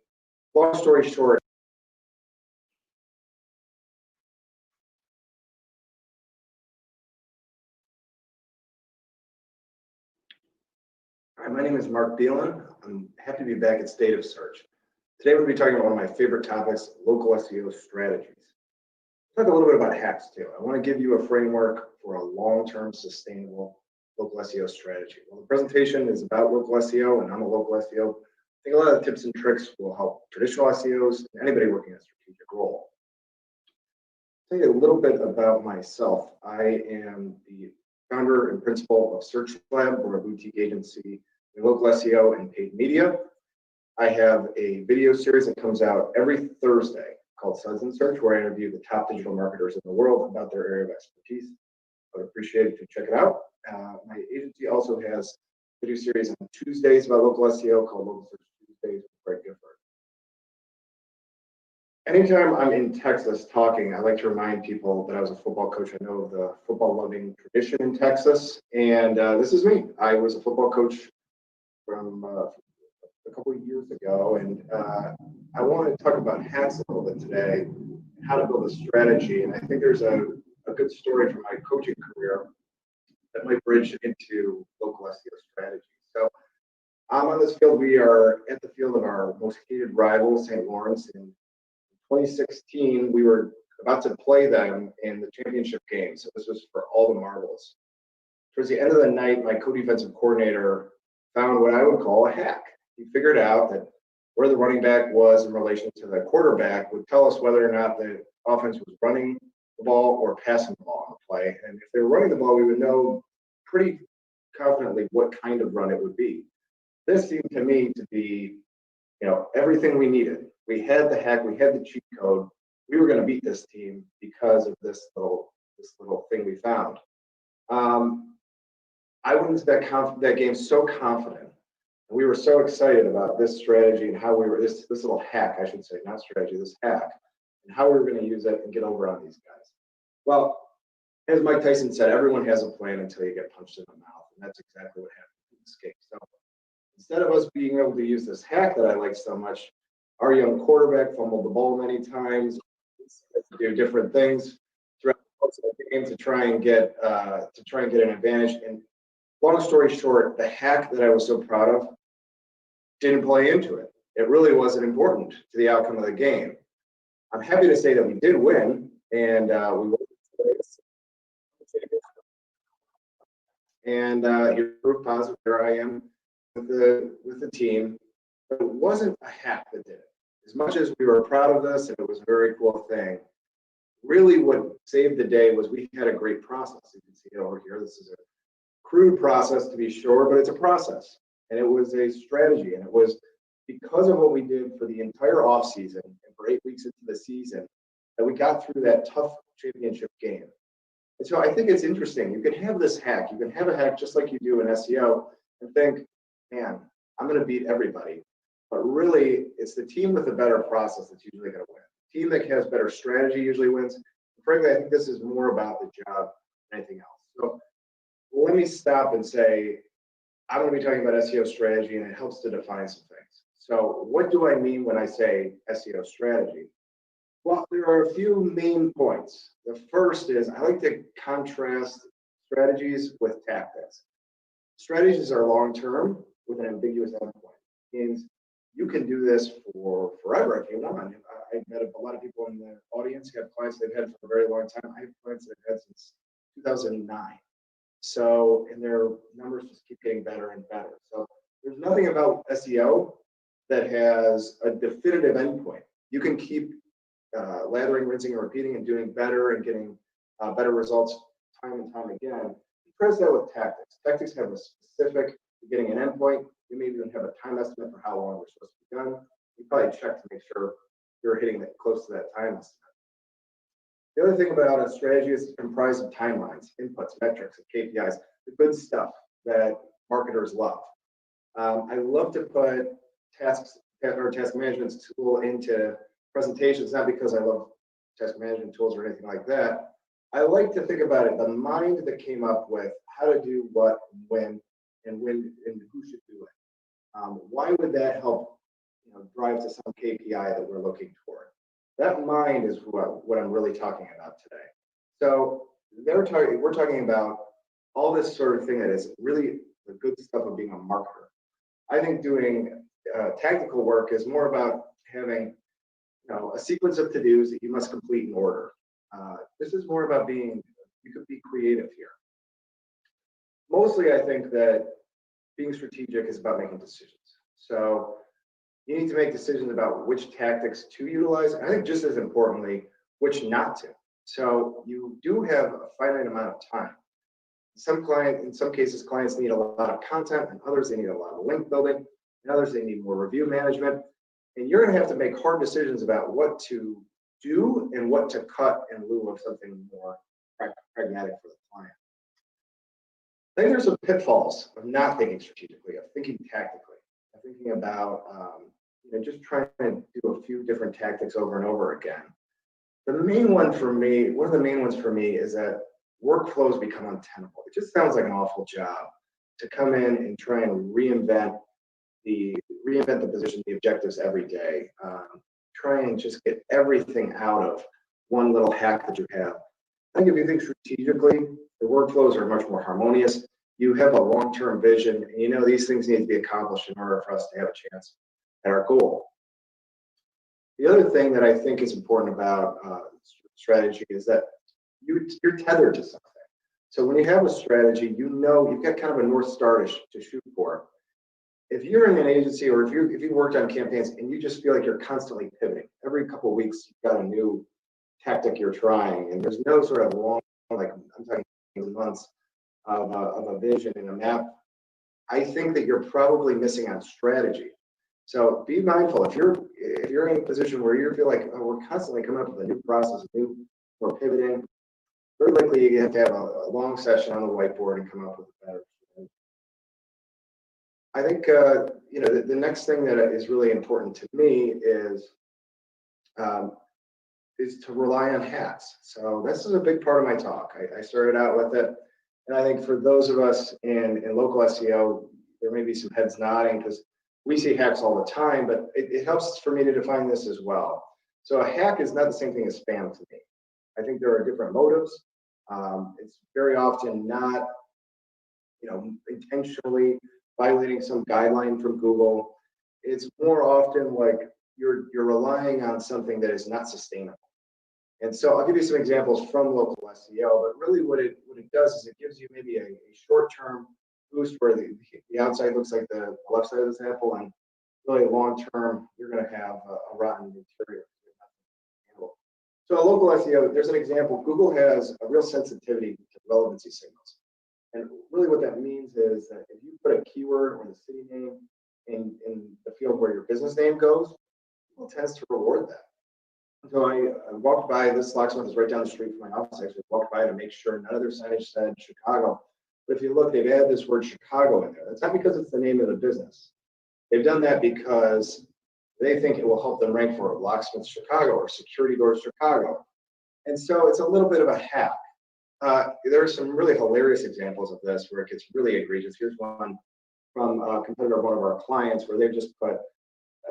long story short, hi, my name is Mark Beelan. I'm happy to be back at State of Search. Today we'll be talking about one of my favorite topics, local SEO strategies. Talk a little bit about hacks too. I want to give you a framework for a long-term sustainable local SEO strategy. Well, the presentation is about local SEO, and I'm a local SEO. I think a lot of the tips and tricks will help traditional SEOs and anybody working on a strategic role. I'll tell you a little bit about myself. I am the founder and principal of Search Lab. We're a boutique agency in local SEO and paid media. I have a video series that comes out every Thursday called Suds in Search, where I interview the top digital marketers in the world about their area of expertise. I would appreciate it if you check it out. My agency also has a video series on Tuesdays about local SEO called Local Search Tuesdays with Greg Gifford. Anytime I'm in Texas talking, I like to remind people that I was a football coach. I know of the football loving tradition in Texas, and this is me. I was a football coach from a a couple of years ago, and I want to talk about hacks a little bit today, how to build a strategy. And I think there's a good story from my coaching career that might bridge into local SEO strategy. So on this field, we are at the field of our most hated rival, St. Lawrence. In 2016, we were about to play them in the championship game. So this was for all the marbles. Towards the end of the night, my co-defensive coordinator found what I would call a hack. He figured out that where the running back was in relation to the quarterback would tell us whether or not the offense was running the ball or passing the ball on the play. And if they were running the ball, we would know pretty confidently what kind of run it would be. This seemed to me to be, everything we needed. We had the hack, we had the cheat code. We were going to beat this team because of this little thing we found. I went into that game so confident. And we were so excited about this strategy and how we were, this little hack, I should say, not strategy, this hack, and how we were going to use it and get over on these guys. Well, as Mike Tyson said, everyone has a plan until you get punched in the mouth. And that's exactly what happened in this game. So instead of us being able to use this hack that I like so much, our young quarterback fumbled the ball many times, do different things throughout the game to try and get an advantage. And long story short, the hack that I was so proud of didn't play into it. It really wasn't important to the outcome of the game. I'm happy to say that we did win, and we won. And you're proof positive. Here I am with the team, but it wasn't a hack that did it. As much as we were proud of this and it was a very cool thing, really what saved the day was we had a great process. You can see it over here. This is a crude process to be sure, but it's a process. And it was a strategy. And it was because of what we did for the entire offseason and for 8 weeks into the season that we got through that tough championship game. And so I think it's interesting. You can have this hack. You can have a hack just like you do in SEO and think, man, I'm going to beat everybody. But really, it's the team with a better process that's usually going to win. The team that has better strategy usually wins. And frankly, I think this is more about the job than anything else. So let me stop and say, I'm going to be talking about SEO strategy, and it helps to define some things. So what do I mean when I say SEO strategy? Well, there are a few main points. The first is I like to contrast strategies with tactics. Strategies are long-term with an ambiguous endpoint. It means you can do this for forever if you want. I've met a lot of people in the audience who have clients they've had for a very long time. I have clients that I've had since 2009. So, and their numbers just keep getting better and better. So there's nothing about SEO that has a definitive endpoint. You can keep lathering, rinsing, and repeating and doing better and getting better results time and time again. Compare that with tactics. Tactics have a specific beginning and endpoint. You may even have a time estimate for how long we're supposed to be done. You probably check to make sure you're hitting it close to that time estimate. The other thing about a strategy is it's comprised of timelines, inputs, metrics, and KPIs, the good stuff that marketers love. I love to put task management tool into presentations, not because I love task management tools or anything like that. I like to think about it, the mind that came up with how to do what, when, and who should do it. Why would that help drive to some KPI that we're looking toward? That mind is what I'm really talking about today. So we're talking about all this sort of thing that is really the good stuff of being a marketer. I think doing tactical work is more about having a sequence of to-dos that you must complete in order. This is more about you could be creative here. Mostly, I think that being strategic is about making decisions. So you need to make decisions about which tactics to utilize. And I think just as importantly, which not to. So you do have a finite amount of time. In some cases, clients need a lot of content, and others they need a lot of link building, and others they need more review management. And you're going to have to make hard decisions about what to do and what to cut in lieu of something more pragmatic for the client. I think there's some pitfalls of not thinking strategically, of thinking tactically, of thinking about just trying to do a few different tactics over and over again. One of the main ones for me is that workflows become untenable. It just sounds like an awful job to come in and try and reinvent the reinvent the position, the objectives every day. Try and just get everything out of one little hack that you have. I think if you think strategically, the workflows are much more harmonious. You have a long-term vision, and you know these things need to be accomplished in order for us to have a chance at our goal. The other thing that I think is important about strategy is that you're tethered to something. So when you have a strategy, you know you've got kind of a North Star to shoot for. If you're in an agency or if you worked on campaigns and you just feel like you're constantly pivoting, every couple of weeks you've got a new tactic you're trying, and there's no sort of long, like I'm talking months of a vision and a map, I think that you're probably missing on strategy. So be mindful if you're in a position where you feel like, oh, we're constantly coming up with a new process, we're pivoting. Very likely you have to have a long session on the whiteboard and come up with a better. I think the next thing that is really important to me is to rely on hacks. So this is a big part of my talk. I started out with it, and I think for those of us in local SEO, there may be some heads nodding because we see hacks all the time, but it helps for me to define this as well. So a hack is not the same thing as spam to me. I think there are different motives. It's very often not, intentionally violating some guideline from Google. It's more often like you're relying on something that is not sustainable. And so I'll give you some examples from local SEO, but really what it does is it gives you maybe a short-term boost where the outside looks like the left side of the sample, and really long-term, you're going to have a rotten interior. So a local SEO, there's an example. Google has a real sensitivity to relevancy signals. And really what that means is that if you put a keyword or the city name in the field where your business name goes, Google tends to reward that. So I walked by, this locksmith is right down the street from my office. I actually walked by to make sure none of their signage said Chicago. But if you look, they've added this word Chicago in there. That's not because it's the name of the business. They've done that because they think it will help them rank for Locksmith Chicago or Security Doors Chicago. And so it's a little bit of a hack. There are some really hilarious examples of this where it gets really egregious. Here's one from a competitor of one of our clients where they've just put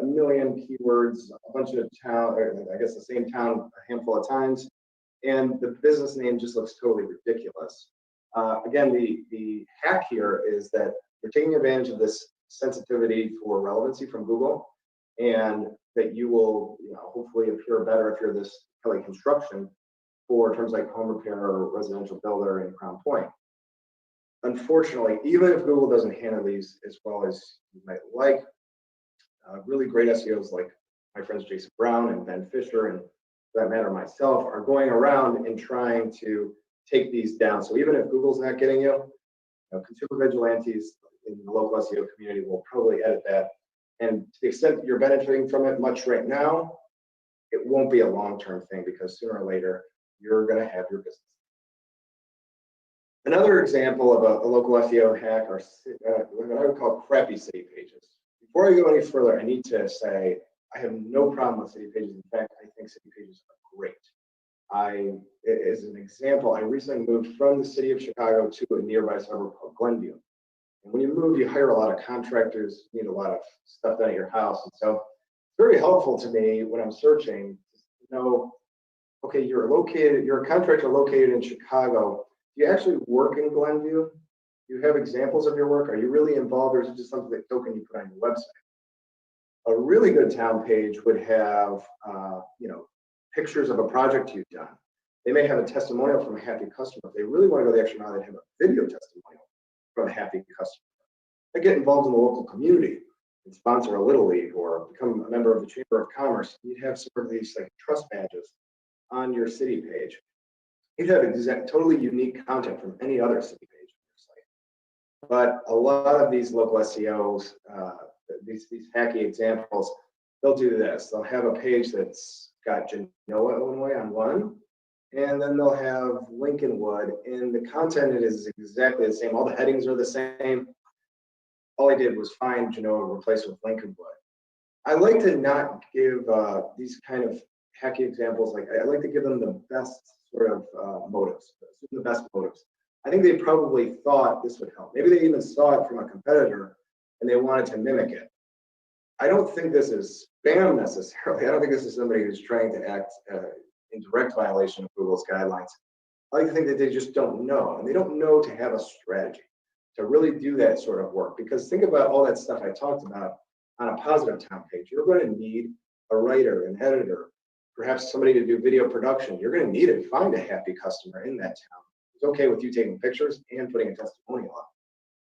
a million keywords, a bunch of town, or I guess the same town a handful of times, and the business name just looks totally ridiculous. Again, the hack here is that you're taking advantage of this sensitivity for relevancy from Google, and that you will hopefully appear better if you're this Kelly Construction for terms like home repair or residential builder in Crown Point. Unfortunately, even if Google doesn't handle these as well as you might like, really great SEOs like my friends Jason Brown and Ben Fisher, and for that matter myself, are going around and trying to take these down. So even if Google's not getting you, consumer vigilantes in the local SEO community will probably edit that. And to the extent that you're benefiting from it much right now, it won't be a long-term thing because sooner or later, you're going to have your business. Another example of a local SEO hack are what I would call crappy city pages. Before I go any further, I need to say I have no problem with city pages. In fact, I think city pages are great. As an example, I recently moved from the city of Chicago to a nearby suburb called Glenview. And when you move, you hire a lot of contractors, you need a lot of stuff done at your house. And so it's very helpful to me when I'm searching to know, okay, you're a contractor located in Chicago. Do you actually work in Glenview? Do you have examples of your work? Are you really involved, or is it just something that token you put on your website? A really good town page would have, pictures of a project you've done. They may have a testimonial from a happy customer. If they really want to go the extra mile, they'd have a video testimonial from a happy customer. They get involved in the local community and sponsor a little league or become a member of the Chamber of Commerce. You'd have sort of these like trust badges on your city page. You'd have totally unique content from any other city page on your site. But a lot of these local SEOs, these hacky examples, they'll do this. They'll have a page that's got Genoa, Illinois on one, and then they'll have Lincolnwood, and the content is exactly the same. All the headings are the same. All I did was find Genoa and replace it with Lincolnwood. I like to not give these kind of hacky examples, I like to give them the best sort of motives, the best motives. I think they probably thought this would help. Maybe they even saw it from a competitor and they wanted to mimic it. I don't think this is spam necessarily. I don't think this is somebody who's trying to act in direct violation of Google's guidelines. I like to think that they just don't know, and they don't know to have a strategy to really do that sort of work. Because think about all that stuff I talked about on a positive town page. You're going to need a writer, an editor, perhaps somebody to do video production. You're going to need to find a happy customer in that town. It's okay with you taking pictures and putting a testimonial on.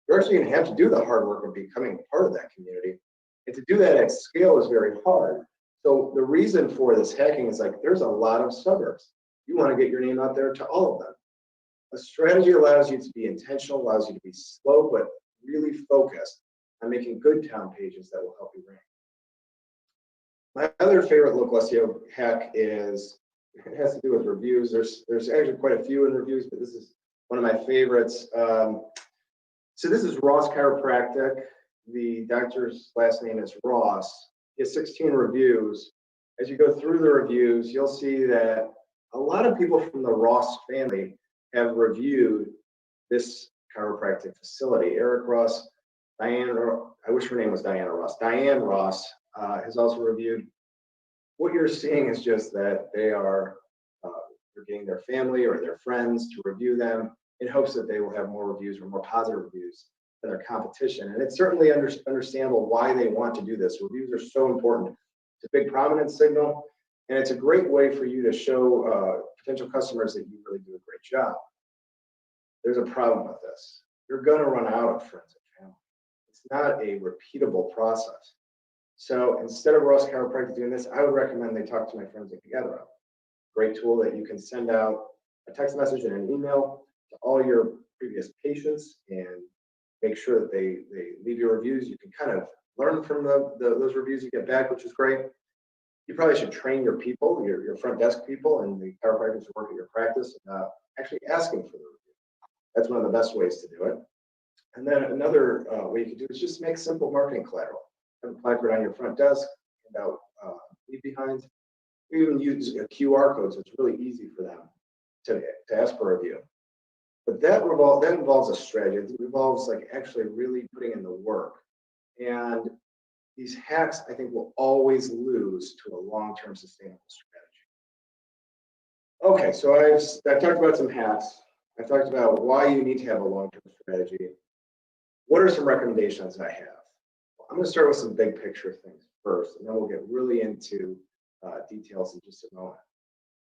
You're actually going to have to do the hard work of becoming a part of that community. And to do that at scale is very hard. So the reason for this hacking is like there's a lot of suburbs. You want to get your name out there to all of them. A strategy allows you to be intentional, allows you to be slow, but really focused on making good town pages that will help you rank. My other favorite local SEO hack is, it has to do with reviews. There's actually quite a few in reviews, but this is one of my favorites. So this is Ross Chiropractic. The doctor's last name is Ross. He has 16 reviews. As you go through the reviews, you'll see that a lot of people from the Ross family have reviewed this chiropractic facility. Eric Ross, Diane, I wish her name was Diana Ross. Diane Ross has also reviewed. What you're seeing is just that they're getting their family or their friends to review them in hopes that they will have more reviews or more positive reviews than their competition. And it's certainly understandable why they want to do this. Reviews are so important. It's a big prominence signal, and it's a great way for you to show potential customers that you really do a great job. There's a problem with this. You're going to run out of friends and family. It's not a repeatable process. So instead of Ross Chiropractic doing this, I would recommend they talk to my friends at Together Up. Great tool that you can send out a text message and an email to all your previous patients and make sure that they leave you reviews. You can kind of learn from those reviews you get back, which is great. You probably should train your people, your front desk people, and the chiropractors who work at your practice, actually asking for the review. That's one of the best ways to do it. And then another way you can do it is just make simple marketing collateral. Have a placard on your front desk, hand out leave behinds. We even use a QR code, so it's really easy for them to ask for a review. But that involves a strategy. It involves like actually really putting in the work. And these hacks, I think, will always lose to a long-term sustainable strategy. Okay, so I've talked about some hacks. I've talked about why you need to have a long-term strategy. What are some recommendations I have? Well, I'm going to start with some big picture things first, and then we'll get really into details in just a moment.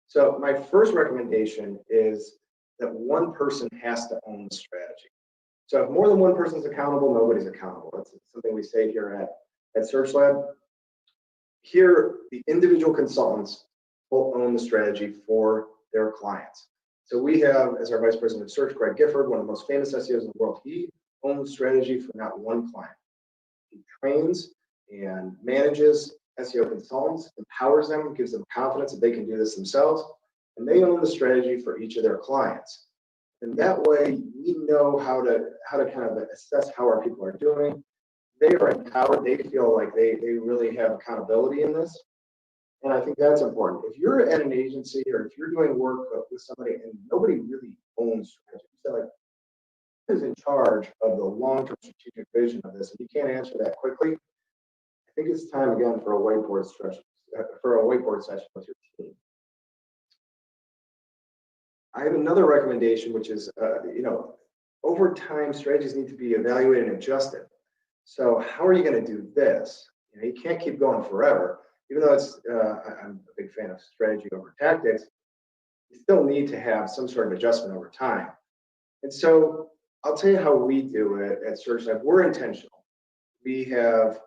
So my first recommendation is that one person has to own the strategy. So if more than one person is accountable, nobody's accountable. That's something we say here at Search Lab. Here, the individual consultants will own the strategy for their clients. So we have, as our Vice President of Search, Greg Gifford, one of the most famous SEOs in the world. He owns strategy for not one client. He trains and manages SEO consultants, empowers them, gives them confidence that they can do this themselves, and they own the strategy for each of their clients. And that way, we know how to kind of assess how our people are doing. They are empowered. They feel like they really have accountability in this. And I think that's important. If you're at an agency or if you're doing work with somebody and nobody really owns strategy, so like, who is in charge of the long-term strategic vision of this, and you can't answer that quickly, I think it's time again for a whiteboard session with your team. I have another recommendation, which is, over time, strategies need to be evaluated and adjusted. So how are you going to do this? You can't keep going forever. Even though I'm a big fan of strategy over tactics, you still need to have some sort of adjustment over time. And so I'll tell you how we do it at Search Lab. We're intentional. We have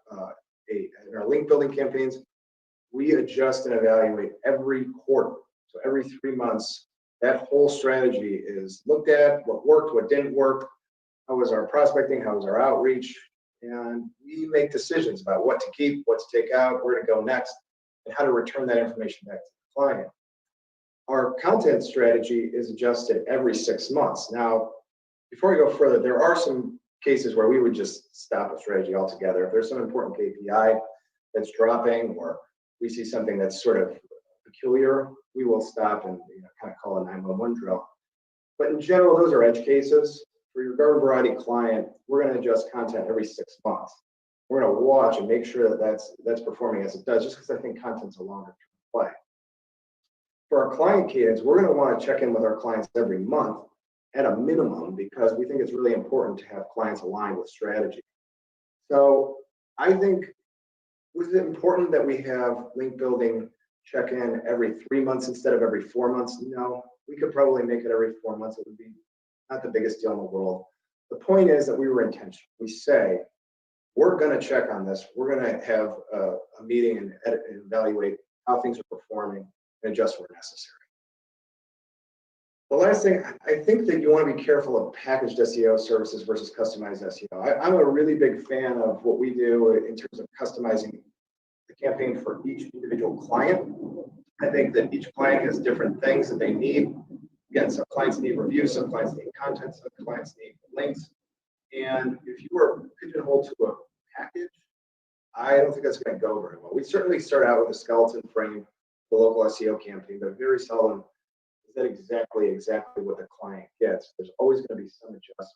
in our link building campaigns, we adjust and evaluate every quarter. So every 3 months, that whole strategy is looked at, what worked, what didn't work, how was our prospecting, how was our outreach, and we make decisions about what to keep, what to take out, where to go next, and how to return that information back to the client. Our content strategy is adjusted every 6 months. Now, before I go further, there are some cases where we would just stop a strategy altogether. If there's some important KPI that's dropping, or we see something that's sort of peculiar, we will stop and kind of call a 911 drill. But in general, those are edge cases. For your garden variety client, we're going to adjust content every 6 months. We're going to watch and make sure that that's performing as it does, just because I think content's a longer term play. For our client cadence, we're going to want to check in with our clients every month at a minimum, because we think it's really important to have clients aligned with strategy. So I think, was it important that we have link building check-in every 3 months instead of every 4 months? No, we could probably make it every 4 months. It would be not the biggest deal in the world. The point is that we were intentional. We say, we're going to check on this. We're going to have a meeting and edit and evaluate how things are performing and adjust where necessary. The last thing, I think that you want to be careful of packaged SEO services versus customized SEO. I'm a really big fan of what we do in terms of customizing the campaign for each individual client. I think that each client has different things that they need. Again, some clients need reviews, some clients need content, some clients need links. And if you were pigeonholed to a package, I don't think that's going to go very well. We certainly start out with a skeleton frame, the local SEO campaign, but very seldom is that exactly what the client gets. There's always going to be some adjustments.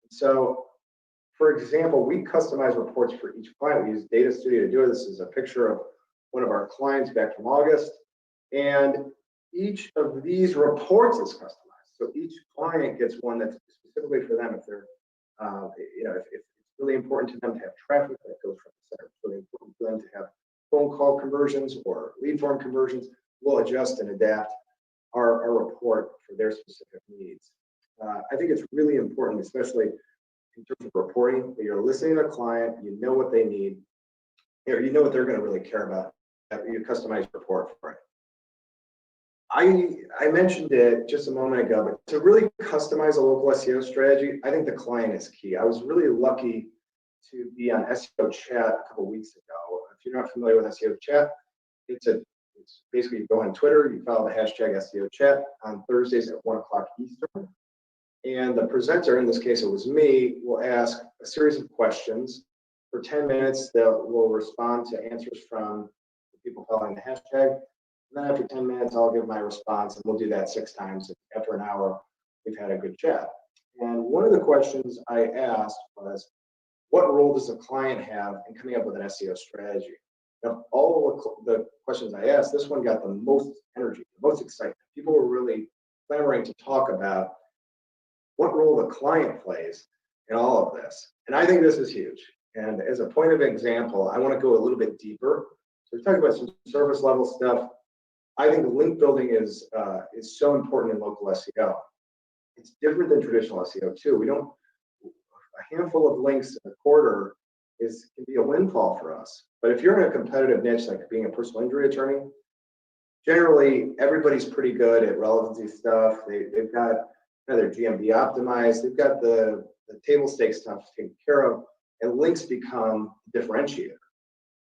So, for example, we customize reports for each client. We use Data Studio to do it. This is a picture of one of our clients back from August. And each of these reports is customized. So each client gets one that's specifically for them. If they're, if it's really important to them to have traffic that goes from the center, it's really important for them to have phone call conversions or lead form conversions, we'll adjust and adapt our report for their specific needs. I think it's really important, especially in terms of reporting, that you're listening to a client, you know what they need, or you know what they're going to really care about. You customize your report for it. I mentioned it just a moment ago, but to really customize a local SEO strategy, I think the client is key. I was really lucky to be on SEO Chat a couple of weeks ago. If you're not familiar with SEO Chat, it's basically you go on Twitter, you follow the hashtag SEO Chat on Thursdays at 1 o'clock Eastern. And the presenter, in this case it was me, will ask a series of questions for 10 minutes that will respond to answers from the people following the hashtag. And then after 10 minutes, I'll give my response, and we'll do that 6 times. After an hour, we've had a good chat. And one of the questions I asked was, what role does the client have in coming up with an SEO strategy? Now, all of the questions I asked, this one got the most energy, the most excitement. People were really clamoring to talk about what role the client plays in all of this. And I think this is huge. And as a point of example, I want to go a little bit deeper. So we're talking about some surface level stuff. I think link building is so important in local SEO. It's different than traditional SEO too. A handful of links in a quarter can be a windfall for us. But if you're in a competitive niche, like being a personal injury attorney, generally everybody's pretty good at relevancy stuff. They've got their GMB optimized. They've got the table stakes stuff taken care of, and links become a differentiator.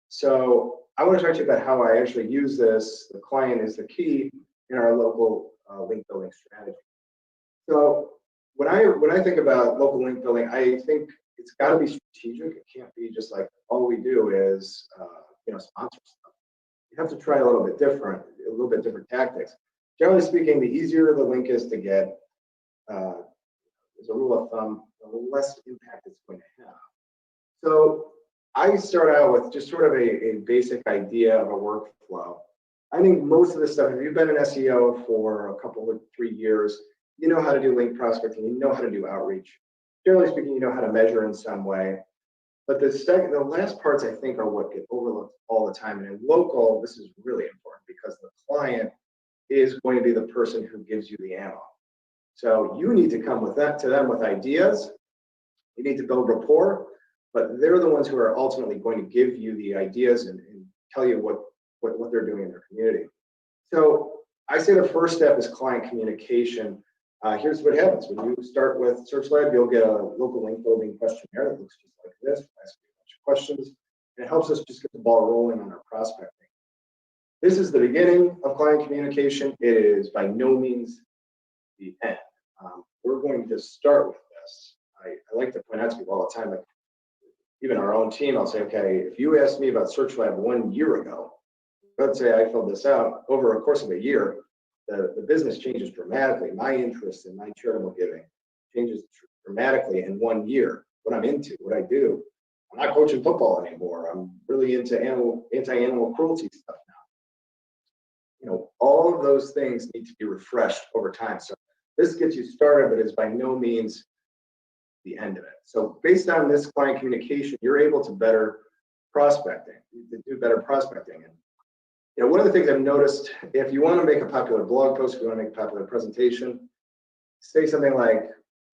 So I want to talk to you about how I actually use this. The client is the key in our local link building strategy. So when I think about local link building, I think it's got to be strategic. It can't be just like all we do is sponsor stuff. You have to try a little bit different tactics. Generally speaking, the easier the link is to get, as a rule of thumb, the less impact it's going to have. So I start out with just sort of a basic idea of a workflow. I think most of the stuff, if you've been in SEO for a couple of 3 years, you know how to do link prospecting, you know how to do outreach. Generally speaking, you know how to measure in some way. But the last parts, I think, are what get overlooked all the time. And in local, this is really important because the client is going to be the person who gives you the ammo. So you need to come to them with ideas. You need to build rapport, but they're the ones who are ultimately going to give you the ideas and tell you what they're doing in their community. So I say the first step is client communication. Here's what happens. When you start with SearchLab, you'll get a local link building questionnaire that looks just like this. We'll ask you a bunch of questions, and it helps us just get the ball rolling on our prospecting. This is the beginning of client communication. It is by no means the end. We're going to start with this. I like to point out to people all the time, like even our own team, I'll say, okay, if you asked me about SearchLab 1 year ago, let's say I filled this out over a course of a year, the business changes dramatically. My interest in my charitable giving changes dramatically in 1 year. What I'm into, what I do, I'm not coaching football anymore. I'm really into anti-animal cruelty stuff now. You know, all of those things need to be refreshed over time. So this gets you started, but is by no means the end of it. So based on this client communication, you're able to better prospecting, to do better prospecting. And you know, one of the things I've noticed, if you want to make a popular blog post, if you want to make a popular presentation, say something like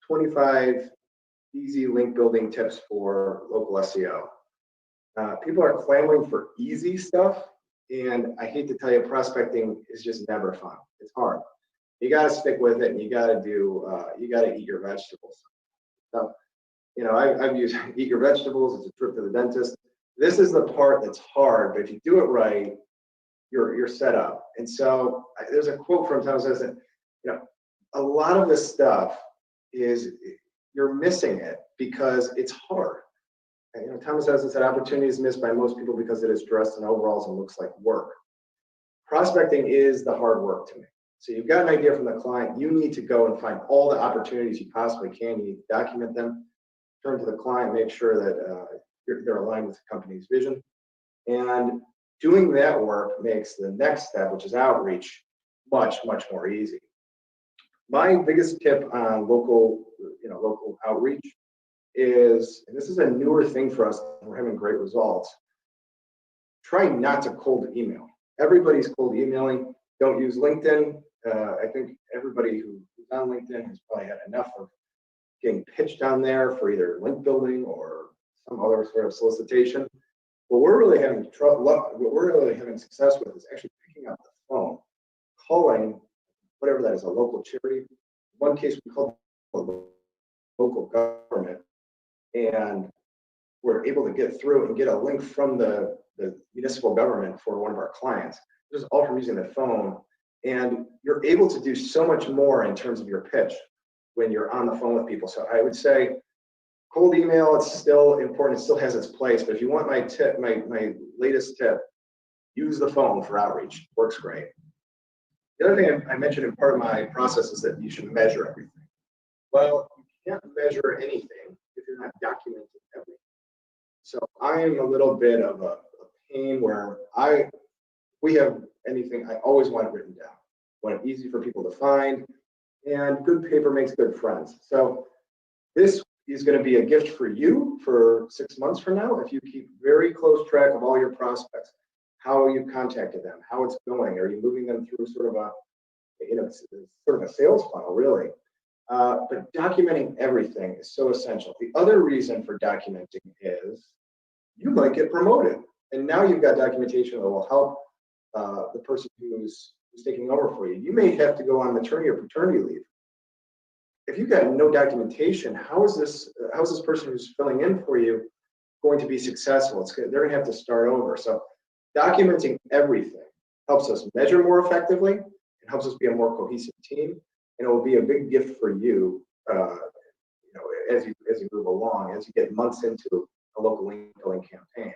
25 easy link building tips for local SEO. People are clamoring for easy stuff, and I hate to tell you, prospecting is just never fun. It's hard. You got to stick with it, and you got to eat your vegetables. So, you know, I've used eat your vegetables. It's a trip to the dentist. This is the part that's hard, but if you do it right, you're set up. And so there's a quote from Thomas Edison. You know, a lot of this stuff is you're missing it because it's hard. And, you know, Thomas Edison said opportunity is missed by most people because it is dressed in overalls and looks like work. Prospecting is the hard work to me. So you've got an idea from the client. You need to go and find all the opportunities you possibly can. You need to document them, turn to the client, make sure that they're aligned with the company's vision. And doing that work makes the next step, which is outreach, much, much more easy. My biggest tip on local outreach is, and this is a newer thing for us, and we're having great results, try not to cold email. Everybody's cold emailing. Don't use LinkedIn. I think everybody who's on LinkedIn has probably had enough of getting pitched on there for either link building or some other sort of solicitation. What we're really having success with is actually picking up the phone, calling whatever that is, a local charity. One case we called the local government, and we're able to get through and get a link from the municipal government for one of our clients. This is all from using the phone. And you're able to do so much more in terms of your pitch when you're on the phone with people. So I would say cold email, it's still important. It still has its place. But if you want my tip, my latest tip, use the phone for outreach. Works great. The other thing I mentioned in part of my process is that you should measure everything. Well, you can't measure anything if you're not documenting everything. So I am a little bit of a pain where we have anything, I always want it written down. I want it easy for people to find, and good paper makes good friends. So this is going to be a gift for you for 6 months from now. If you keep very close track of all your prospects, how you contacted them, how it's going, are you moving them through sort of a sales funnel, really? But documenting everything is so essential. The other reason for documenting is you might get promoted, and now you've got documentation that will help the person who's taking over for you. You may have to go on maternity or paternity leave. If you've got no documentation, how is this person who's filling in for you going to be successful? They're going to have to start over. So documenting everything helps us measure more effectively. It helps us be a more cohesive team, and it will be a big gift for you, as you move along, as you get months into a local link building campaign.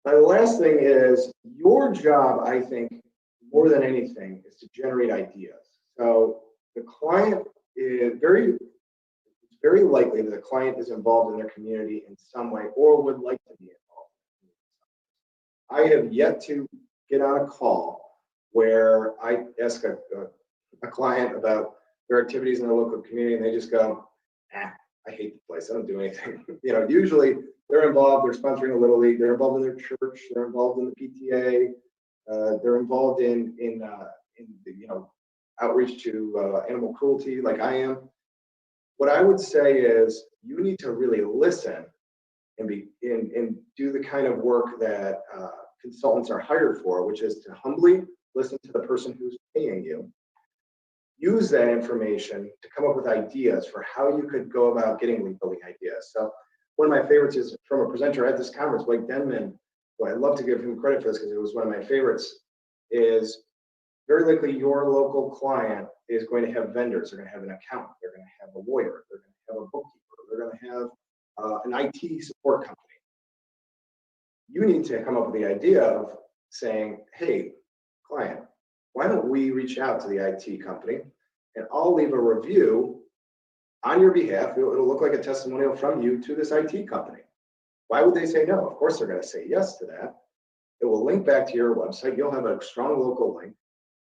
Now, the last thing is your job, I think, more than anything, is to generate ideas. So the client is very likely that the client is involved in their community in some way or would like to be involved. I have yet to get on a call where I ask a client about their activities in the local community and they just go, I hate the place. I don't do anything. Usually they're involved. They're sponsoring a little league. They're involved in their church. They're involved in the PTA. They're involved in outreach to animal cruelty, like I am. What I would say is you need to really listen and do the kind of work that consultants are hired for, which is to humbly listen to the person who's paying you. Use that information to come up with ideas for how you could go about getting link building ideas. So one of my favorites is from a presenter at this conference, Blake Denman, who I'd love to give him credit for this because it was one of my favorites, is very likely your local client is going to have vendors. They're going to have an accountant. They're going to have a lawyer. They're going to have a bookkeeper. They're going to have an IT support company. You need to come up with the idea of saying, hey, client, why don't we reach out to the IT company and I'll leave a review on your behalf. It'll look like a testimonial from you to this IT company. Why would they say no? Of course, they're going to say yes to that. It will link back to your website. You'll have a strong local link,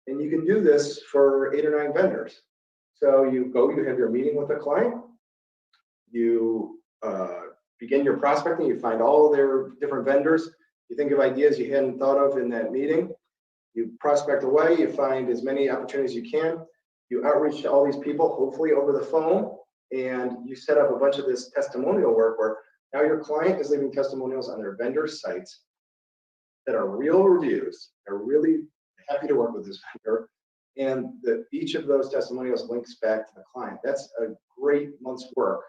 and you can do this for 8 or 9 vendors. So you have your meeting with a client, you begin your prospecting, you find all their different vendors, you think of ideas you hadn't thought of in that meeting, you prospect away, you find as many opportunities as you can, you outreach to all these people, hopefully over the phone, and you set up a bunch of this testimonial work where now your client is leaving testimonials on their vendor sites that are real reviews. They're really happy to work with this vendor, and each of those testimonials links back to the client. That's a great month's work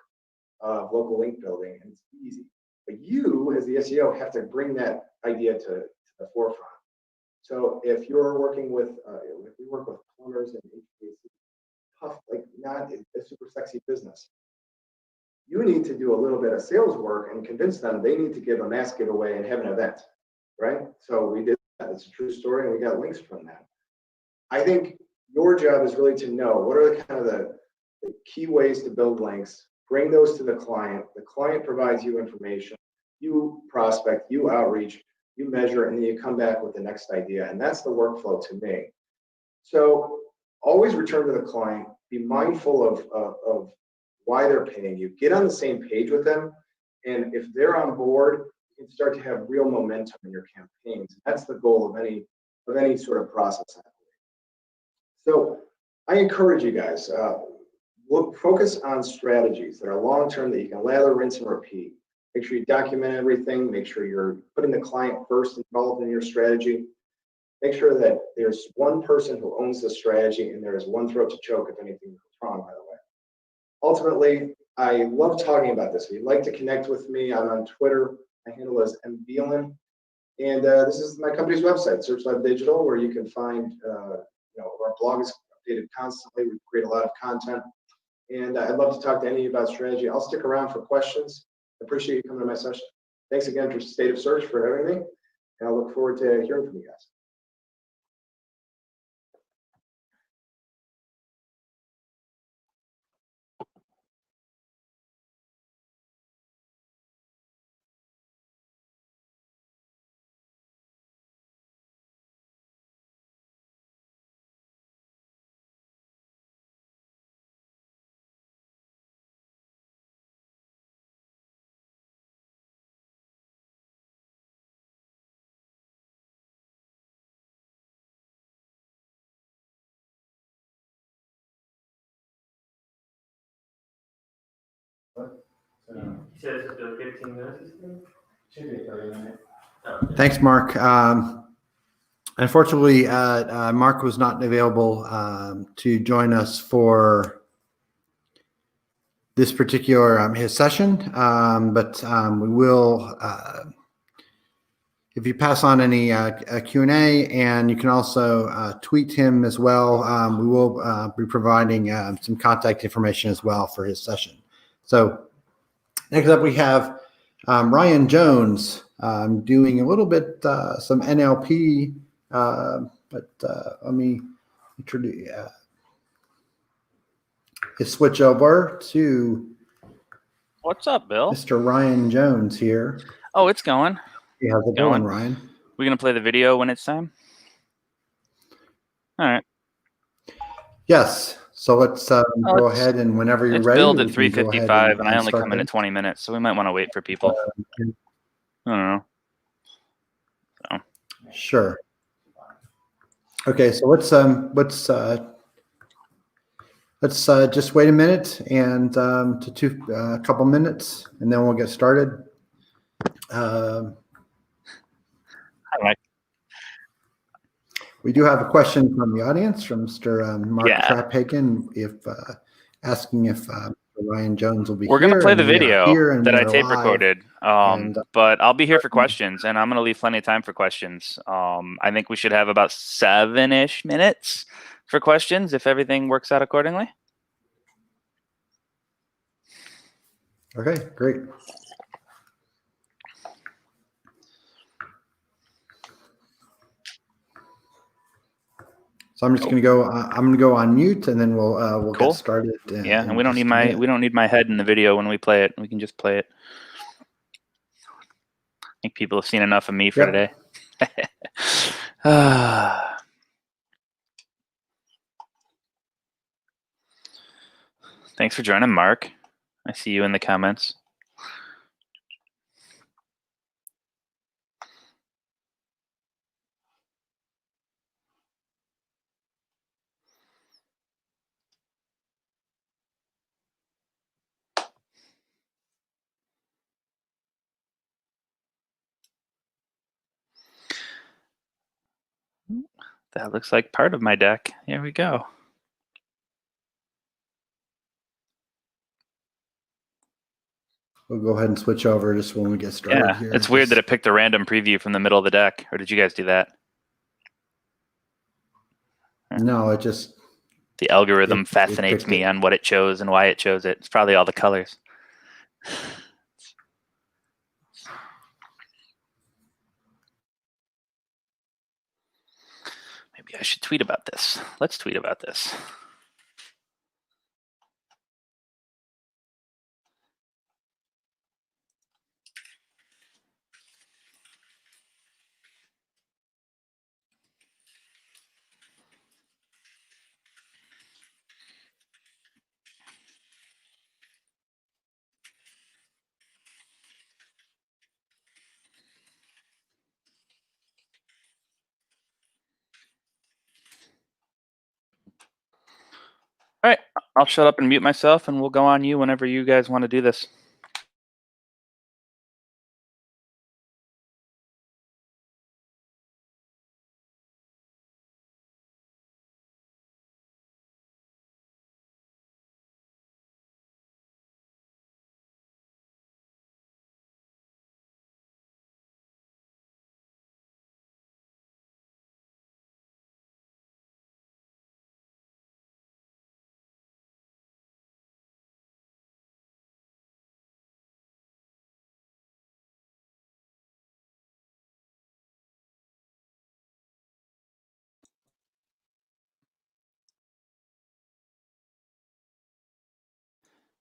of local link building, and it's easy. But you, as the SEO, have to bring that idea to the forefront. So if you're working with, if we work with plumbers and HVAC, tough, like not a super sexy business, you need to do a little bit of sales work and convince them they need to give a mass giveaway and have an event, right? So we did that. It's a true story, and we got links from that. I think your job is really to know what are the kind of the key ways to build links, bring those to the client provides you information, you prospect, you outreach, you measure, and then you come back with the next idea. And that's the workflow to me. So always return to the client, be mindful of why they're paying you, get on the same page with them. And if they're on board, you can start to have real momentum in your campaigns. That's the goal of any sort of process. So I encourage you guys, focus on strategies that are long-term that you can lather, rinse, and repeat. Make sure you document everything. Make sure you're putting the client first involved in your strategy. Make sure that there's one person who owns the strategy and there is one throat to choke if anything goes wrong, by the way. Ultimately, I love talking about this. If you'd like to connect with me, I'm on Twitter. My handle is mbeelan. And this is my company's website, Search Lab Digital, where you can find, our blog is updated constantly. We create a lot of content. And I'd love to talk to any of you about strategy. I'll stick around for questions. I appreciate you coming to my session. Thanks again for State of Search for having me. And I look forward to hearing from you guys. He says it's been 15 minutes. Should be a 30-minute. Thanks, Mark. Unfortunately, Mark was not available to join us for this particular his session, but we will, if you pass on any Q&A, and you can also tweet him as well, we will be providing some contact information as well for his session. So next up, we have Ryan Jones doing a little bit some NLP, but let me introduce. Switch over to What's up, Bill? Mr. Ryan Jones here. Oh, it's going. Hey, how's it going, Ryan? We're gonna play the video when it's time. All right. Yes. So let's go ahead, and whenever you're it's ready, billed at we can go ahead 3:55, and I only start come in at 20 minutes, so we might want to wait for people. I don't know. So. Sure. Okay, so let's just wait a minute and a couple minutes, and then we'll get started. Hi, Mike. We do have a question from the audience from Mr. Mark Traphagen, asking if Ryan Jones will be We're here. going to play the video that I we are tape live. recorded, but I'll be here for questions, and I'm going to leave plenty of time for questions. I think we should have about 7-ish minutes for questions if everything works out accordingly. Okay, great. So I'm just going to go. I'm going to go on mute, and then we'll Cool. get started. Yeah, and we don't need my head in the video when we play it. We can just play it. I think people have seen enough of me for today. Thanks for joining, Mark. I see you in the comments. That looks like part of my deck. Here we go. We'll go ahead and switch over just when we get started Yeah, here. it's weird that it picked a random preview from the middle of the deck. Or did you guys do that? No, it just the algorithm it fascinates picked me it. on what it chose and why it chose it. It's probably all the colors. Maybe I should tweet about this. Let's tweet about this. All right, I'll shut up and mute myself, and we'll go on you whenever you guys want to do this.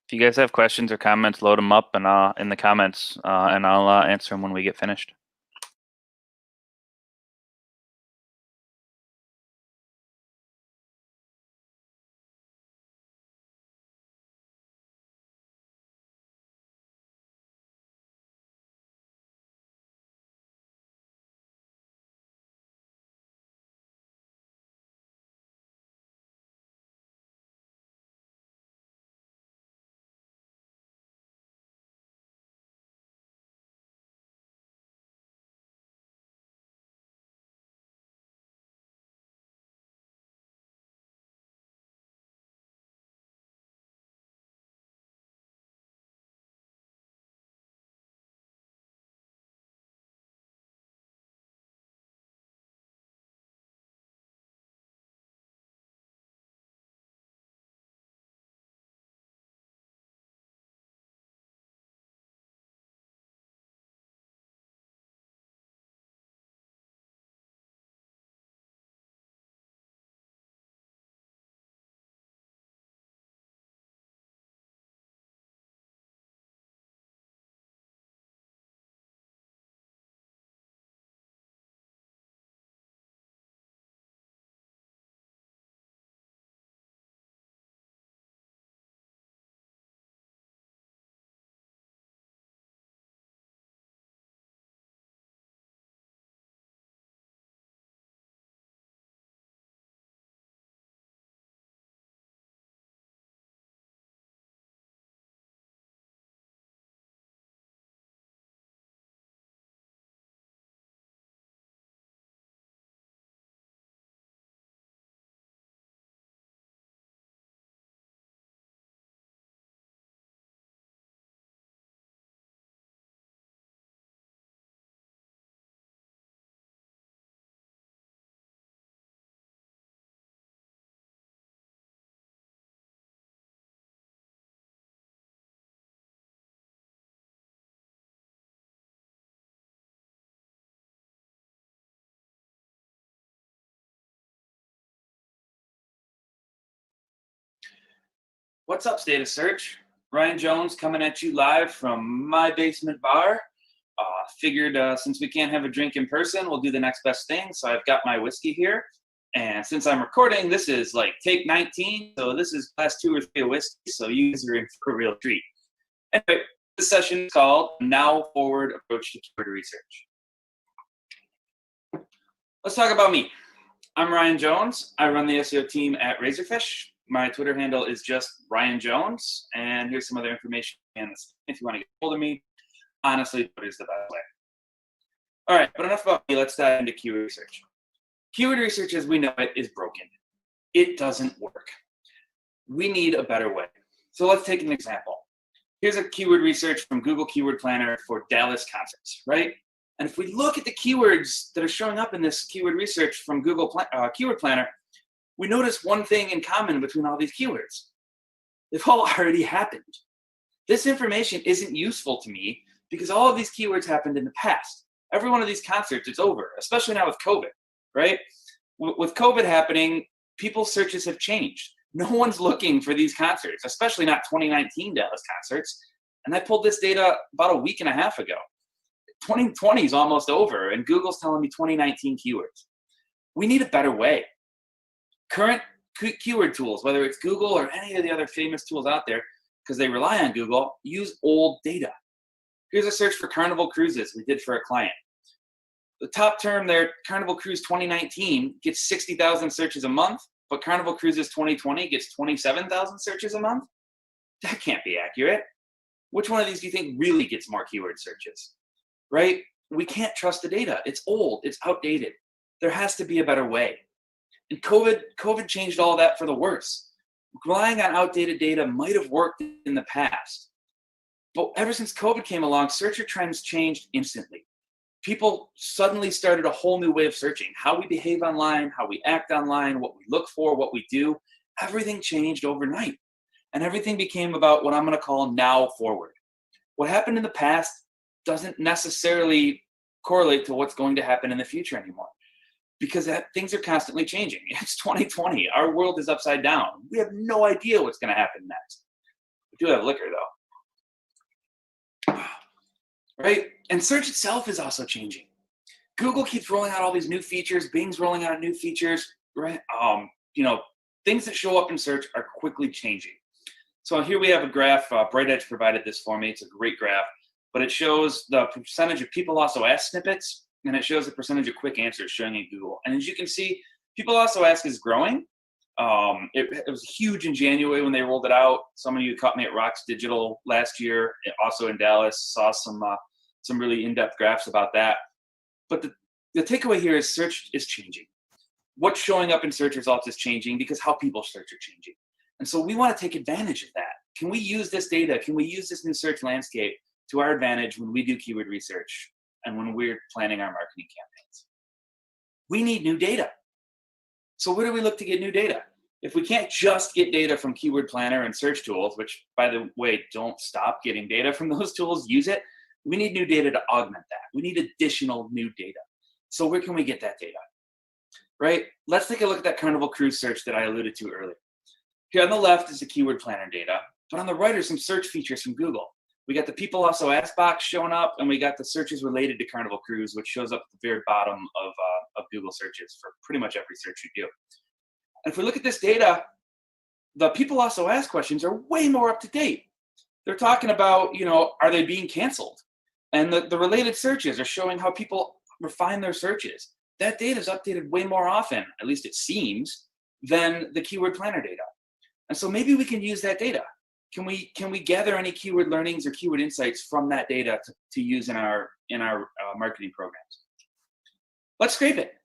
If you guys have questions or comments, load them up and in the comments, and I'll answer them when we get finished. What's up, State of Search? Ryan Jones coming at you live from my basement bar. Figured since we can't have a drink in person, we'll do the next best thing. So I've got my whiskey here. And since I'm recording, this is like take 19. So this is class 2 or 3 of whiskey. So you guys are in for a real treat. Anyway, this session is called Now Forward Approach to Keyword Research. Let's talk about me. I'm Ryan Jones. I run the SEO team at Razorfish. My Twitter handle is just Ryan Jones. And here's some other information if you want to get hold of me. Honestly, Twitter's the best way. All right, but enough about me. Let's dive into keyword research. Keyword research, as we know it, is broken. It doesn't work. We need a better way. So let's take an example. Here's a keyword research from Google Keyword Planner for Dallas concerts, right? And if we look at the keywords that are showing up in this keyword research from Google Keyword Planner, we notice one thing in common between all these keywords. They've all already happened. This information isn't useful to me because all of these keywords happened in the past. Every one of these concerts is over, especially now with COVID, right? With COVID happening, people's searches have changed. No one's looking for these concerts, especially not 2019 Dallas concerts. And I pulled this data about a week and a half ago. 2020 is almost over, and Google's telling me 2019 keywords. We need a better way. Current keyword tools, whether it's Google or any of the other famous tools out there, because they rely on Google, use old data. Here's a search for Carnival Cruises we did for a client. The top term there, Carnival Cruise 2019, gets 60,000 searches a month, but Carnival Cruises 2020 gets 27,000 searches a month? That can't be accurate. Which one of these do you think really gets more keyword searches? Right? We can't trust the data. It's old. It's outdated. There has to be a better way. And COVID changed all that for the worse. Relying on outdated data might have worked in the past. But ever since COVID came along, searcher trends changed instantly. People suddenly started a whole new way of searching. How we behave online, how we act online, what we look for, what we do. Everything changed overnight. And everything became about what I'm going to call now forward. What happened in the past doesn't necessarily correlate to what's going to happen in the future anymore. Because things are constantly changing. It's 2020. Our world is upside down. We have no idea what's going to happen next. We do have liquor, though. Right? And search itself is also changing. Google keeps rolling out all these new features. Bing's rolling out new features. Right? Things that show up in search are quickly changing. So here we have a graph. Bright Edge provided this for me. It's a great graph. But it shows the percentage of people also ask snippets, and it shows the percentage of quick answers showing in Google. And as you can see, people also ask is growing. It was huge in January when they rolled it out. Some of you caught me at Rocks Digital last year, also in Dallas, saw some really in-depth graphs about that. But the takeaway here is search is changing. What's showing up in search results is changing because how people search are changing. And so we want to take advantage of that. Can we use this data? Can we use this new search landscape to our advantage when we do keyword research and when we're planning our marketing campaigns? We need new data. So where do we look to get new data? If we can't just get data from Keyword Planner and search tools, which, by the way, don't stop getting data from those tools, use it. We need new data to augment that. We need additional new data. So where can we get that data? Right? Let's take a look at that Carnival Cruise search that I alluded to earlier. Here on the left is the Keyword Planner data, but on the right are some search features from Google. We got the people also ask box showing up, and we got the searches related to Carnival Cruise, which shows up at the very bottom of Google searches for pretty much every search you do. And if we look at this data, the people also ask questions are way more up to date. They're talking about, are they being canceled? And the related searches are showing how people refine their searches. That data is updated way more often, at least it seems, than the Keyword Planner data. And so maybe we can use that data. Can we gather any keyword learnings or keyword insights from that data to use in our marketing programs? Let's scrape it.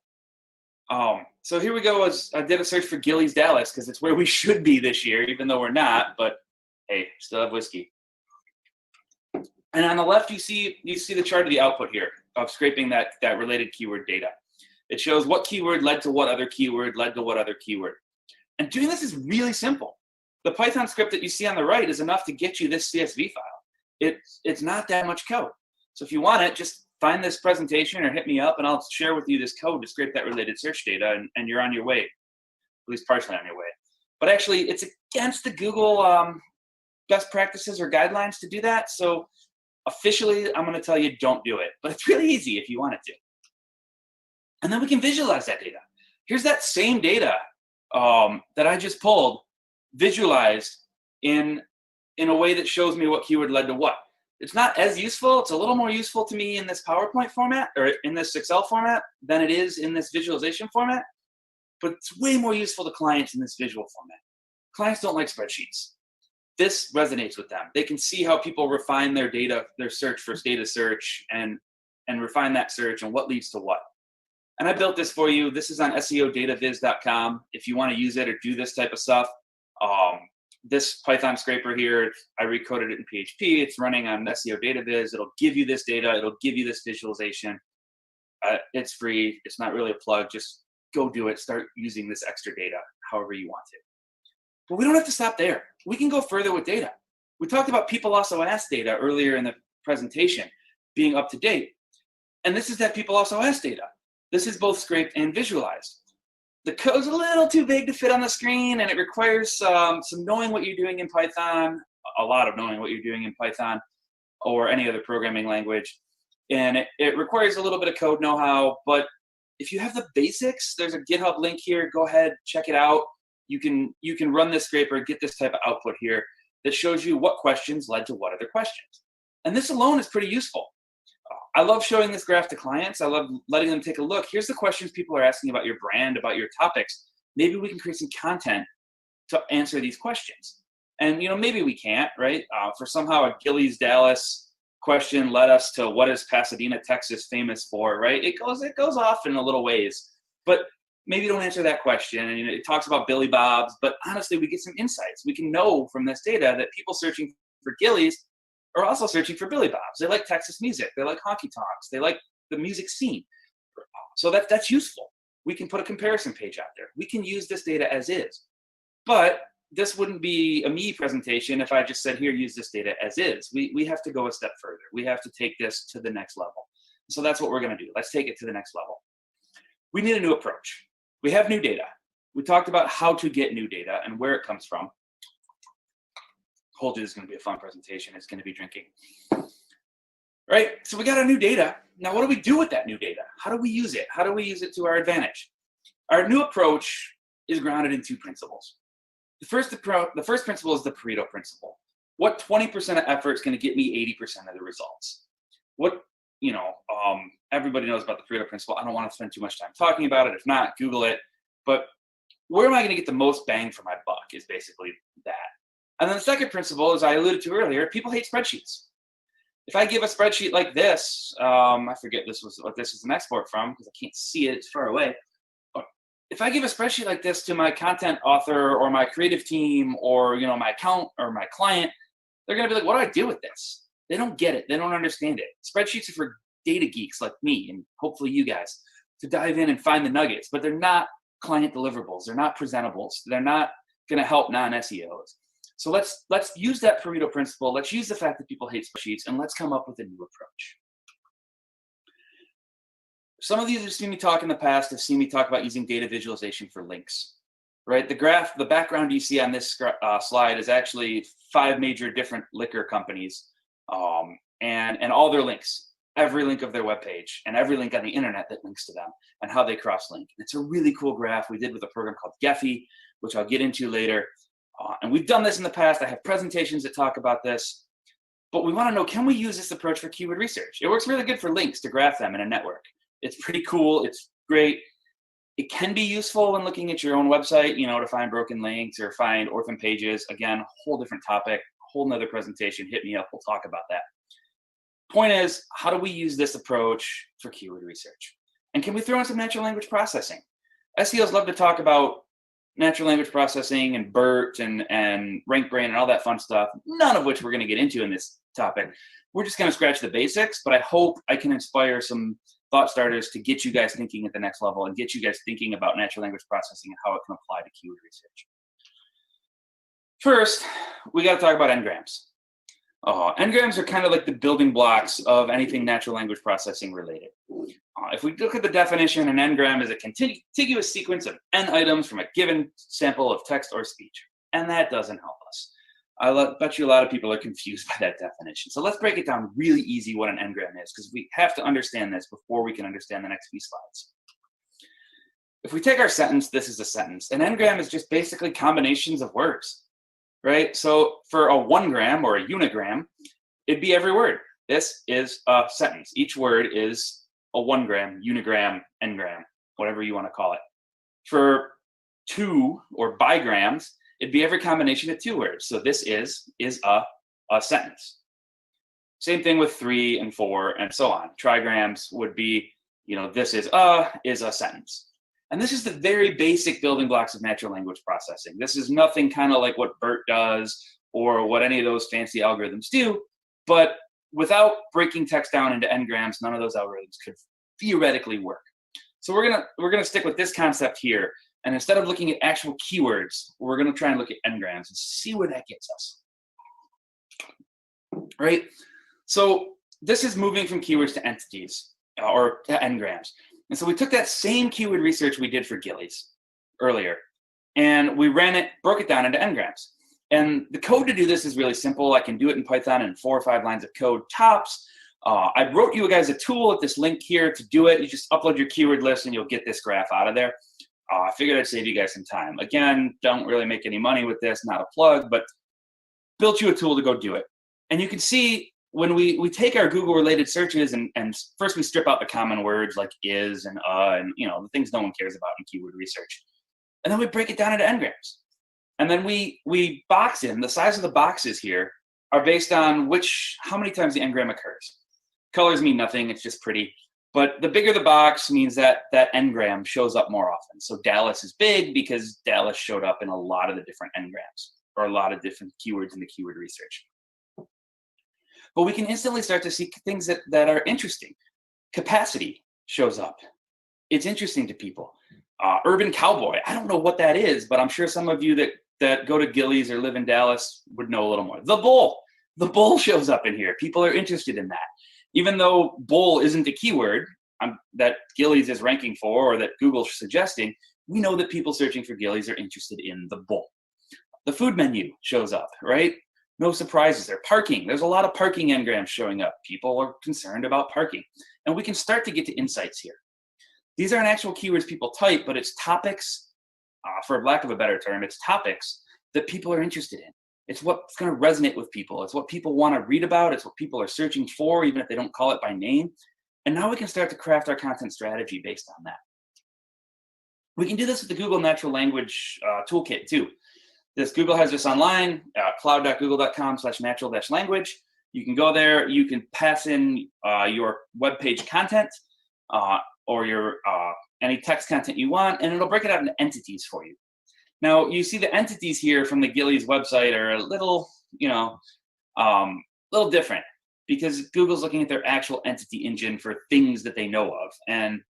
So here we go. I did a search for Gillies Dallas because it's where we should be this year, even though we're not. But hey, still have whiskey. And on the left, you see the chart of the output here of scraping that related keyword data. It shows what keyword led to what other keyword led to what other keyword. And doing this is really simple. The Python script that you see on the right is enough to get you this CSV file. It's not that much code. So if you want it, just find this presentation or hit me up and I'll share with you this code to scrape that related search data and you're on your way, at least partially on your way. But actually, it's against the Google best practices or guidelines to do that. So officially, I'm going to tell you don't do it. But it's really easy if you wanted to. And then we can visualize that data. Here's that same data that I just pulled, visualized in a way that shows me what keyword led to what. It's not as useful. It's a little more useful to me in this PowerPoint format or in this Excel format than it is in this visualization format. But it's way more useful to clients in this visual format. Clients don't like spreadsheets. This resonates with them. They can see how people refine their data, their search for data search, and refine that search and what leads to what. And I built this for you. This is on SEODataViz.com. If you want to use it or do this type of stuff, this Python scraper here, I recoded it in PHP. It's running on SEO DataViz. It'll give you this data. It'll give you this visualization. It's free. It's not really a plug. Just go do it. Start using this extra data however you want to. But we don't have to stop there. We can go further with data. We talked about people also asked data earlier in the presentation being up to date. And this is that people also asked data. This is both scraped and visualized. The code's a little too big to fit on the screen, and it requires some knowing what you're doing in Python, a lot of knowing what you're doing in Python or any other programming language. And it requires a little bit of code know-how, but if you have the basics, there's a GitHub link here. Go ahead, check it out. You can run this scraper, get this type of output here that shows you what questions led to what other questions. And this alone is pretty useful. I love showing this graph to clients. I love letting them take a look. Here's the questions people are asking about your brand, about your topics. Maybe we can create some content to answer these questions. And maybe we can't, right? For somehow a Gillies Dallas question led us to what is Pasadena, Texas famous for, right? It goes off in a little ways, but maybe don't answer that question. And it talks about Billy Bob's, but honestly, we get some insights. We can know from this data that people searching for Gillies are also searching for Billy Bob's. They like Texas music. They like honky tonks. They like the music scene. So that's useful. We can put a comparison page out there. We can use this data as is. But this wouldn't be a me presentation if I just said, here, use this data as is. We have to go a step further. We have to take this to the next level. So that's what we're going to do. Let's take it to the next level. We need a new approach. We have new data. We talked about how to get new data and where it comes from. Told you this is going to be a fun presentation. It's going to be drinking. Right? So we got our new data. Now, what do we do with that new data? How do we use it? How do we use it to our advantage? Our new approach is grounded in two principles. The first principle is the Pareto principle. What 20% of effort is going to get me 80% of the results? Everybody knows about the Pareto principle. I don't want to spend too much time talking about it. If not, Google it. But where am I going to get the most bang for my buck is basically that. And then the second principle, as I alluded to earlier, people hate spreadsheets. If I give a spreadsheet like this, I forget what this is an export from because I can't see it, it's far away. But if I give a spreadsheet like this to my content author or my creative team or my account or my client, they're gonna be like, what do I do with this? They don't get it, they don't understand it. Spreadsheets are for data geeks like me and hopefully you guys to dive in and find the nuggets, but they're not client deliverables, they're not presentables, they're not gonna help non-SEOs. So let's use that Pareto principle. Let's use the fact that people hate spreadsheets, and let's come up with a new approach. Some of you who've seen me talk in the past have seen me talk about using data visualization for links, right? The background you see on this slide is actually 5 major different liquor companies and all their links, every link of their webpage and every link on the internet that links to them and how they cross-link. It's a really cool graph we did with a program called Gephi, which I'll get into later. And we've done this in the past. I have presentations that talk about this. But we want to know, can we use this approach for keyword research? It works really good for links to graph them in a network. It's pretty cool. It's great. It can be useful when looking at your own website, to find broken links or find orphan pages. Again, whole different topic, whole nother presentation. Hit me up. We'll talk about that. Point is, how do we use this approach for keyword research? And can we throw in some natural language processing? SEOs love to talk about natural language processing and BERT and RankBrain and all that fun stuff, none of which we're going to get into in this topic. We're just going to scratch the basics, but I hope I can inspire some thought starters to get you guys thinking at the next level and get you guys thinking about natural language processing and how it can apply to keyword research. First, we got to talk about n-grams. N-grams are kind of like the building blocks of anything natural language processing related. If we look at the definition, an n-gram is a contiguous sequence of n items from a given sample of text or speech. and that doesn't help us. Bet you a lot of people are confused by that definition. So let's break it down really easy what an n-gram is, because we have to understand this before we can understand the next few slides. If we take our sentence, this is a sentence. An n-gram is just basically combinations of words, right? So for a 1 gram or a unigram, it'd be every word. This is a sentence. Each word is a 1 gram, unigram, n-gram, whatever you want to call it. For 2 or bigrams, it'd be every combination of 2 words. So this is a sentence. Same thing with 3 and 4 and so on. Trigrams would be, this is a sentence. And this is the very basic building blocks of natural language processing. This is nothing kind of like what BERT does or what any of those fancy algorithms do, but without breaking text down into n-grams, none of those algorithms could theoretically work. So we're gonna stick with this concept here. And instead of looking at actual keywords, we're going to try and look at n-grams and see where that gets us. Right? So this is moving from keywords to entities or to n-grams. And so we took that same keyword research we did for Gillies earlier, and we ran it, broke it down into n-grams. And the code to do this is really simple. I can do it in Python in 4 or 5 lines of code tops. I wrote you guys a tool at this link here to do it. You just upload your keyword list and you'll get this graph out of there. I figured I'd save you guys some time. Again, don't really make any money with this, not a plug, but built you a tool to go do it. And you can see when we take our Google-related searches and first we strip out the common words like is and the things no one cares about in keyword research. And then we break it down into n-grams. And then we box in. The size of the boxes here are based on how many times the n-gram occurs. Colors mean nothing, it's just pretty. But the bigger the box means that n-gram shows up more often. So Dallas is big because Dallas showed up in a lot of the different n-grams or a lot of different keywords in the keyword research. But we can instantly start to see things that are interesting. Capacity shows up. It's interesting to people. Urban cowboy, I don't know what that is, but I'm sure some of you that go to Gillies or live in Dallas would know a little more. The bull shows up in here. People are interested in that. Even though bull isn't a keyword that Gillies is ranking for or that Google's suggesting, we know that people searching for Gillies are interested in the bull. The food menu shows up, right? No surprises there. Parking, there's a lot of parking n-grams showing up. People are concerned about parking. And we can start to get to insights here. These aren't actual keywords people type, but it's topics, for lack of a better term, it's topics that people are interested in. It's what's going to resonate with people. It's what people want to read about. It's what people are searching for, even if they don't call it by name. And now we can start to craft our content strategy based on that. We can do this with the Google Natural Language Toolkit too. Google has this online, cloud.google.com/natural-language. You can go there. You can pass in your web page content or your any text content you want, and it'll break it out into entities for you. Now, you see the entities here from the Gillies website are a little, little different because Google's looking at their actual entity engine for things that they know of. And,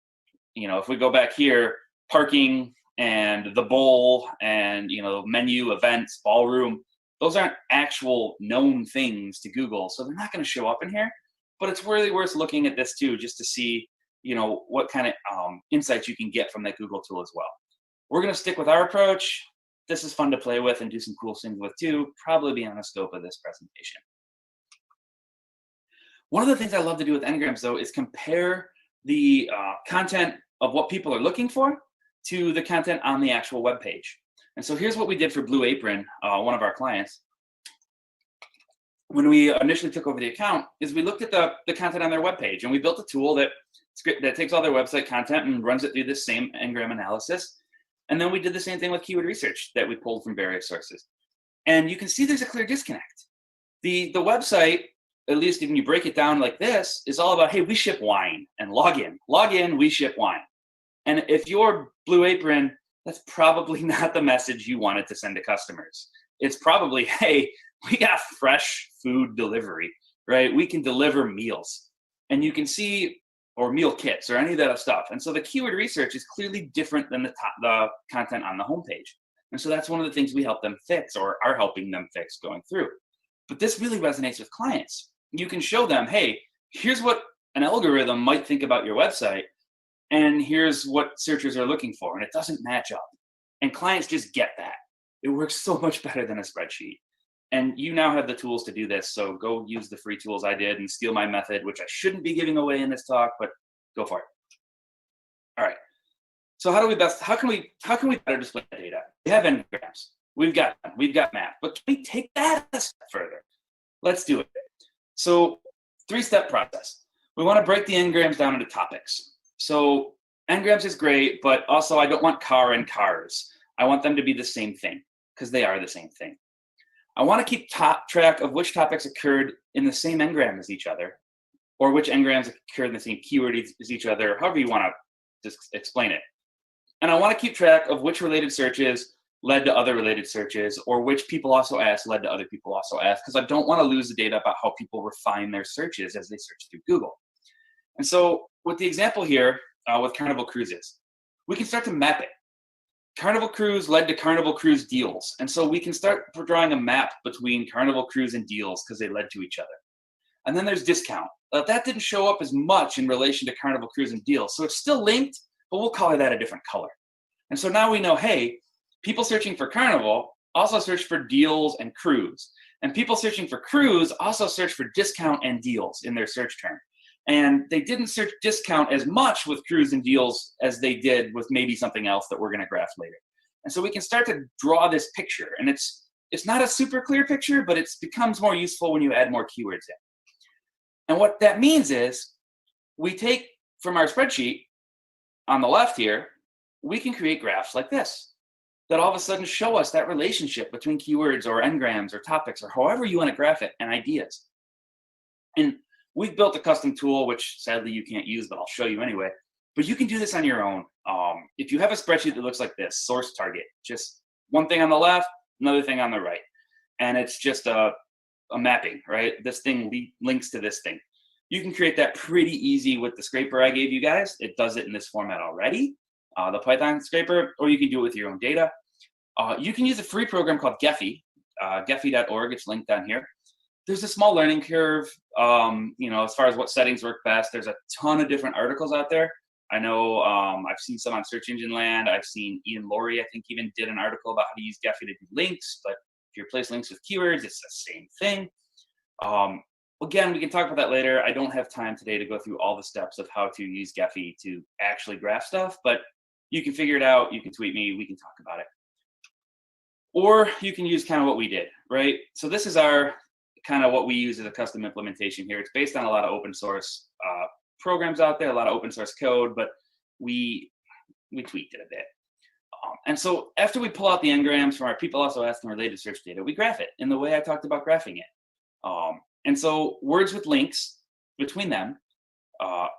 if we go back here, parking and the bowl and, menu, events, ballroom, those aren't actual known things to Google. So they're not going to show up in here, but it's really worth looking at this too, just to see, what kind of insights you can get from that Google tool as well. We're going to stick with our approach. This is fun to play with and do some cool things with too, probably beyond the scope of this presentation. One of the things I love to do with n-grams though is compare the content of what people are looking for to the content on the actual web page. And so here's what we did for Blue Apron, one of our clients. When we initially took over the account, is we looked at the content on their web page and we built a tool that takes all their website content and runs it through this same n-gram analysis. And then we did the same thing with keyword research that we pulled from various sources. And you can see there's a clear disconnect. The website, at least if you break it down like this, is all about, hey, we ship wine and log in, we ship wine. And if you're Blue Apron, that's probably not the message you wanted to send to customers. It's probably, hey, we got fresh food delivery, right? We can deliver meals. And you can see, or meal kits or any of that stuff. And so the keyword research is clearly different than the content on the homepage. And so that's one of the things we help them fix or are helping them fix going through. But this really resonates with clients. You can show them, hey, here's what an algorithm might think about your website, and here's what searchers are looking for, and it doesn't match up. And clients just get that. It works so much better than a spreadsheet. And you now have the tools to do this. So go use the free tools I did and steal my method, which I shouldn't be giving away in this talk, but go for it. All right. So how can we better display the data? We have n-grams. We've got math, but can we take that a step further? Let's do it. So 3-step process. We want to break the n-grams down into topics. So n-grams is great, but also I don't want car and cars. I want them to be the same thing because they are the same thing. I want to keep track of which topics occurred in the same n-gram as each other, or which n-grams occurred in the same keyword as each other, however you want to just explain it. And I want to keep track of which related searches led to other related searches, or which people also asked led to other people also asked, because I don't want to lose the data about how people refine their searches as they search through Google. And so with the example here with Carnival Cruises, we can start to map it. Carnival Cruise led to Carnival Cruise deals. And so we can start drawing a map between Carnival Cruise and deals because they led to each other. And then there's discount. That didn't show up as much in relation to Carnival Cruise and deals. So it's still linked, but we'll color that a different color. And so now we know, hey, people searching for Carnival also search for deals and cruise. And people searching for cruise also search for discount and deals in their search term. And they didn't search discount as much with cruise and deals as they did with maybe something else that we're going to graph later. And so we can start to draw this picture. And it's not a super clear picture, but it becomes more useful when you add more keywords in. And what that means is we take from our spreadsheet on the left here, we can create graphs like this that all of a sudden show us that relationship between keywords or n-grams or topics or however you want to graph it and ideas. And we've built a custom tool, which sadly you can't use, but I'll show you anyway. But you can do this on your own. If you have a spreadsheet that looks like this, source target, just one thing on the left, another thing on the right. And it's just a mapping, right? This thing links to this thing. You can create that pretty easy with the scraper I gave you guys. It does it in this format already, the Python scraper, or you can do it with your own data. You can use a free program called Gephi, gephi.org. It's linked down here. There's a small learning curve, as far as what settings work best. There's a ton of different articles out there. I know I've seen some on Search Engine Land. I've seen Ian Laurie, I think, even did an article about how to use Gephi to do links, but if you replace links with keywords, it's the same thing. Again, we can talk about that later. I don't have time today to go through all the steps of how to use Gephi to actually graph stuff, but you can figure it out. You can tweet me. We can talk about it. Or you can use kind of what we did, right? So this is our kind of what we use as a custom implementation here. It's based on a lot of open source programs out there, a lot of open source code, but we tweaked it a bit. And so after we pull out the n-grams from our people also asking related search data, we graph it in the way I talked about graphing it. And so words with links between them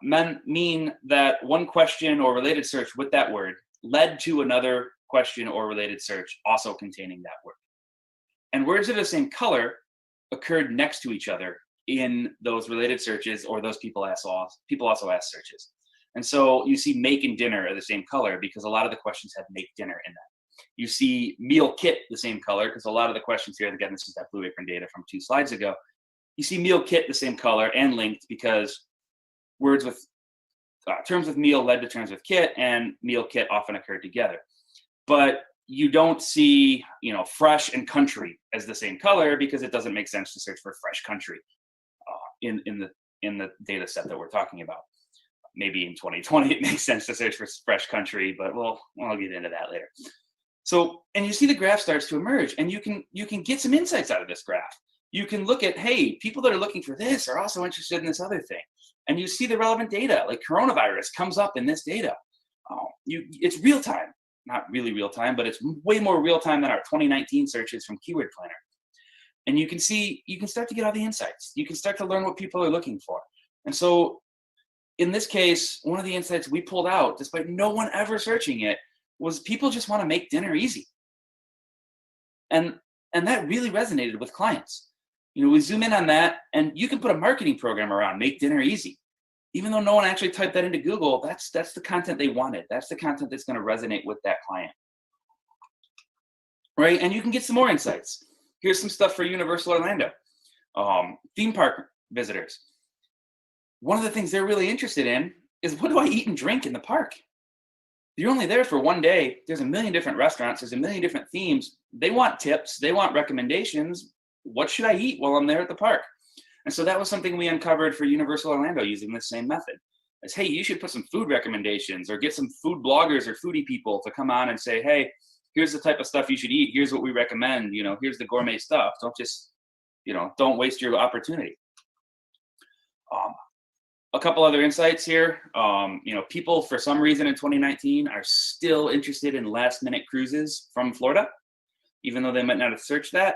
mean that one question or related search with that word led to another question or related search also containing that word. And words of the same color occurred next to each other in those related searches or those people also asked searches. And so you see make and dinner are the same color because a lot of the questions have make dinner in them. You see meal kit the same color because a lot of the questions here, again, this is that Blue Apron data from 2 slides ago. You see meal kit the same color and linked because words with terms with meal led to terms with kit, and meal kit often occurred together. But you don't see, fresh and country as the same color because it doesn't make sense to search for fresh country in the data set that we're talking about. Maybe in 2020 it makes sense to search for fresh country, but I'll get into that later. So, and you see the graph starts to emerge, and you can get some insights out of this graph. You can look at, hey, people that are looking for this are also interested in this other thing. And you see the relevant data, like coronavirus comes up in this data. It's real time, not really real time, but it's way more real time than our 2019 searches from Keyword Planner. And you can start to get all the insights. You can start to learn what people are looking for. And so in this case, one of the insights we pulled out, despite no one ever searching it, was people just want to make dinner easy. And that really resonated with clients. We zoom in on that, and you can put a marketing program around make dinner easy. Even though no one actually typed that into Google, that's the content they wanted. That's the content that's going to resonate with that client. Right? And you can get some more insights. Here's some stuff for Universal Orlando. Theme park visitors. One of the things they're really interested in is, what do I eat and drink in the park? You're only there for one day. There's a million different restaurants. There's a million different themes. They want tips. They want recommendations. What should I eat while I'm there at the park? And so that was something we uncovered for Universal Orlando using this same method. Is, hey, you should put some food recommendations or get some food bloggers or foodie people to come on and say, hey, here's the type of stuff you should eat. Here's what we recommend. You know, here's the gourmet stuff. Don't just, you know, don't waste your opportunity. A couple other insights here. You know, people for some reason in 2019 are still interested in last minute cruises from Florida, even though they might not have searched that.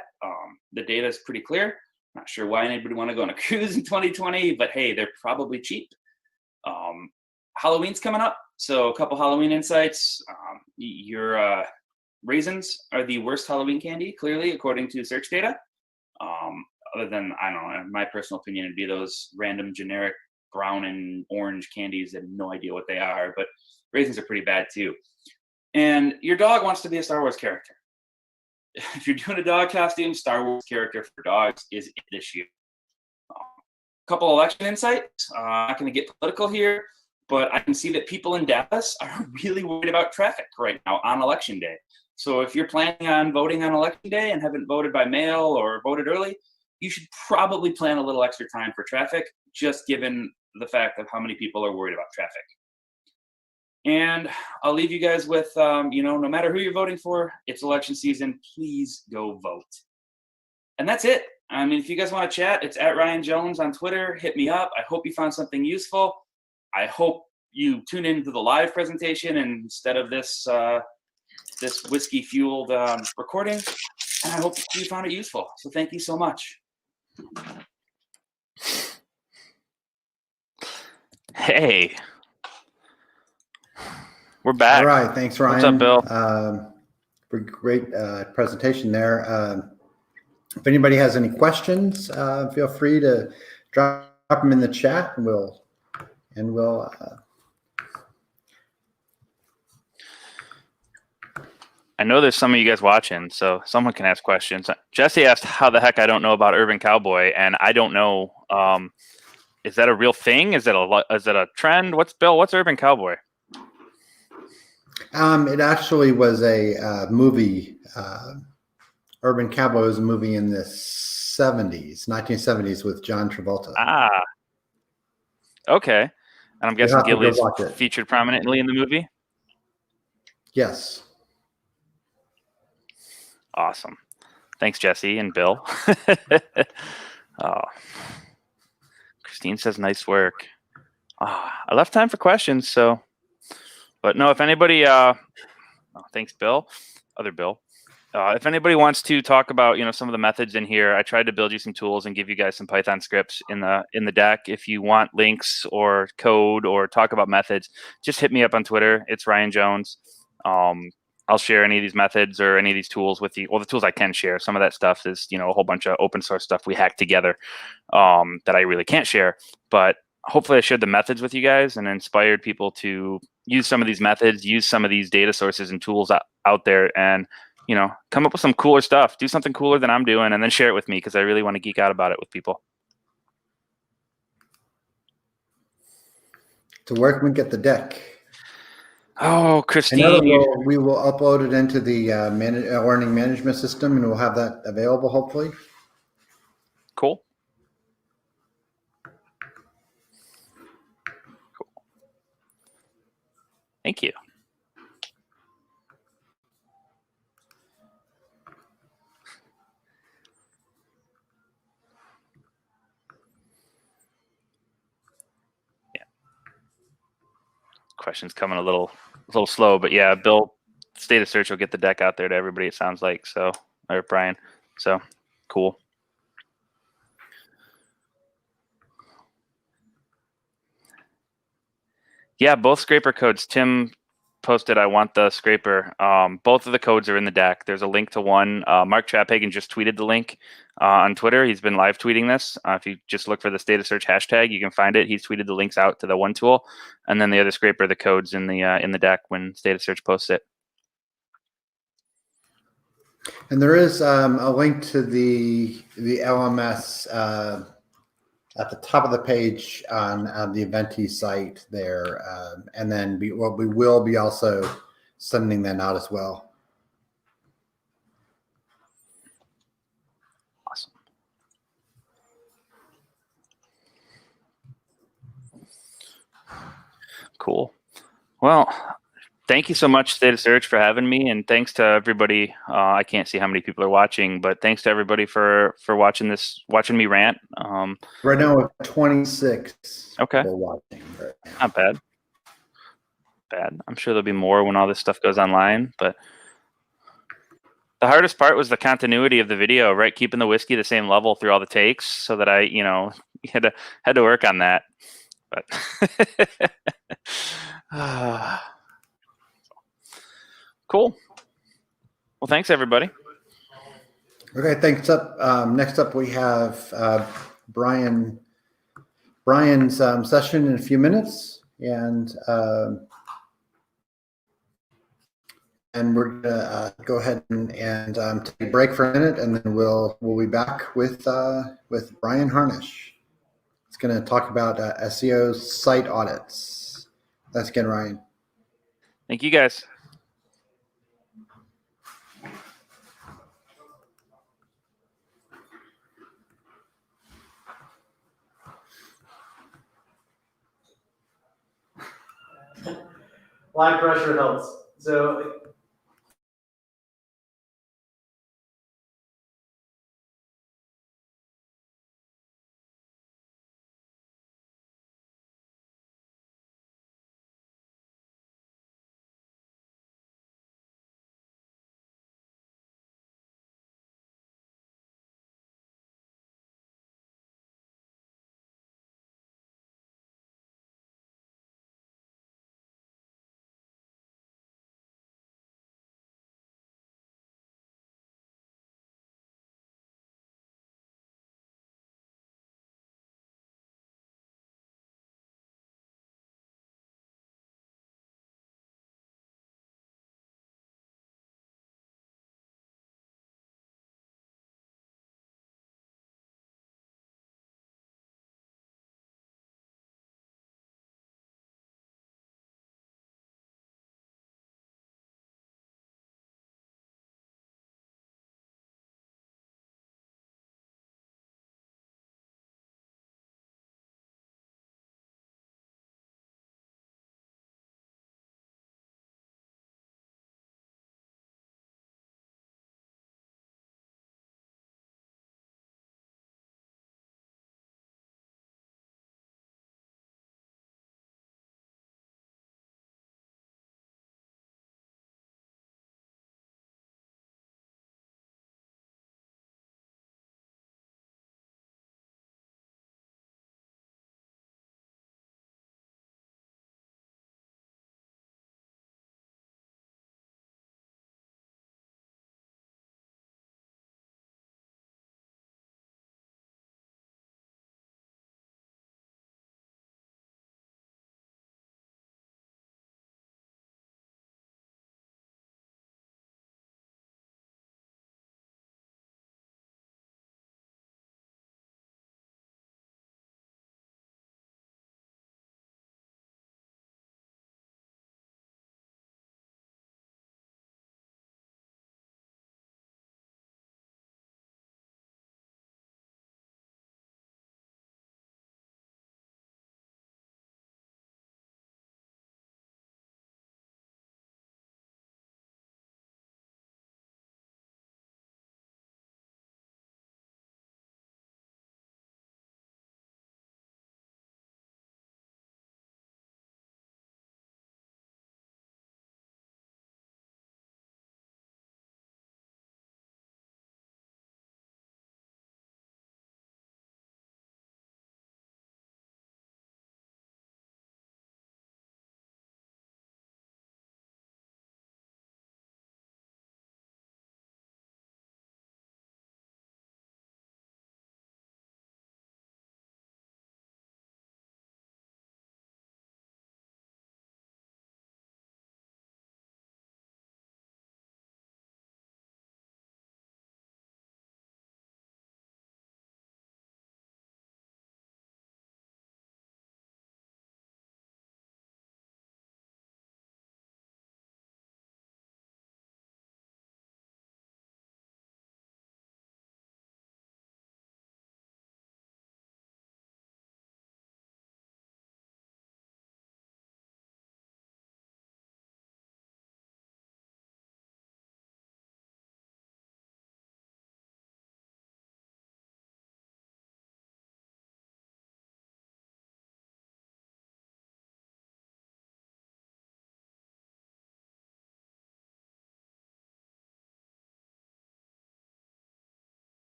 The data is pretty clear. Not sure why anybody would want to go on a cruise in 2020, but hey, they're probably cheap. Halloween's coming up. So a couple Halloween insights. Your raisins are the worst Halloween candy, clearly, according to search data. Other than, I don't know, in my personal opinion, it'd be those random generic brown and orange candies. I have no idea what they are, but raisins are pretty bad too. And your dog wants to be a Star Wars character. If you're doing a dog costume, Star Wars character for dogs is it this year. Couple election insights. I'm not going to get political here, but I can see that people in Dallas are really worried about traffic right now on election day. So if you're planning on voting on election day and haven't voted by mail or voted early, you should probably plan a little extra time for traffic, just given the fact of how many people are worried about traffic. And I'll leave you guys with, you know, no matter who you're voting for, it's election season, please go vote. And that's it. I mean, if you guys want to chat, it's at Ryan Jones on Twitter. Hit me up. I hope you found something useful. I hope you tune into the live presentation instead of this this whiskey-fueled recording. And I hope you found it useful. So thank you so much. Hey, we're back. All right. Thanks, Ryan. What's up, Bill? For great presentation there. If anybody has any questions, feel free to drop them in the chat, and we'll. I know there's some of you guys watching, so someone can ask questions. Jesse asked how the heck I don't know about Urban Cowboy, and I don't know. Is that a real thing? Is it a trend? What's Urban Cowboy? It actually was a movie. Urban Cowboy was a movie in the 1970s with John Travolta. Ah, okay. And I'm guessing Gilly's watch it. featured prominently in the movie? Yes. Awesome. Thanks, Jesse and Bill. Oh. Christine says, nice work. I left time for questions, so. But no, if anybody, thanks, Bill. Other Bill. If anybody wants to talk about, you know, some of the methods in here, I tried to build you some tools and give you guys some Python scripts in the deck. If you want links or code or talk about methods, just hit me up on Twitter. It's Ryan Jones. I'll share any of these methods or any of these tools with you. Well, the tools I can share. Some of that stuff is, you know, a whole bunch of open source stuff we hacked together that I really can't share. But hopefully I shared the methods with you guys and inspired people to use some of these methods, use some of these data sources and tools out there, and, you know, come up with some cooler stuff. Do something cooler than I'm doing, and then share it with me because I really want to geek out about it with people. To work and get the deck. Oh, Christine. We will upload it into the learning management system, and we'll have that available, hopefully. Cool. Thank you. Yeah. Questions coming a little slow, but yeah, Bill, State of Search will get the deck out there to everybody, it sounds like. So, or Brian. So, cool. Yeah, both scraper codes. Tim posted, I want the scraper. Both of the codes are in the deck. There's a link to one. Mark Traphagen just tweeted the link on Twitter. He's been live tweeting this. If you just look for the State of Search hashtag, you can find it. He's tweeted the links out to the one tool. And then the other scraper, the codes in the deck when State of Search posts it. And there is a link to the LMS at the top of the page on the Eventi site there. And then we will be also sending that out as well. Awesome. Cool. Well, thank you so much, State of Search, for having me, and thanks to everybody. I can't see how many people are watching, but thanks to everybody for watching me rant. Right now, we have 26 Okay. people watching. Right now. Not bad. I'm sure there'll be more when all this stuff goes online, but the hardest part was the continuity of the video, right? Keeping the whiskey the same level through all the takes, so that I, had to work on that. But cool. Well, thanks everybody. Okay, thanks. Next up, we have Brian's session in a few minutes, and we're gonna go ahead and take a break for a minute, and then we'll be back with Brian Harnish. It's going to talk about SEO site audits. Thanks again, Ryan. Thank you, guys. Live pressure helps. So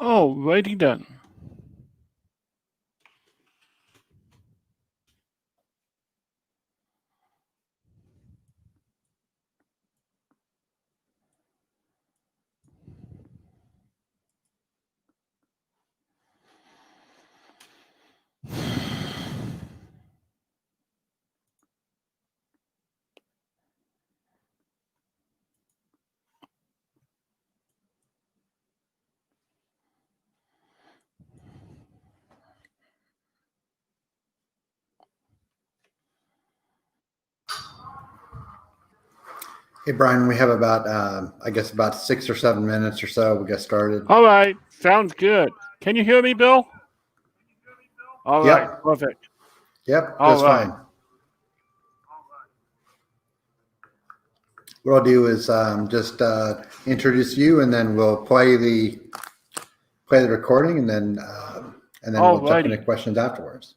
Oh, righty then. Hey, Brian, we have about, I guess, about 6 or 7 minutes or so. We get started. All right, sounds good. Can you hear me, Bill? All right, Yep. perfect. Yep, All just right. fine. What I'll do is just introduce you, and then we'll play the recording, and then we'll jump into Alrighty. questions afterwards.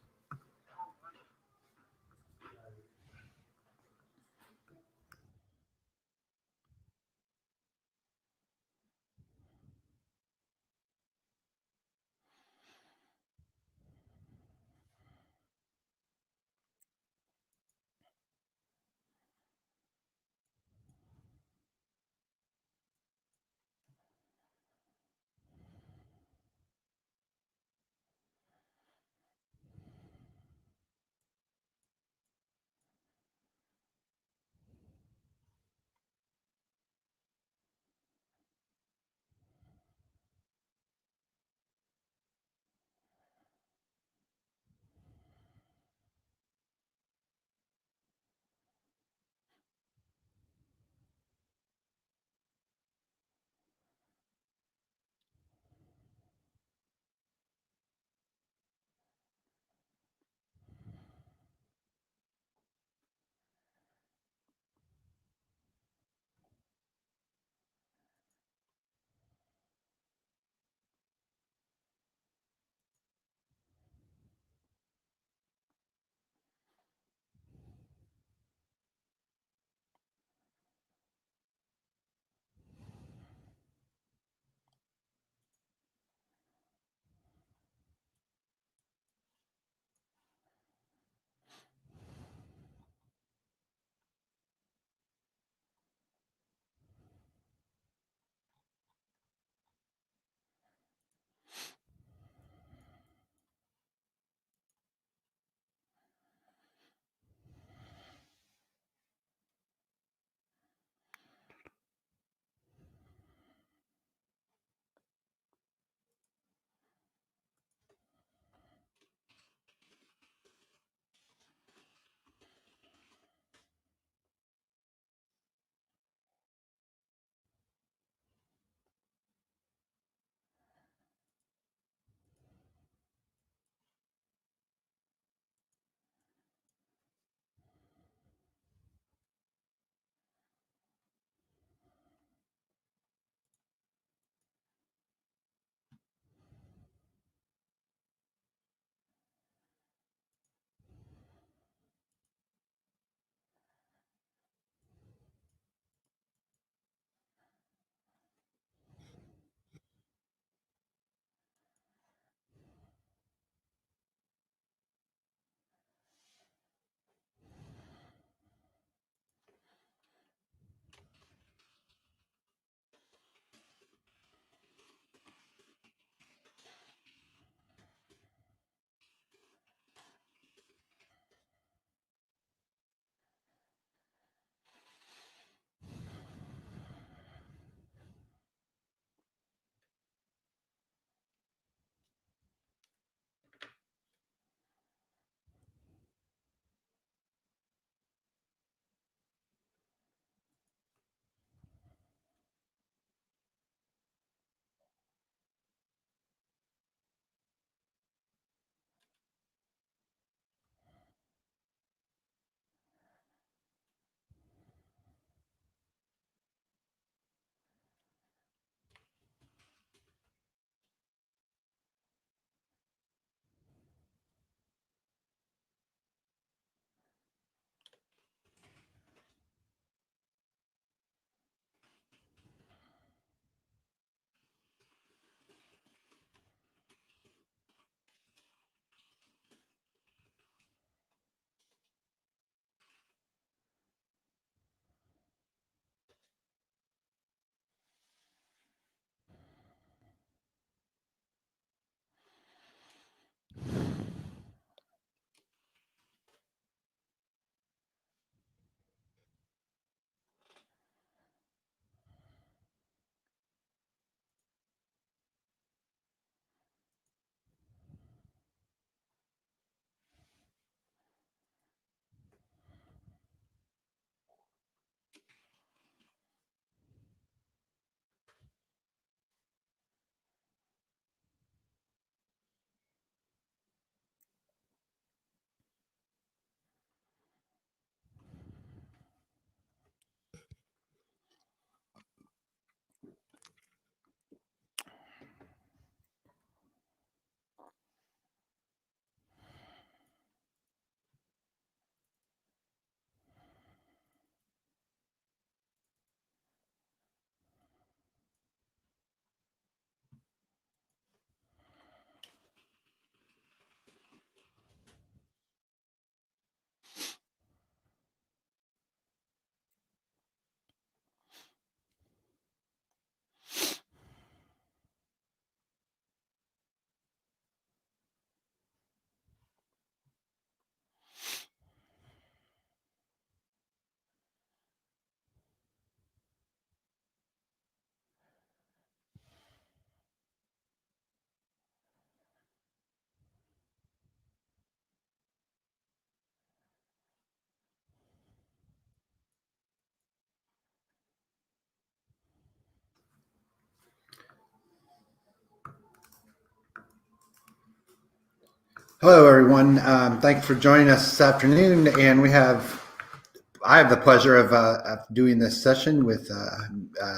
Hello, everyone. Thanks for joining us this afternoon. And I have the pleasure of doing this session with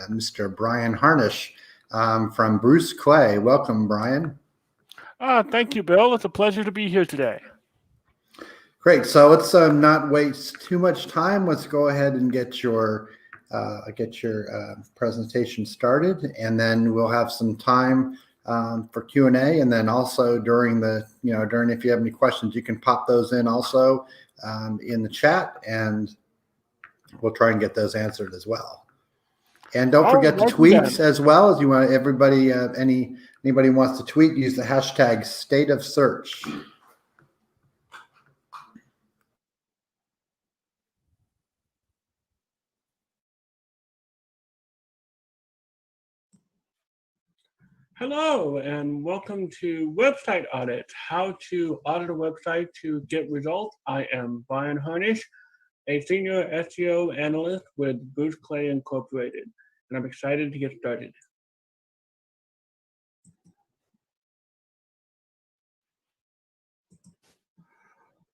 Mr. Brian Harnish from Bruce Clay. Welcome, Brian. Thank you, Bill. It's a pleasure to be here today. Great. So let's not waste too much time. Let's go ahead and get your presentation started, and then we'll have some time for Q&A. And then also during if you have any questions, you can pop those in also in the chat, and we'll try and get those answered as well. And don't forget to tweet as well. As you want everybody, anybody wants to tweet, use the hashtag #StateOfSearch. Hello, and welcome to Website Audit, how to audit a website to get results. I am Brian Harnish, a senior SEO analyst with Bruce Clay Incorporated, and I'm excited to get started.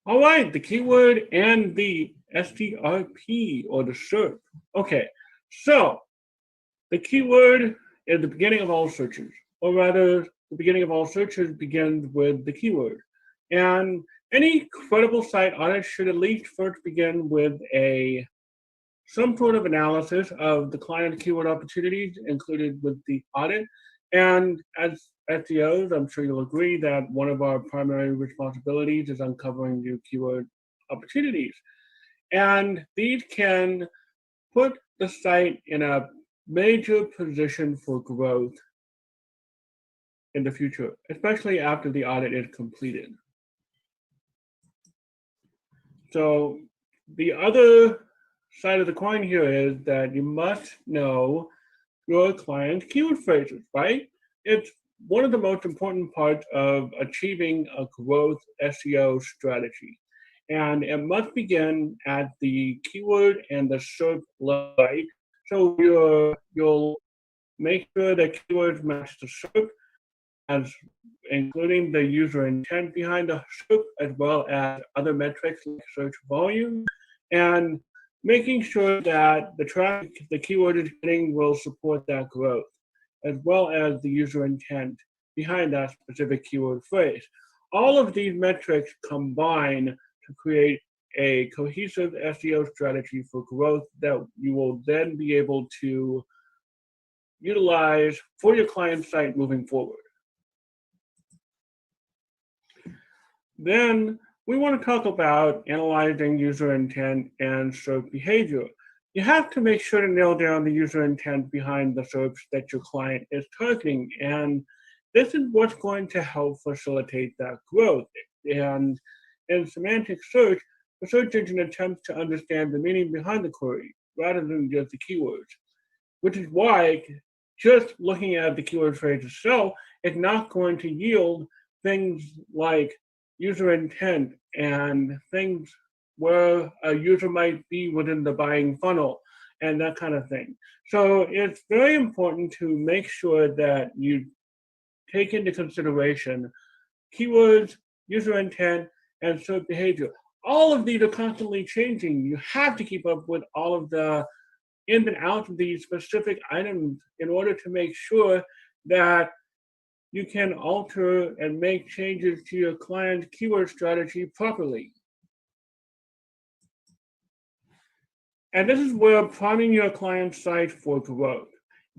All right, the keyword and the STRP, or the SERP. Okay, so the keyword is the beginning of all searches, or rather, the beginning of all searches begins with the keyword. And any credible site audit should at least first begin with some sort of analysis of the client keyword opportunities included with the audit. And as SEOs, I'm sure you'll agree that one of our primary responsibilities is uncovering new keyword opportunities. And these can put the site in a major position for growth in the future, especially after the audit is completed. So the other side of the coin here is that you must know your client's keyword phrases, right? It's one of the most important parts of achieving a growth SEO strategy. And it must begin at the keyword and the SERP level, right? So you'll make sure that keywords match the SERP, as including the user intent behind the SERP, as well as other metrics like search volume, and making sure that the traffic the keyword is getting will support that growth, as well as the user intent behind that specific keyword phrase. All of these metrics combine to create a cohesive SEO strategy for growth that you will then be able to utilize for your client site moving forward. Then we want to talk about analyzing user intent and SERP behavior. You have to make sure to nail down the user intent behind the SERPs that your client is targeting. And this is what's going to help facilitate that growth. And in semantic search, the search engine attempts to understand the meaning behind the query rather than just the keywords, which is why just looking at the keyword phrase itself is not going to yield things like user intent and things where a user might be within the buying funnel and that kind of thing. So it's very important to make sure that you take into consideration keywords, user intent, and search behavior. All of these are constantly changing. You have to keep up with all of the ins and outs of these specific items in order to make sure that you can alter and make changes to your client's keyword strategy properly. And this is where priming your client's site for growth.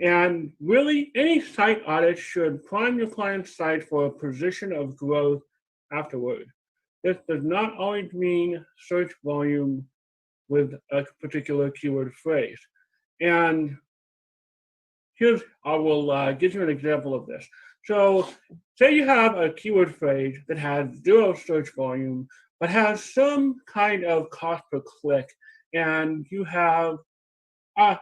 And really, any site audit should prime your client's site for a position of growth afterward. This does not always mean search volume with a particular keyword phrase. And I will give you an example of this. So say you have a keyword phrase that has 0 search volume, but has some kind of cost per click, and you have a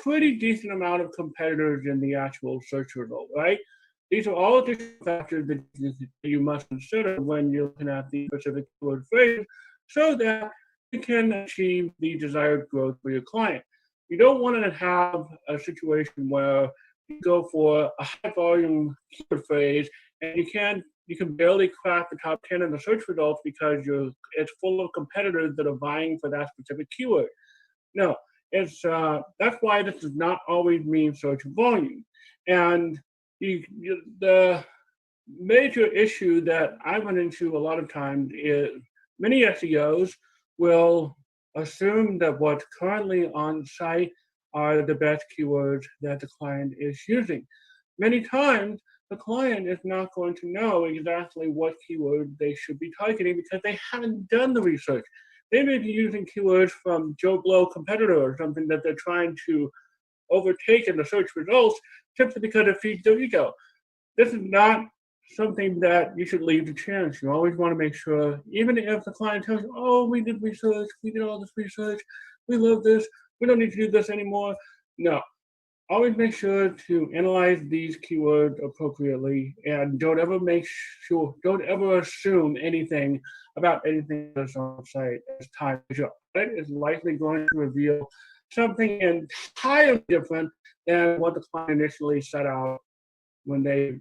pretty decent amount of competitors in the actual search result, right? These are all different factors that you must consider when you're looking at the specific keyword phrase so that you can achieve the desired growth for your client. You don't want to have a situation where you go for a high volume keyword phrase and you can't you can barely crack the top 10 in the search results because it's full of competitors that are vying for that specific keyword. No, that's why this does not always mean search volume. And the major issue that I run into a lot of times is many SEOs will assume that what's currently on site are the best keywords that the client is using. Many times, the client is not going to know exactly what keyword they should be targeting because they haven't done the research. They may be using keywords from Joe Blow competitor or something that they're trying to overtake in the search results simply because it feeds their ego. This is not something that you should leave to chance. You always want to make sure, even if the client tells you, oh, we did research, we did all this research, we love this, we don't need to do this anymore. No. Always make sure to analyze these keywords appropriately and don't ever assume anything about anything that's on the site as time goes on. It is likely going to reveal something entirely different than what the client initially set out when they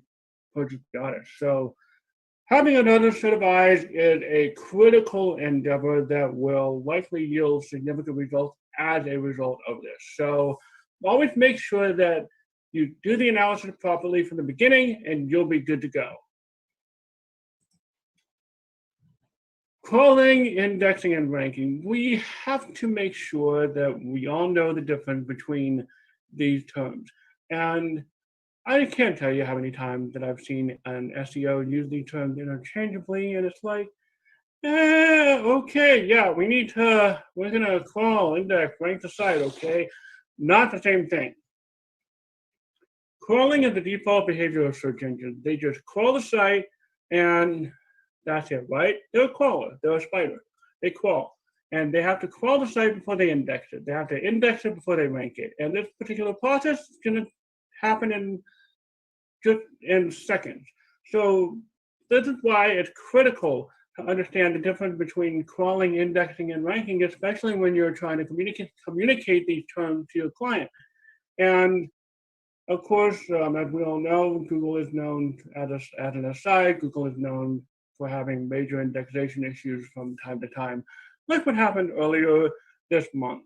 purchased the audit. So having another set of eyes is a critical endeavor that will likely yield significant results as a result of this. So always make sure that you do the analysis properly from the beginning and you'll be good to go. Crawling, indexing, and ranking. We have to make sure that we all know the difference between these terms. And I can't tell you how many times that I've seen an SEO use these terms interchangeably, and it's like, okay, yeah, we're gonna crawl, index, rank the site, okay? Not the same thing. Crawling is the default behavior of search engines. They just crawl the site and that's it, right? They're a crawler, they're a spider. They crawl. And they have to crawl the site before they index it. They have to index it before they rank it. And this particular process is gonna happen in seconds. So this is why it's critical to understand the difference between crawling, indexing, and ranking, especially when you're trying to communicate these terms to your client. And of course, as we all know, Google is known, as an aside, Google is known for having major indexation issues from time to time, like what happened earlier this month.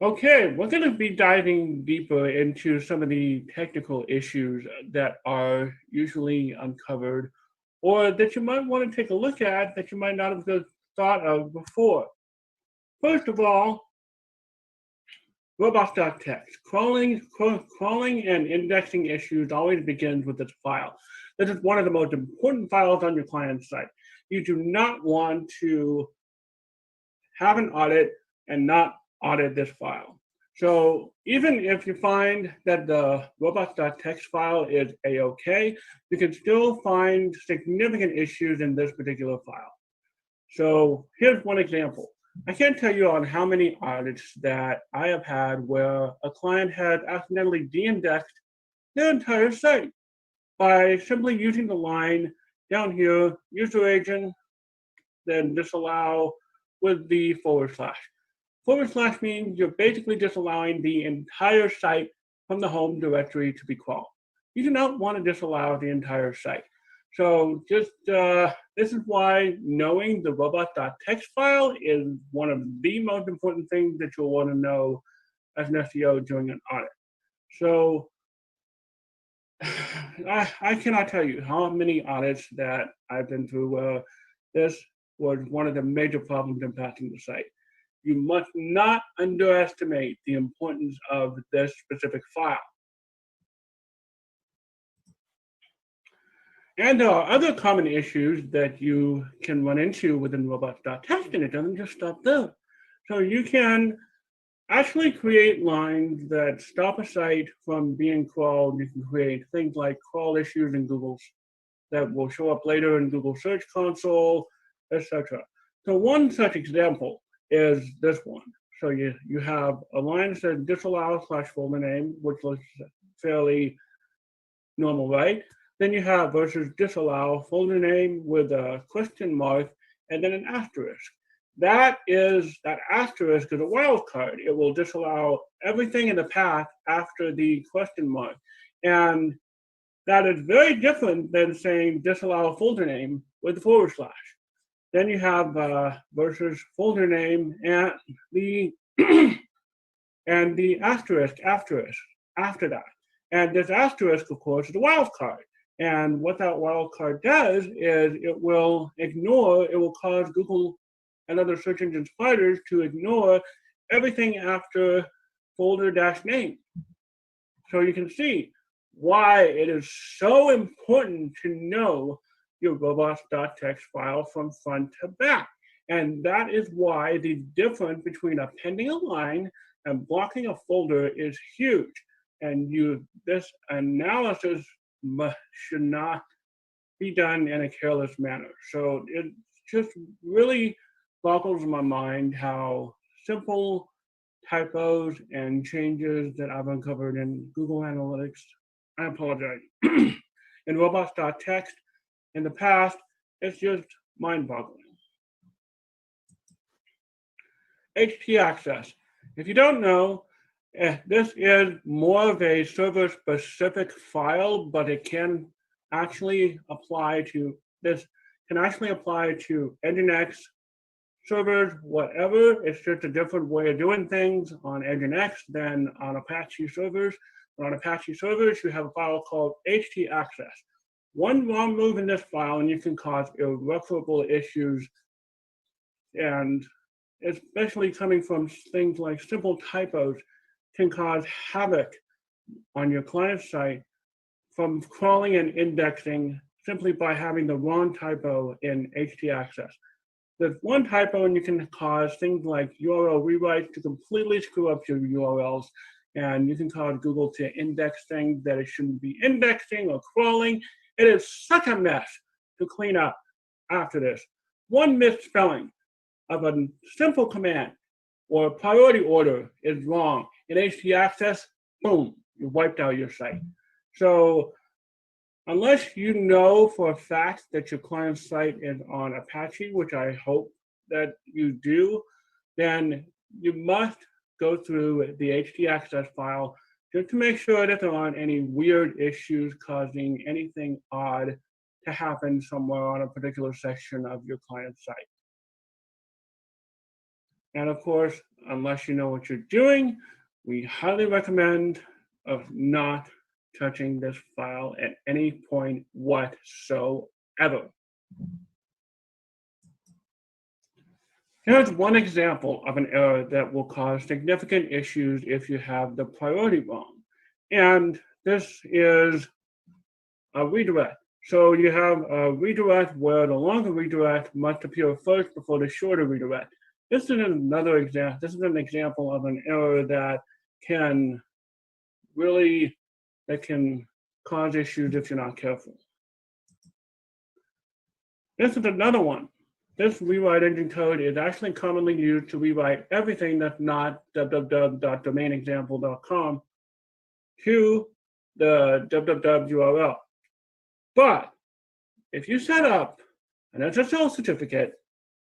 Okay, we're going to be diving deeper into some of the technical issues that are usually uncovered or that you might want to take a look at that you might not have thought of before. First of all, robots.txt. Crawling and indexing issues always begins with this file. This is one of the most important files on your client's site. You do not want to have an audit and not audit this file. So even if you find that the robots.txt file is a-okay, you can still find significant issues in this particular file. So here's one example. I can't tell you on how many audits that I have had where a client had accidentally de-indexed their entire site by simply using the line down here, user agent, then disallow with the /. / means you're basically disallowing the entire site from the home directory to be crawled. You do not want to disallow the entire site. So just this is why knowing the robots.txt file is one of the most important things that you'll want to know as an SEO during an audit. So I cannot tell you how many audits that I've been through where this was one of the major problems impacting the site. You must not underestimate the importance of this specific file. And there are other common issues that you can run into within robots.txt, and it doesn't just stop there. So you can actually create lines that stop a site from being crawled. You can create things like crawl issues in Google's that will show up later in Google Search Console, etc. So one such example is this one. So you have a line that says disallow /folder name, which looks fairly normal, right? Then you have versus disallow folder name with a question mark and then an asterisk. That asterisk is a wildcard. It will disallow everything in the path after the question mark. And That is very different than saying disallow folder name with / Then you have versus folder name and the and the asterisk after that. And this asterisk, of course, is a wildcard. And what that wildcard does is it will cause Google and other search engine providers to ignore everything after folder-name. So you can see why it is so important to know your robots.txt file from front to back. And that is why the difference between appending a line and blocking a folder is huge. And this analysis should not be done in a careless manner. So it just really boggles my mind how simple typos and changes that I've uncovered in Google Analytics, I apologize, in robots.txt in the past, it's just mind-boggling. htaccess. If you don't know, this is more of a server-specific file, but it can actually apply to Nginx servers, whatever. It's just a different way of doing things on Nginx than on Apache servers. But on Apache servers, you have a file called htaccess. One wrong move in this file, and you can cause irreparable issues, and especially coming from things like simple typos, can cause havoc on your client site from crawling and indexing simply by having the wrong typo in htaccess. There's one typo and you can cause things like URL rewrites to completely screw up your URLs, and you can cause Google to index things that it shouldn't be indexing or crawling. It is such a mess to clean up after this. One misspelling of a simple command or priority order is wrong. In htaccess, boom, you wiped out your site. So unless you know for a fact that your client site is on Apache, which I hope that you do, then you must go through the htaccess file just to make sure that there aren't any weird issues causing anything odd to happen somewhere on a particular section of your client site. And of course, unless you know what you're doing, we highly recommend not touching this file at any point whatsoever. Here's one example of an error that will cause significant issues if you have the priority wrong. And this is a redirect. So you have a redirect where the longer redirect must appear first before the shorter redirect. This is another example. This is an example of an error that can cause issues if you're not careful. This is another one. This rewrite engine code is actually commonly used to rewrite everything that's not www.domainexample.com to the www URL. But if you set up an SSL certificate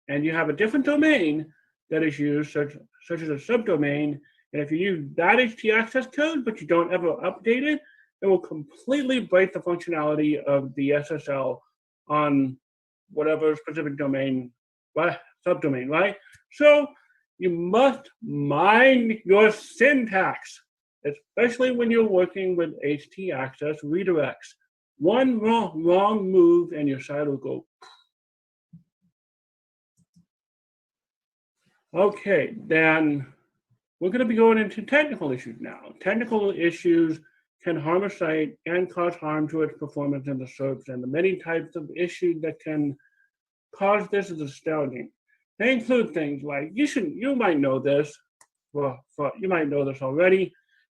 and you have a different domain that is used, such as a subdomain, and if you use that htaccess code but you don't ever update it, it will completely break the functionality of the SSL on whatever specific domain, subdomain, right? So you must mind your syntax, especially when you're working with htaccess redirects. One wrong move and your site will go. Okay, then we're going to be going into technical issues now. Technical issues can harm a site and cause harm to its performance in the search, and the many types of issues that can cause this is astounding. They include things like, you might know this, you might know this already,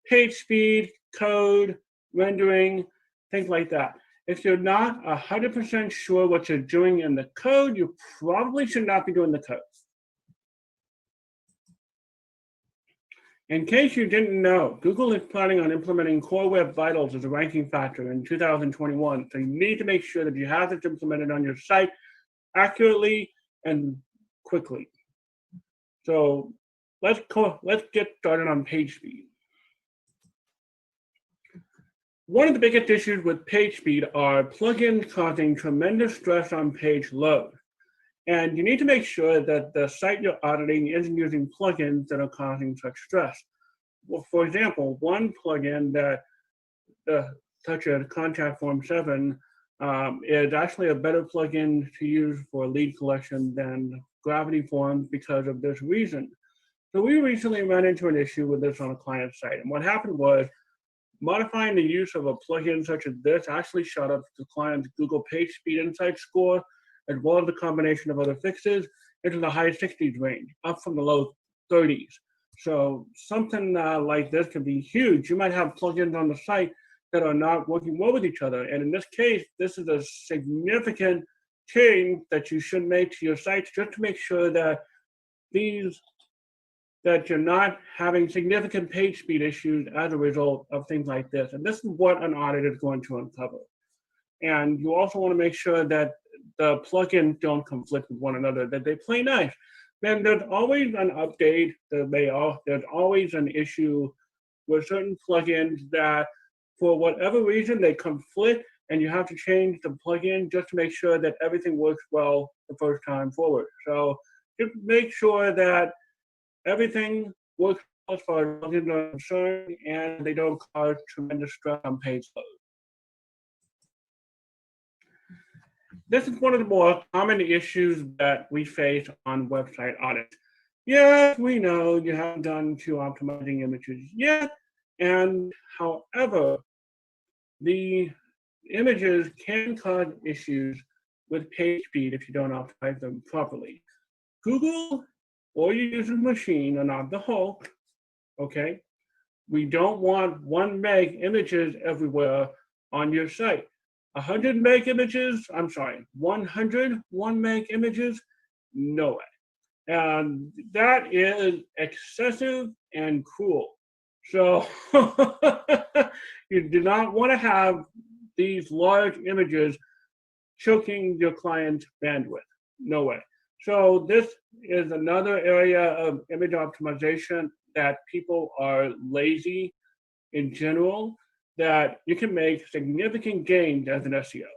page speed, code, rendering, things like that. If you're not 100% sure what you're doing in the code, you probably should not be doing the code. In case you didn't know, Google is planning on implementing Core Web Vitals as a ranking factor in 2021. So you need to make sure that you have this implemented on your site accurately and quickly. So let's get started on page speed. one of the biggest issues with page speed are plugins causing tremendous stress on page load. And you need to make sure that the site you're auditing isn't using plugins that are causing such stress. Well, for example, one plugin that such as Contact Form 7 is actually a better plugin to use for lead collection than Gravity Forms because of this reason. So we recently ran into an issue with this on a client site. And what happened was modifying the use of a plugin such as this actually shot up the client's Google Page Speed Insight score, as well as the combination of other fixes, into the high 60s range, up from the low 30s. So something like this can be huge. You might have plugins on the site that are not working well with each other. And in this case, this is a significant change that you should make to your sites just to make sure that that you're not having significant page speed issues as a result of things like this. And this is what an audit is going to uncover. And you also want to make sure that the plugins don't conflict with one another, that they play nice. Then there's always an update, there's always an issue with certain plugins that for whatever reason they conflict, and you have to change the plugin just to make sure that everything works well the first time forward. So just make sure that everything works as far as plugins are concerned and they don't cause tremendous stress on page load. This is one of the more common issues that we face on website audits. Yes, we know you haven't done to optimizing images yet, and however, the images can cause issues with page speed if you don't optimize them properly. Google or your user's machine are not the whole, okay? We don't want 1 meg images everywhere on your site. 100 meg images, 100 1 meg images, no way. And that is excessive and cruel. So you do not want to have these large images choking your client's bandwidth, no way. So this is another area of image optimization that people are lazy in general, that you can make significant gains as an SEO.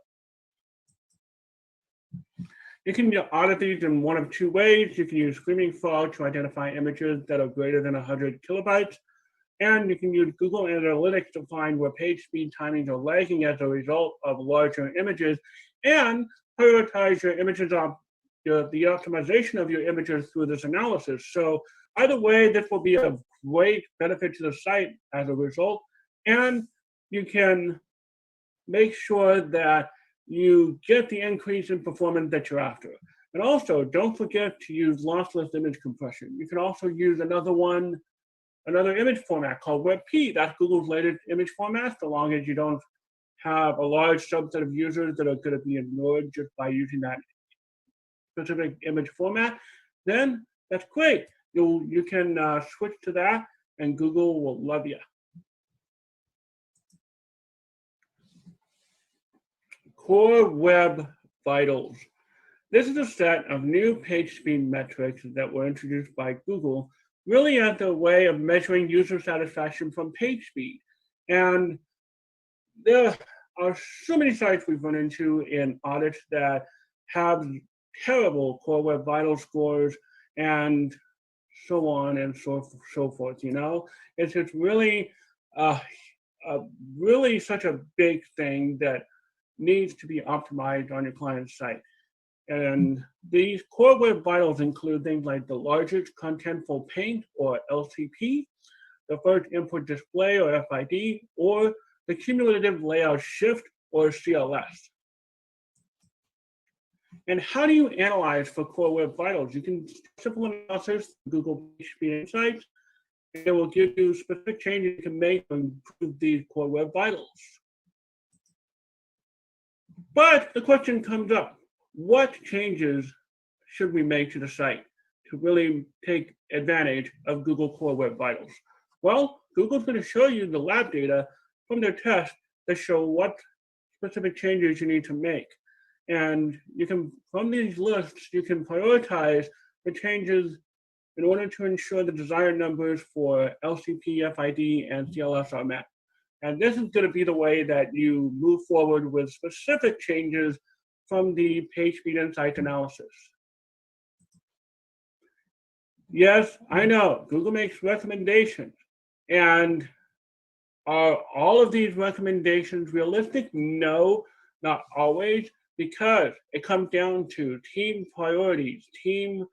You can audit these in one of 2 ways. You can use Screaming Frog to identify images that are greater than 100 kilobytes, and you can use Google Analytics to find where page speed timings are lagging as a result of larger images, and prioritize your images on the optimization of your images through this analysis. So either way, this will be a great benefit to the site as a result, and you can make sure that you get the increase in performance that you're after. And also, don't forget to use lossless image compression. You can also use another image format called WebP. That's Google's latest image format, so long as you don't have a large subset of users that are going to be ignored just by using that specific image format, then that's great. You can switch to that, and Google will love you. Core Web Vitals. This is a set of new page speed metrics that were introduced by Google, really as a way of measuring user satisfaction from page speed. And there are so many sites we've run into in audits that have terrible Core Web Vital scores and so on and so forth. You know, it's really really such a big thing that needs to be optimized on your client's site. And these Core Web Vitals include things like the largest contentful paint, or LCP, the first input display, or FID, or the cumulative layout shift, or CLS. And how do you analyze for Core Web Vitals? You can simple analysis, Google Page Speed Insights, and it will give you specific changes you can make to improve these Core Web Vitals. But the question comes up, what changes should we make to the site to really take advantage of Google Core Web Vitals? Well, Google's going to show you the lab data from their test that show what specific changes you need to make. And you can, from these lists, you can prioritize the changes in order to ensure the desired numbers for LCP, FID, and CLS are met. And this is going to be the way that you move forward with specific changes from the PageSpeed Insights analysis. Yes, I know, Google makes recommendations. And are all of these recommendations realistic? No, not always, because it comes down to team priorities, team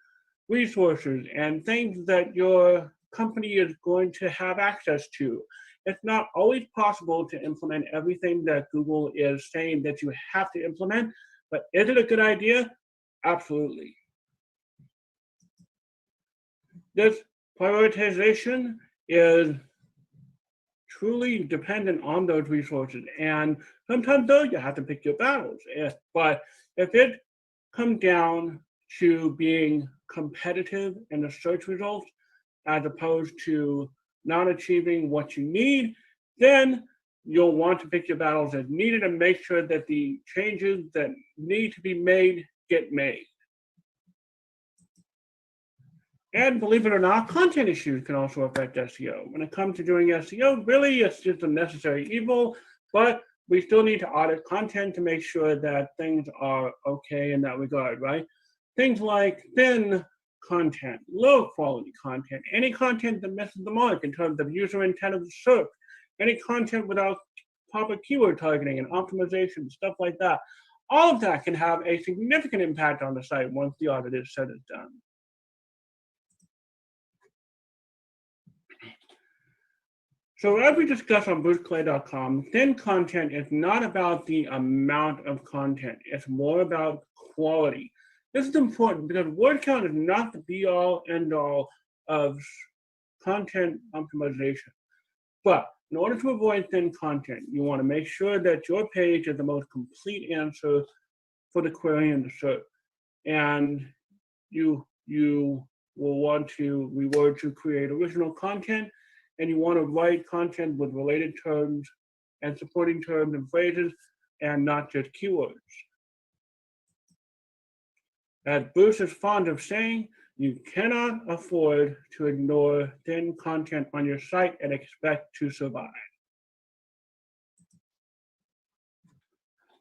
resources, and things that your company is going to have access to. It's not always possible to implement everything that Google is saying that you have to implement, but is it a good idea? Absolutely. This prioritization is truly dependent on those resources. And sometimes, though, you have to pick your battles. But if it comes down to being competitive in the search results, as opposed to not achieving what you need, then you'll want to pick your battles as needed and make sure that the changes that need to be made get made. And believe it or not, content issues can also affect SEO. When it comes to doing SEO, really it's just a necessary evil, but we still need to audit content to make sure that things are okay in that regard, right? Things like thin content, low quality content, any content that misses the mark in terms of user intent of the search, any content without proper keyword targeting and optimization, stuff like that. All of that can have a significant impact on the site once the audit is said and done. So as we discussed on bruceclay.com, thin content is not about the amount of content. It's more about quality. This is important because word count is not the be-all, end-all of content optimization. But in order to avoid thin content, you want to make sure that your page is the most complete answer for the query in the search. And you will want to reward to create original content, and you want to write content with related terms and supporting terms and phrases, and not just keywords. As Bruce is fond of saying, you cannot afford to ignore thin content on your site and expect to survive.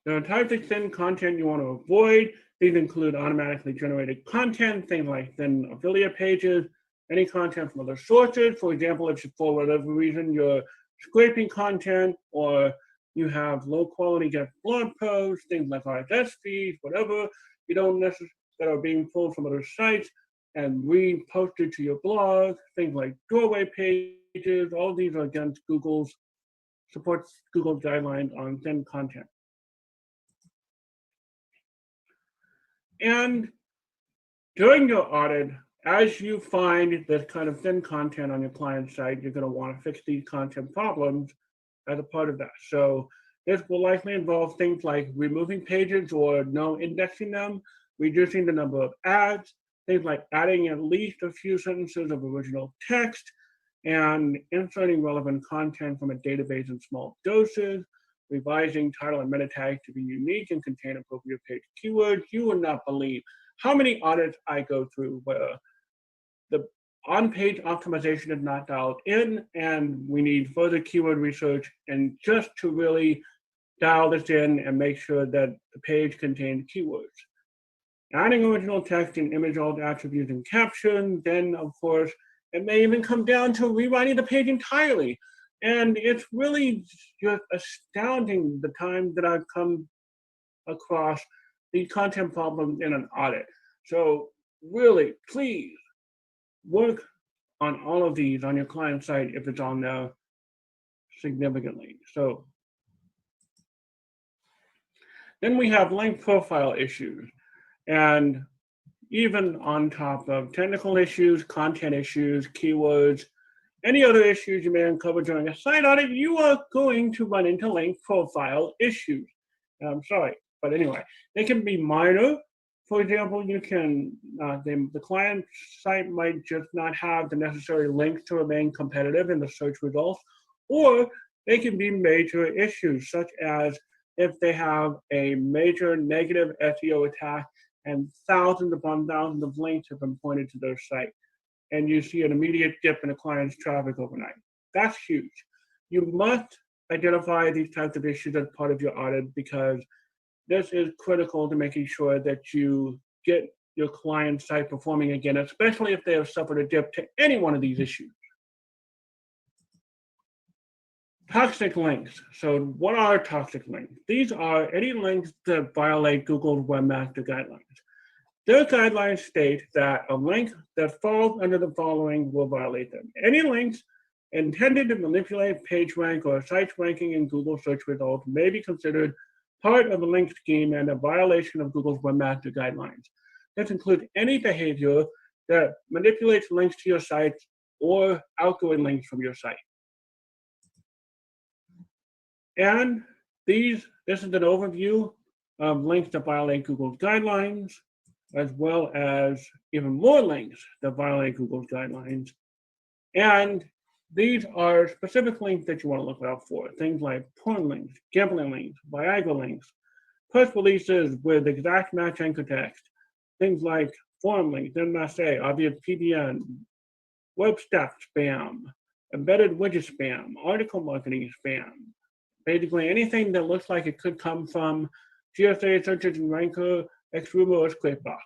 There are types of thin content you want to avoid. These include automatically generated content, things like thin affiliate pages, any content from other sources. For example, if for whatever reason you're scraping content or you have low quality guest blog posts, things like RSS feeds, whatever, you don't necessarily that are being pulled from other sites and reposted to your blog, things like doorway pages, all these are against Google's guidelines on thin content. And during your audit, as you find this kind of thin content on your client site, you're going to want to fix these content problems as a part of that. So this will likely involve things like removing pages or no indexing them, reducing the number of ads, things like adding at least a few sentences of original text, and inserting relevant content from a database in small doses, revising title and meta tags to be unique and contain appropriate page keywords. You would not believe how many audits I go through where the on-page optimization is not dialed in, and we need further keyword research and just to really dial this in and make sure that the page contains keywords. Adding original text and image alt attributes and captions, then of course, it may even come down to rewriting the page entirely. And it's really just astounding the time that I've come across the content problems in an audit. So really, please work on all of these on your client site if it's on there significantly. So then we have link profile issues. And even on top of technical issues, content issues, keywords, any other issues you may uncover during a site audit, you are going to run into link profile issues. I'm sorry, but anyway, they can be minor. For example, you can, the client site might just not have the necessary links to remain competitive in the search results, or they can be major issues, such as if they have a major negative SEO attack and thousands upon thousands of links have been pointed to their site, and you see an immediate dip in a client's traffic overnight. That's huge. You must identify these types of issues as part of your audit, because this is critical to making sure that you get your client site performing again, especially if they have suffered a dip to any one of these issues. Toxic links. So what are toxic links? These are any links that violate Google's Webmaster Guidelines. Their guidelines state that a link that falls under the following will violate them. Any links intended to manipulate PageRank or a site's ranking in Google search results may be considered part of the link scheme and a violation of Google's Webmaster Guidelines. This includes any behavior that manipulates links to your site or outgoing links from your site. And this is an overview of links that violate Google's guidelines, as well as even more links that violate Google's guidelines. And these are specific links that you want to look out for. Things like porn links, gambling links, Viagra links, press releases with exact match anchor text, things like forum links, MSA, obvious PBN, web stack spam, embedded widget spam, article marketing spam. Basically anything that looks like it could come from GSA, Search Engine Ranker, Xroomer, or Scrapebox.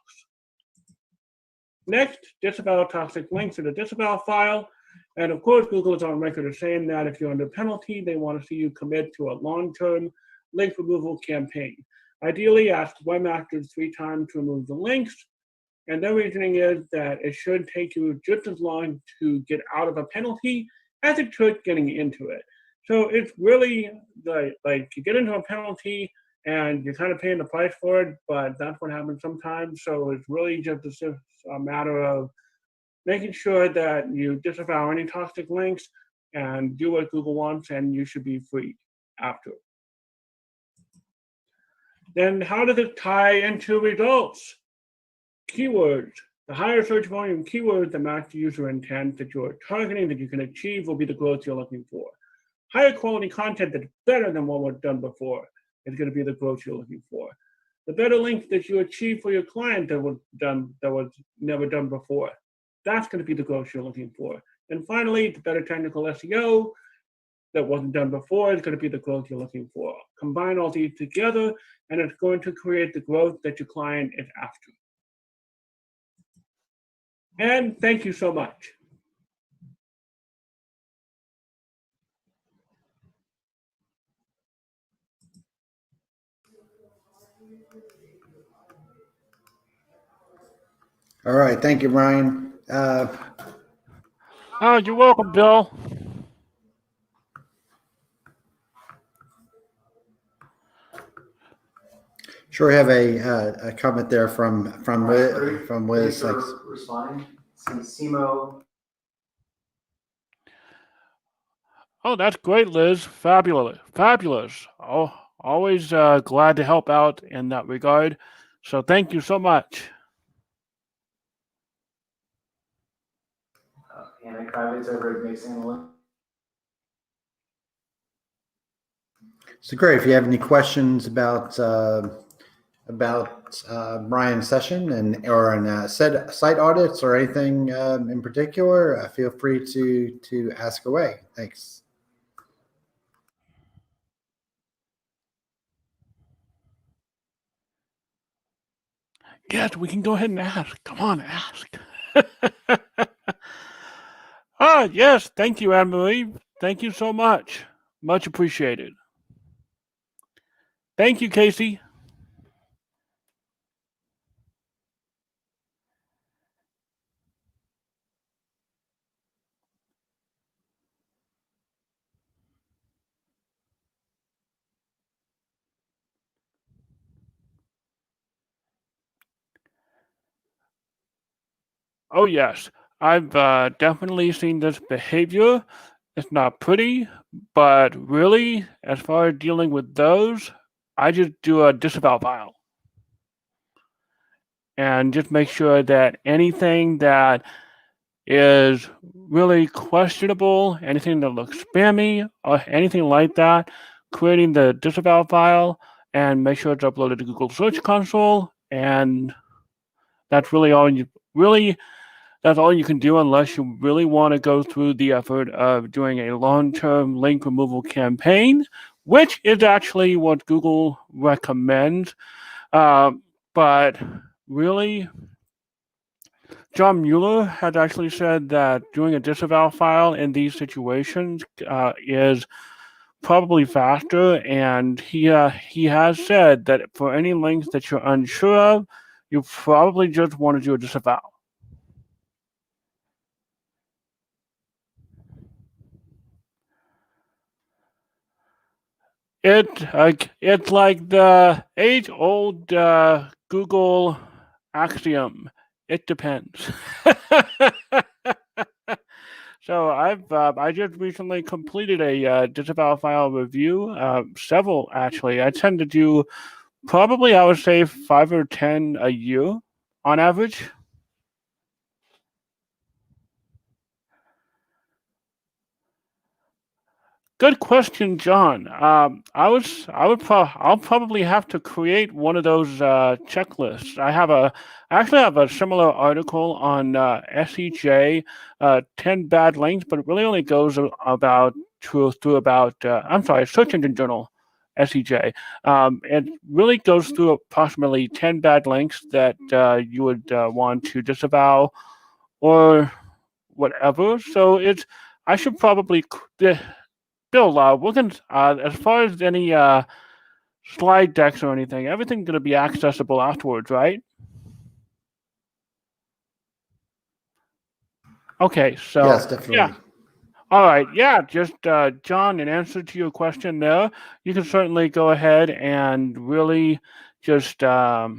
Next, disavow toxic links in a disavow file. And of course, Google is on record as saying that if you're under penalty, they want to see you commit to a long-term link removal campaign. Ideally, ask webmasters 3 times to remove the links. And their reasoning is that it should take you just as long to get out of a penalty as it took getting into it. So it's really like you get into a penalty and you're kind of paying the price for it, but that's what happens sometimes. So it's really just a matter of making sure that you disavow any toxic links and do what Google wants, and you should be free after. Then how does it tie into results? Keywords. The higher search volume keywords that match the user intent that you're targeting, that you can achieve, will be the growth you're looking for. Higher quality content that's better than what was done before is going to be the growth you're looking for. The better links that you achieve for your client that was never done before, that's going to be the growth you're looking for. And finally, the better technical SEO that wasn't done before is going to be the growth you're looking for. Combine all these together, and it's going to create the growth that your client is after. And thank you so much. All right. Thank you, Ryan. Oh, you're welcome, Bill. Sure have a comment there from Liz. Responding. Simo. Oh, that's great, Liz. Fabulous. Fabulous. Oh, always glad to help out in that regard. So thank you so much. Anna Kravitz over at Mix Analytics. So great. If you have any questions about Brian's session or on site audits or anything in particular, feel free to ask away. Thanks. Yes, we can go ahead and ask. Come on, ask. Ah, yes. Thank you, Anne-Marie. Thank you so much. Much appreciated. Thank you, Casey. Oh, yes. I've definitely seen this behavior. It's not pretty, but really, as far as dealing with those, I just do a disavow file. And just make sure that anything that is really questionable, anything that looks spammy, or anything like that, creating the disavow file and make sure it's uploaded to Google Search Console. And that's really all you really That's all you can do unless you really want to go through the effort of doing a long-term link removal campaign, which is actually what Google recommends. But really, John Mueller had actually said that doing a disavow file in these situations is probably faster, and he has said that for any links that you're unsure of, you probably just want to do a disavow. It's like the age-old Google axiom. It depends. So I just recently completed a disavow file review, several actually. I tend to do probably, I would say, 5 or 10 a year on average. Good question, John. I'll probably have to create one of those checklists. I actually have a similar article on SEJ, 10 bad links, but it really only goes about through about Search Engine Journal, SEJ. It really goes through approximately 10 bad links that you would want to disavow or whatever. So I should probably. Bill, we're going as far as any slide decks or anything, everything's going to be accessible afterwards, right? Okay, so yes, definitely. Yeah. All right, yeah, just John, in answer to your question there, you can certainly go ahead and really just go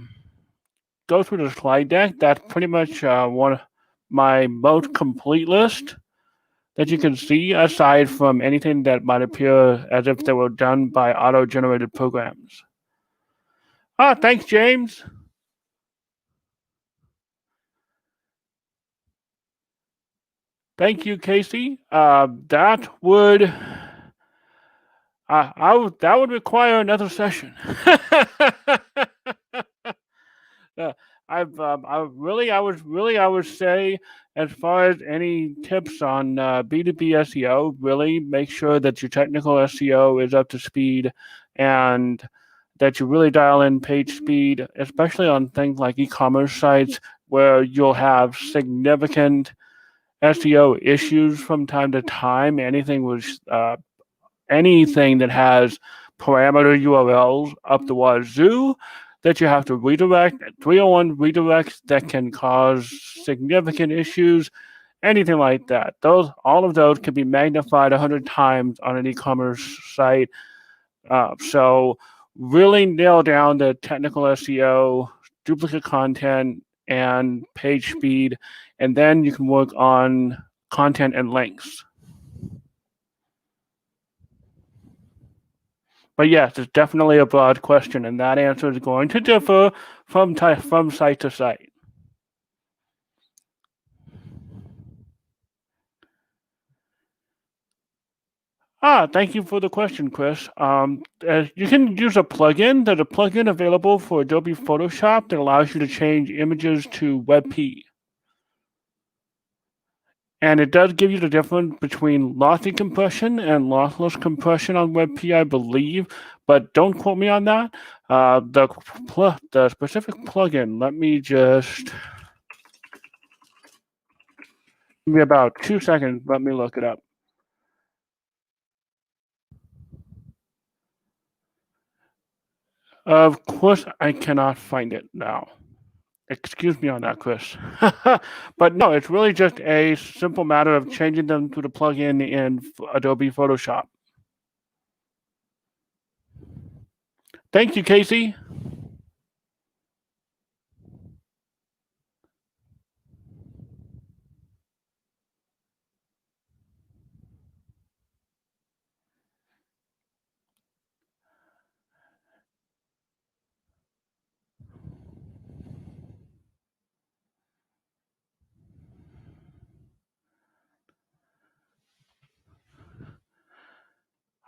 through the slide deck. That's pretty much one of my most complete list that you can see, aside from anything that might appear as if they were done by auto-generated programs. Thanks, James. Thank you, Casey. That would require another session. I would say, as far as any tips on B2B SEO, really make sure that your technical SEO is up to speed and that you really dial in page speed, especially on things like e-commerce sites where you'll have significant SEO issues from time to time. Anything that has parameter URLs up the wazoo that you have to redirect, 301 redirects that can cause significant issues, anything like that. All of those can be magnified 100 times on an e-commerce site. So really nail down the technical SEO, duplicate content, and page speed, and then you can work on content and links. But yes, it's definitely a broad question, and that answer is going to differ from site to site. Thank you for the question, Chris. You can use a plugin. There's a plugin available for Adobe Photoshop that allows you to change images to WebP. And it does give you the difference between lossy compression and lossless compression on WebP, I believe, but don't quote me on that. The specific plugin, let me just give me about 2 seconds. Let me look it up. Of course, I cannot find it now. Excuse me on that, Chris. But no, it's really just a simple matter of changing them to the plugin in Adobe Photoshop. Thank you, Casey.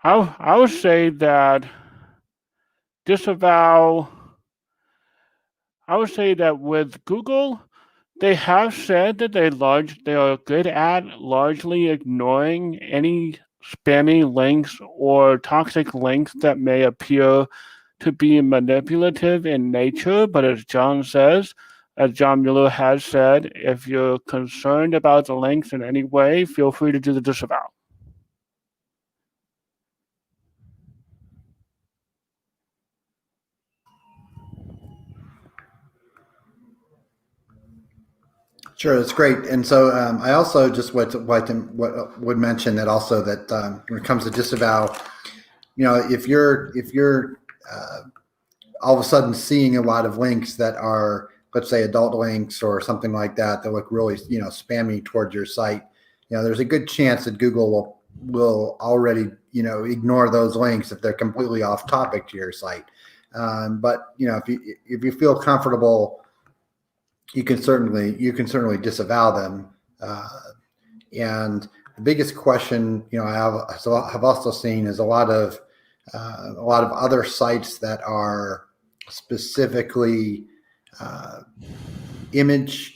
I would say that disavow. I would say that with Google, They have said that they are good at largely ignoring any spammy links or toxic links that may appear to be manipulative in nature. But as John Mueller has said, if you're concerned about the links in any way, feel free to do the disavow. Sure, that's great. And so I also just would mention that also that when it comes to disavow, if you're all of a sudden seeing a lot of links that are, let's say, adult links or something like that that look really spammy towards your site, there's a good chance that Google will already ignore those links if they're completely off topic to your site. But if you feel comfortable, you can certainly disavow them. And the biggest question I have also seen is a lot of other sites that are specifically image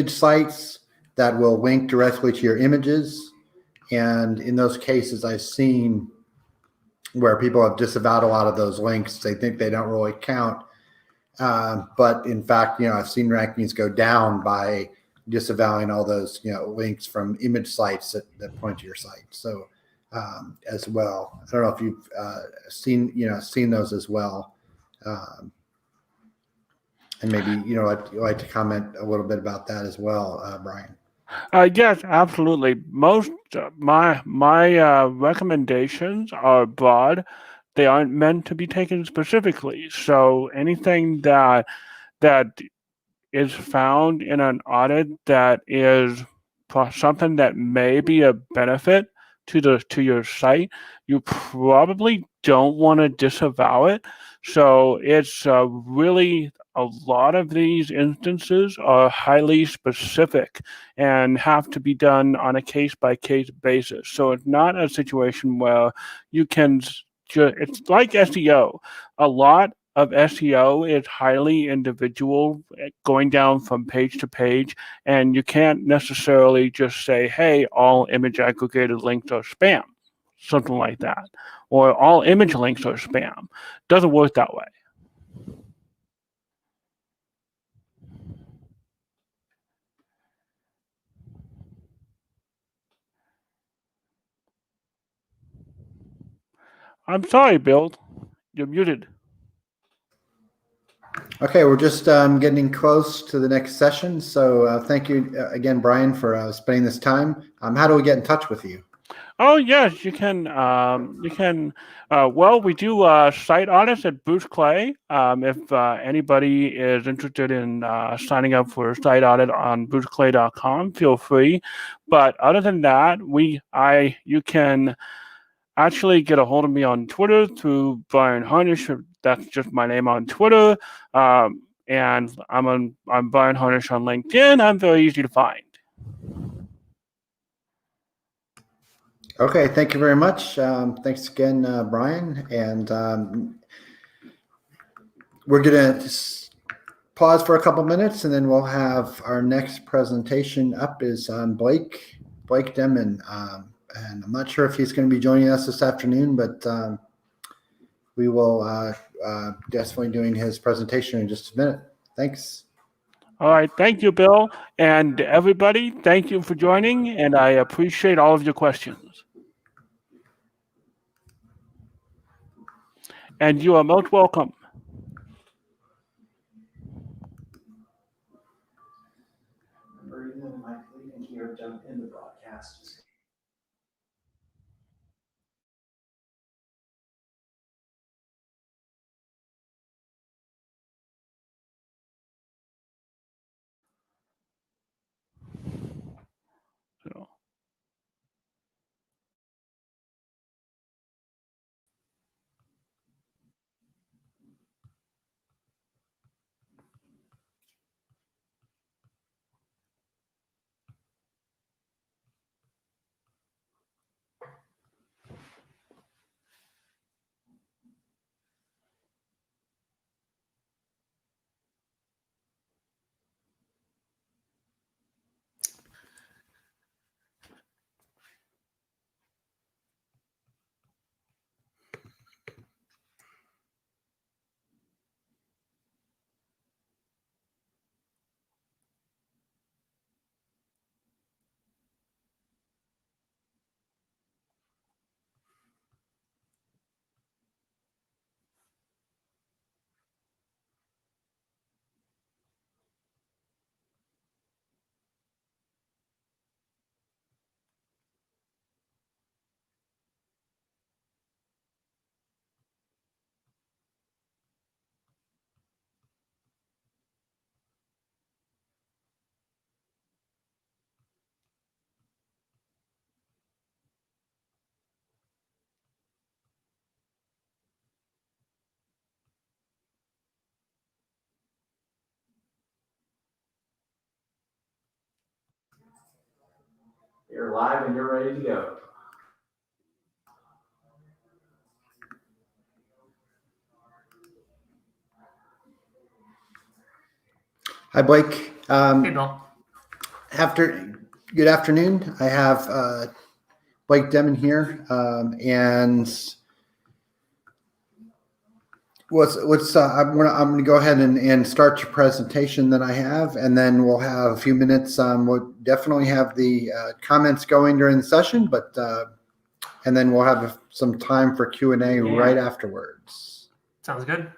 sites that will link directly to your images. And in those cases, I've seen where people have disavowed a lot of those links. They think they don't really count. But in fact, I've seen rankings go down by disavowing all those, links from image sites that point to your site. So as well, I don't know if you've seen those as well. And maybe, you'd like to comment a little bit about that as well, Brian. Yes, absolutely. Most my recommendations are broad. They aren't meant to be taken specifically. So anything that is found in an audit that is something that may be a benefit to your site, you probably don't want to disavow it. So it's really a lot of these instances are highly specific and have to be done on a case by case basis. So it's not a situation where you can it's like SEO. A lot of SEO is highly individual, going down from page to page, and you can't necessarily just say, hey, all image aggregated links are spam, something like that, or all image links are spam. Doesn't work that way. I'm sorry, Bill. You're muted. Okay, we're just getting close to the next session. So thank you again, Brian, for spending this time. How do we get in touch with you? Oh yes, you can. Well, we do site audits at Boost Clay. If anybody is interested in signing up for a site audit on boostclay.com, feel free. But other than that, you can actually get a hold of me on Twitter through Brian Harnish. That's just my name on Twitter. And I'm Brian Harnish on LinkedIn. I'm very easy to find. Okay, thank you very much. Thanks again, Brian. And we're going to pause for a couple minutes, and then we'll have our next presentation up is Blake Denman. And I'm not sure if he's going to be joining us this afternoon, but we will definitely doing his presentation in just a minute. Thanks. All right. Thank you, Bill. And everybody, thank you for joining, and I appreciate all of your questions. And you are most welcome. Remember, even in my leading here, jump in the broadcast. So. You're live and you're ready to go. Hi, Blake. Hey, Bill. Good afternoon. I have Blake Demon here, and I'm gonna go ahead and start your presentation that I have, and then we'll have a few minutes. We'll definitely have the comments going during the session, but and then we'll have some time for Q&A right afterwards. Sounds good.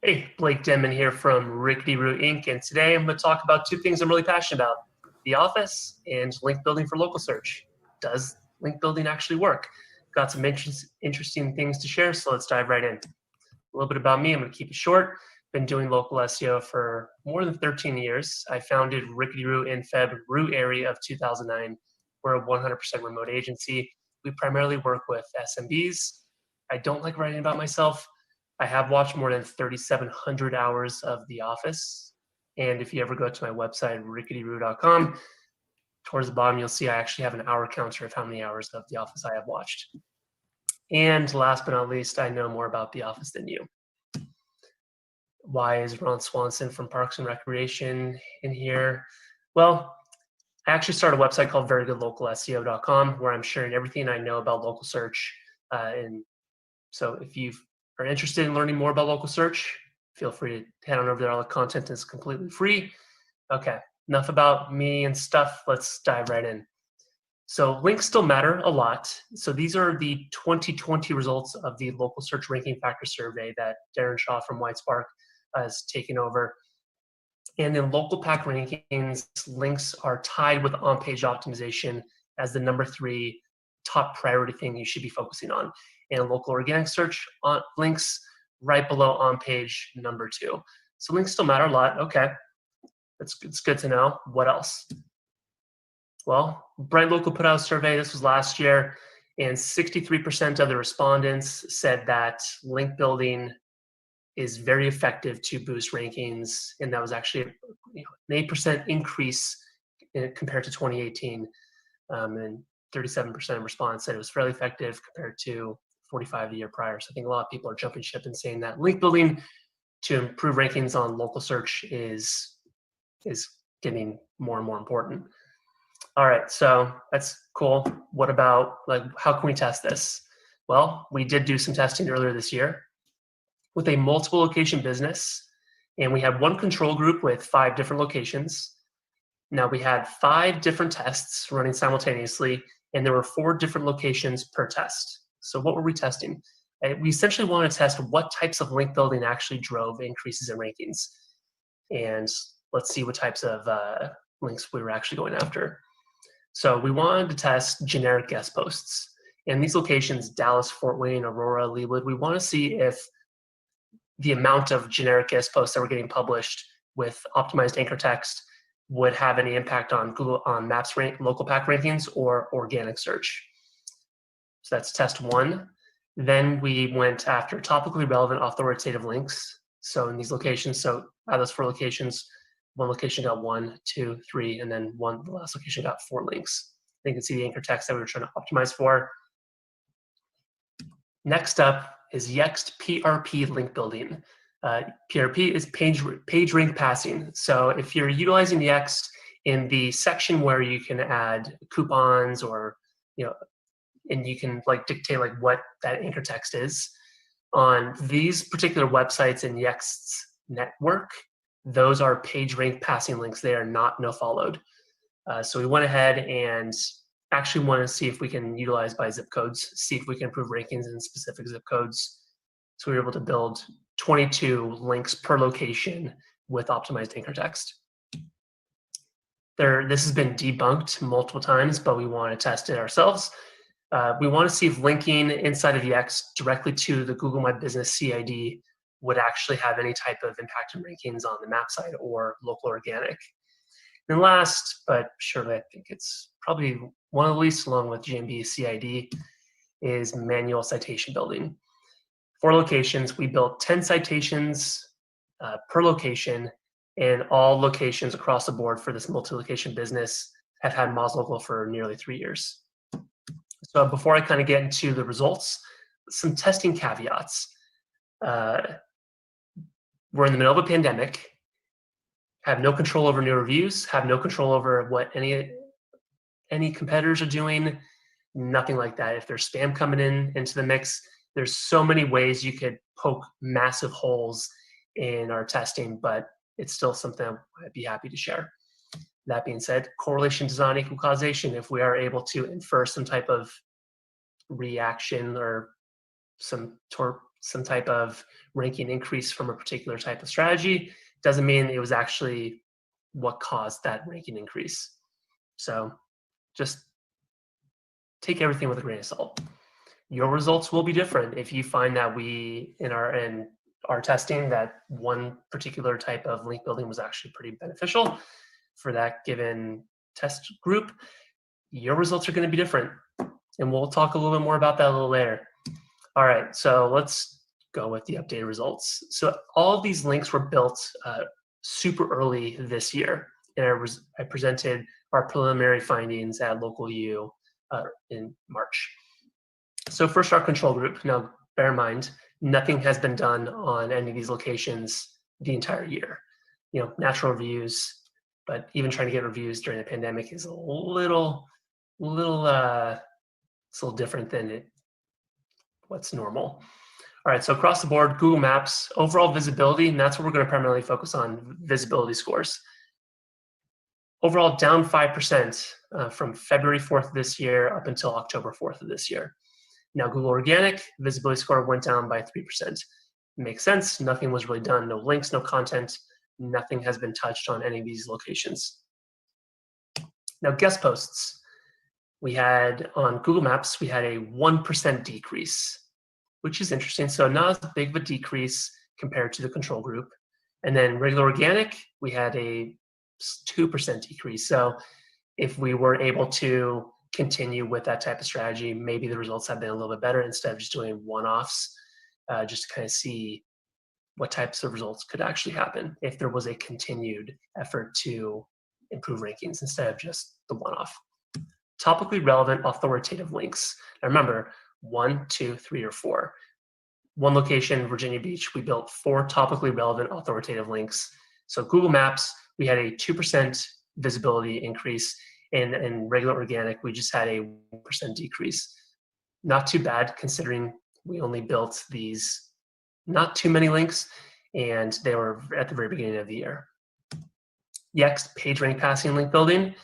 Hey, Blake Denman here from Rickety Root Inc. And today I'm going to talk about two things I'm really passionate about: The Office and link building for local search. Does link building actually work? Got some interesting things to share, so let's dive right in. A little bit about me. I'm going to keep it short. Been doing local SEO for more than 13 years. I founded Rickety Root in February of 2009. We're a 100% remote agency. We primarily work with SMBs. I don't like writing about myself. I have watched more than 3,700 hours of The Office. And if you ever go to my website, ricketyroot.com, towards the bottom, you'll see I actually have an hour counter of how many hours of The Office I have watched. And last but not least, I know more about The Office than you. Why is Ron Swanson from Parks and Recreation in here? Well, I actually started a website called verygoodlocalseo.com where I'm sharing everything I know about local search. And so if you are interested in learning more about local search, feel free to head on over there. All the content is completely free. Okay, enough about me and stuff. Let's dive right in. So links still matter a lot. So these are the 2020 results of the local search ranking factor survey that Darren Shaw from WhiteSpark has taken over. And in local pack rankings, links are tied with on-page optimization as the number 3 top priority thing you should be focusing on. And local organic search on links right below on-page number 2. So links still matter a lot. Okay, it's good to know. What else? Well, Bright Local put out a survey. This was last year, and 63% of the respondents said that link building is very effective to boost rankings, and that was actually an 8% increase compared to 2018. And 37% of respondents said it was fairly effective compared to 45 the year prior. So I think a lot of people are jumping ship and saying that link building to improve rankings on local search is getting more and more important. All right, so that's cool. What about, like, how can we test this? Well, we did do some testing earlier this year with a multiple location business, and we had one control group with 5 different locations. Now we had 5 different tests running simultaneously, and there were 4 different locations per test. So what were we testing? We essentially wanted to test what types of link building actually drove increases in rankings. And let's see what types of links we were actually going after. So we wanted to test generic guest posts. In these locations, Dallas, Fort Wayne, Aurora, Leawood, we want to see if the amount of generic guest posts that were getting published with optimized anchor text would have any impact on Google, on Maps local pack rankings or organic search. So that's test 1. Then we went after topically relevant authoritative links. So in these locations, so out of those 4 locations, one location got 1, 2, 3, and then the last location got 4 links. You can see the anchor text that we were trying to optimize for. Next up is Yext PRP link building. PRP is page rank passing. So if you're utilizing Yext in the section where you can add coupons or, and you can dictate what that anchor text is on these particular websites in Yext's network, those are page rank passing links. They are not no-followed. So we went ahead and actually want to see if we can utilize by zip codes, see if we can improve rankings in specific zip codes. So we were able to build 22 links per location with optimized anchor text. This has been debunked multiple times, but we want to test it ourselves. We want to see if linking inside of Yext directly to the Google My Business CID would actually have any type of impact on rankings on the map side or local organic. And last, but surely I think it's probably one of the least, along with GMB CID, is manual citation building. 4 locations, we built 10 citations per location, and all locations across the board for this multi-location business have had Moz Local for nearly 3 years. So before I kind of get into the results, some testing caveats. We're in the middle of a pandemic, have no control over new reviews, have no control over what any competitors are doing, nothing like that. If there's spam coming into the mix, there's so many ways you could poke massive holes in our testing, but it's still something I'd be happy to share. That being said, correlation does not equal causation. If we are able to infer some type of reaction or some type of ranking increase from a particular type of strategy, doesn't mean it was actually what caused that ranking increase. So just take everything with a grain of salt. Your results will be different if you find that in our testing that one particular type of link building was actually pretty beneficial for that given test group. Your results are going to be different, and we'll talk a little bit more about that a little later. All right, so let's go with the updated results. So all of these links were built super early this year, and I presented our preliminary findings at Local U in March. So first, our control group. Now, bear in mind, nothing has been done on any of these locations the entire year. Natural reviews, but even trying to get reviews during the pandemic is a little different than what's normal. All right, so across the board, Google Maps, overall visibility, and that's what we're going to primarily focus on, visibility scores. Overall, down 5% from February 4th of this year up until October 4th of this year. Now, Google Organic, visibility score went down by 3%. Makes sense. Nothing was really done. No links, no content. Nothing has been touched on any of these locations. Now, guest posts. We had on Google Maps, we had a 1% decrease, which is interesting. So not as big of a decrease compared to the control group. And then regular organic, we had a 2% decrease. So if we were able to continue with that type of strategy, maybe the results have been a little bit better instead of just doing one-offs, just to kind of see what types of results could actually happen if there was a continued effort to improve rankings instead of just the one-off. Topically relevant authoritative links. Now remember, 1, 2, 3, or 4. One location, Virginia Beach, we built 4 topically relevant authoritative links. So Google Maps, we had a 2% visibility increase. In regular organic, we just had a 1% decrease. Not too bad considering we only built these not too many links, and they were at the very beginning of the year. Next, page rank passing link building.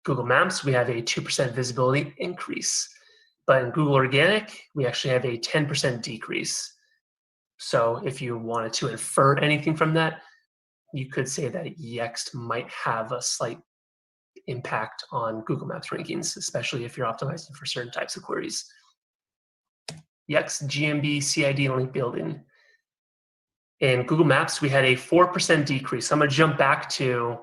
Google Maps, we have a 2% visibility increase. But in Google Organic, we actually have a 10% decrease. So if you wanted to infer anything from that, you could say that Yext might have a slight impact on Google Maps rankings, especially if you're optimizing for certain types of queries. Yext GMB CID link building. In Google Maps, we had a 4% decrease. I'm going to jump back to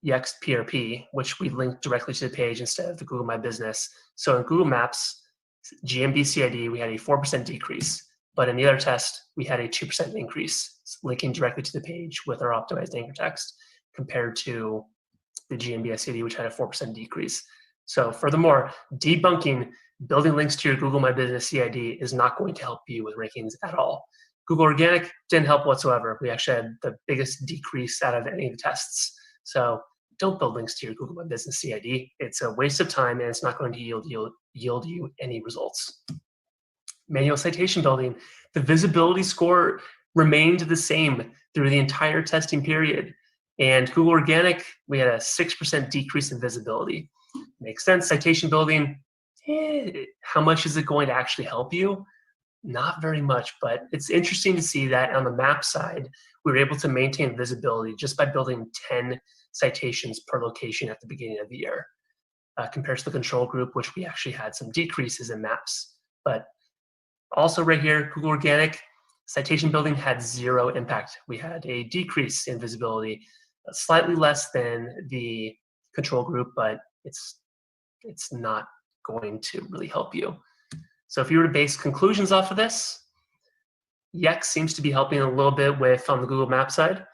Yext PRP, which we linked directly to the page instead of the Google My Business. So in Google Maps, GMB CID, we had a 4% decrease. But in the other test, we had a 2% increase, linking directly to the page with our optimized anchor text compared to the GMB CID, which had a 4% decrease. So furthermore, debunking building links to your Google My Business CID is not going to help you with rankings at all. Google Organic didn't help whatsoever. We actually had the biggest decrease out of any of the tests. So don't build links to your Google My Business CID. It's a waste of time, and it's not going to yield you any results. Manual citation building. The visibility score remained the same through the entire testing period. And Google Organic, we had a 6% decrease in visibility. Makes sense. Citation building, how much is it going to actually help you? Not very much, but it's interesting to see that on the map side, we were able to maintain visibility just by building 10 citations per location at the beginning of the year, compared to the control group, which we actually had some decreases in maps. But also right here, Google Organic, citation building had 0 impact. We had a decrease in visibility, slightly less than the control group, but it's not going to really help you. So if you were to base conclusions off of this, Yext seems to be helping a little bit with on the Google Maps side.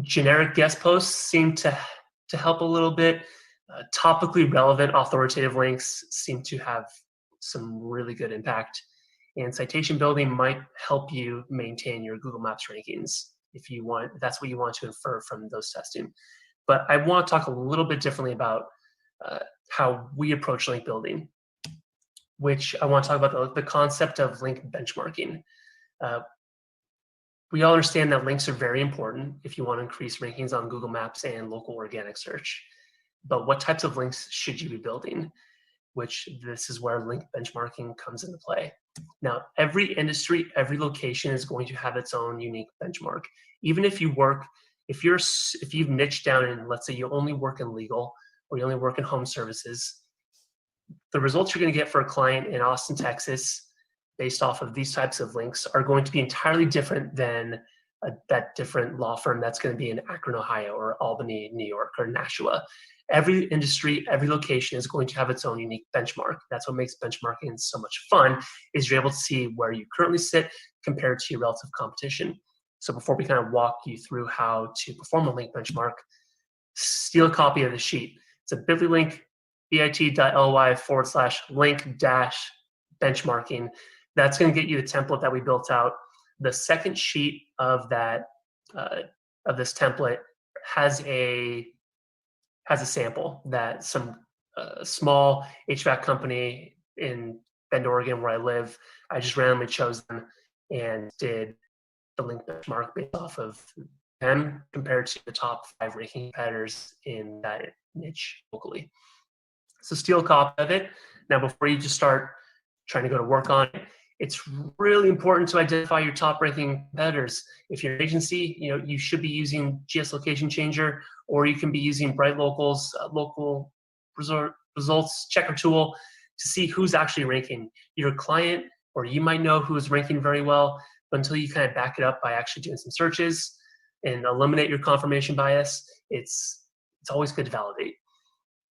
Generic guest posts seem to help a little bit. Topically relevant authoritative links seem to have some really good impact. And citation building might help you maintain your Google Maps rankings if that's what you want to infer from those testing. But I want to talk a little bit differently about how we approach link building, which I want to talk about the concept of link benchmarking. We all understand that links are very important if you want to increase rankings on Google Maps and local organic search. But what types of links should you be building? Which this is where link benchmarking comes into play. Now, every industry, every location is going to have its own unique benchmark. Even if you've niched down and let's say you only work in legal or you only work in home services, the results you're going to get for a client in Austin, Texas, based off of these types of links are going to be entirely different than that different law firm that's going to be in Akron, Ohio, or Albany, New York, or Nashua. Every industry, every location is going to have its own unique benchmark. That's what makes benchmarking so much fun, is you're able to see where you currently sit compared to your relative competition. So before we kind of walk you through how to perform a link benchmark, steal a copy of the sheet. It's a bit.ly link, bit.ly/link-benchmarking. That's going to get you the template that we built out. The second sheet of that of this template has a sample that some small HVAC company in Bend, Oregon, where I live, I just randomly chose them and did the link benchmark based off of them compared to the top 5 ranking competitors in that niche locally. So steal a copy of it. Now, before you just start trying to go to work on it, it's really important to identify your top ranking competitors. If you're an agency, you should be using GS Location Changer, or you can be using Bright Local's local results checker tool to see who's actually ranking. Your client, or you might know who's ranking very well, but until you kind of back it up by actually doing some searches and eliminate your confirmation bias, it's always good to validate.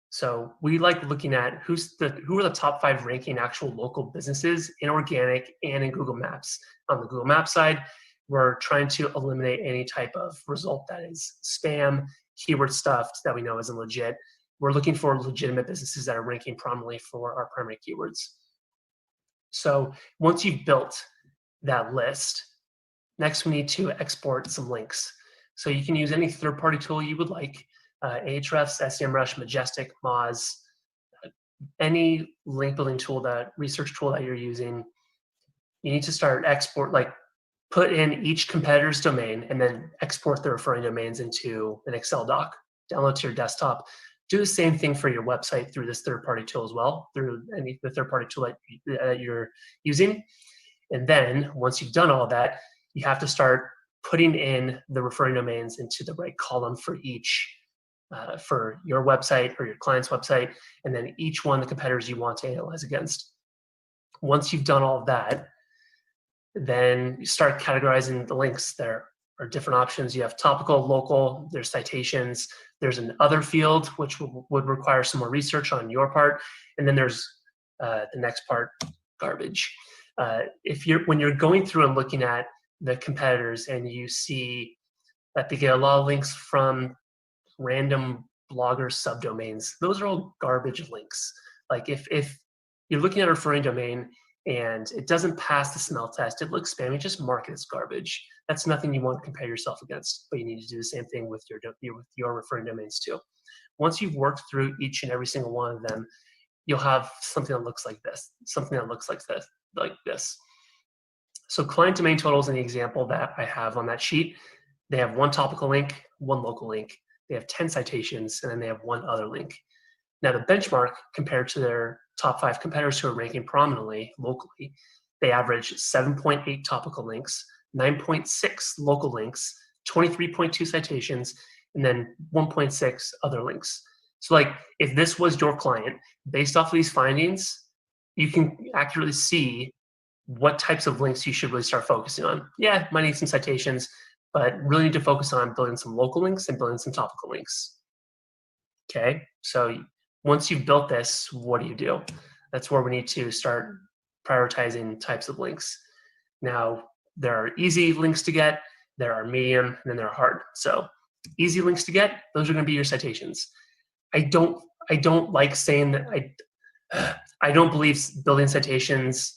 So we like looking at who are the top 5 ranking actual local businesses in organic and in Google Maps. On the Google Maps side, we're trying to eliminate any type of result that is spam, keyword stuffed that we know isn't legit. We're looking for legitimate businesses that are ranking prominently for our primary keywords. So once you've built that list, next we need to export some links. So you can use any third-party tool you would like. Ahrefs, SEMrush, Majestic, Moz, any link building tool, research tool that you're using, you need to start put in each competitor's domain and then export the referring domains into an Excel doc, download to your desktop. Do the same thing for your website through this third-party tool as well, through the third-party tool that you're using. And then once you've done all that, you have to start putting in the referring domains into the right column for each for your website or your client's website, and then each one of the competitors you want to analyze against. Once you've done all of that, then you start categorizing the links. There are different options. You have topical, local, there's citations, there's an other field, which would require some more research on your part, and then there's the next part, garbage. When you're going through and looking at the competitors and you see that they get a lot of links from random blogger subdomains, those are all garbage links. Like if you're looking at a referring domain and it doesn't pass the smell test, it looks spammy, just mark it as garbage. That's nothing you want to compare yourself against, but you need to do the same thing with your referring domains too. Once you've worked through each and every single one of them, you'll have something that looks like this, like this. So client domain totals in the example that I have on that sheet, they have 1 topical link, 1 local link. They have 10 citations, and then they have 1 other link. Now the benchmark compared to their top 5 competitors who are ranking prominently locally, they average 7.8 topical links, 9.6 local links, 23.2 citations, and then 1.6 other links. So if this was your client, based off of these findings, you can accurately see what types of links you should really start focusing on. Yeah, might need some citations, but really need to focus on building some local links and building some topical links. Okay, so once you've built this, what do? That's where we need to start prioritizing types of links. Now, there are easy links to get, there are medium, and then there are hard. So easy links to get, those are going to be your citations. I don't like saying that I don't believe building citations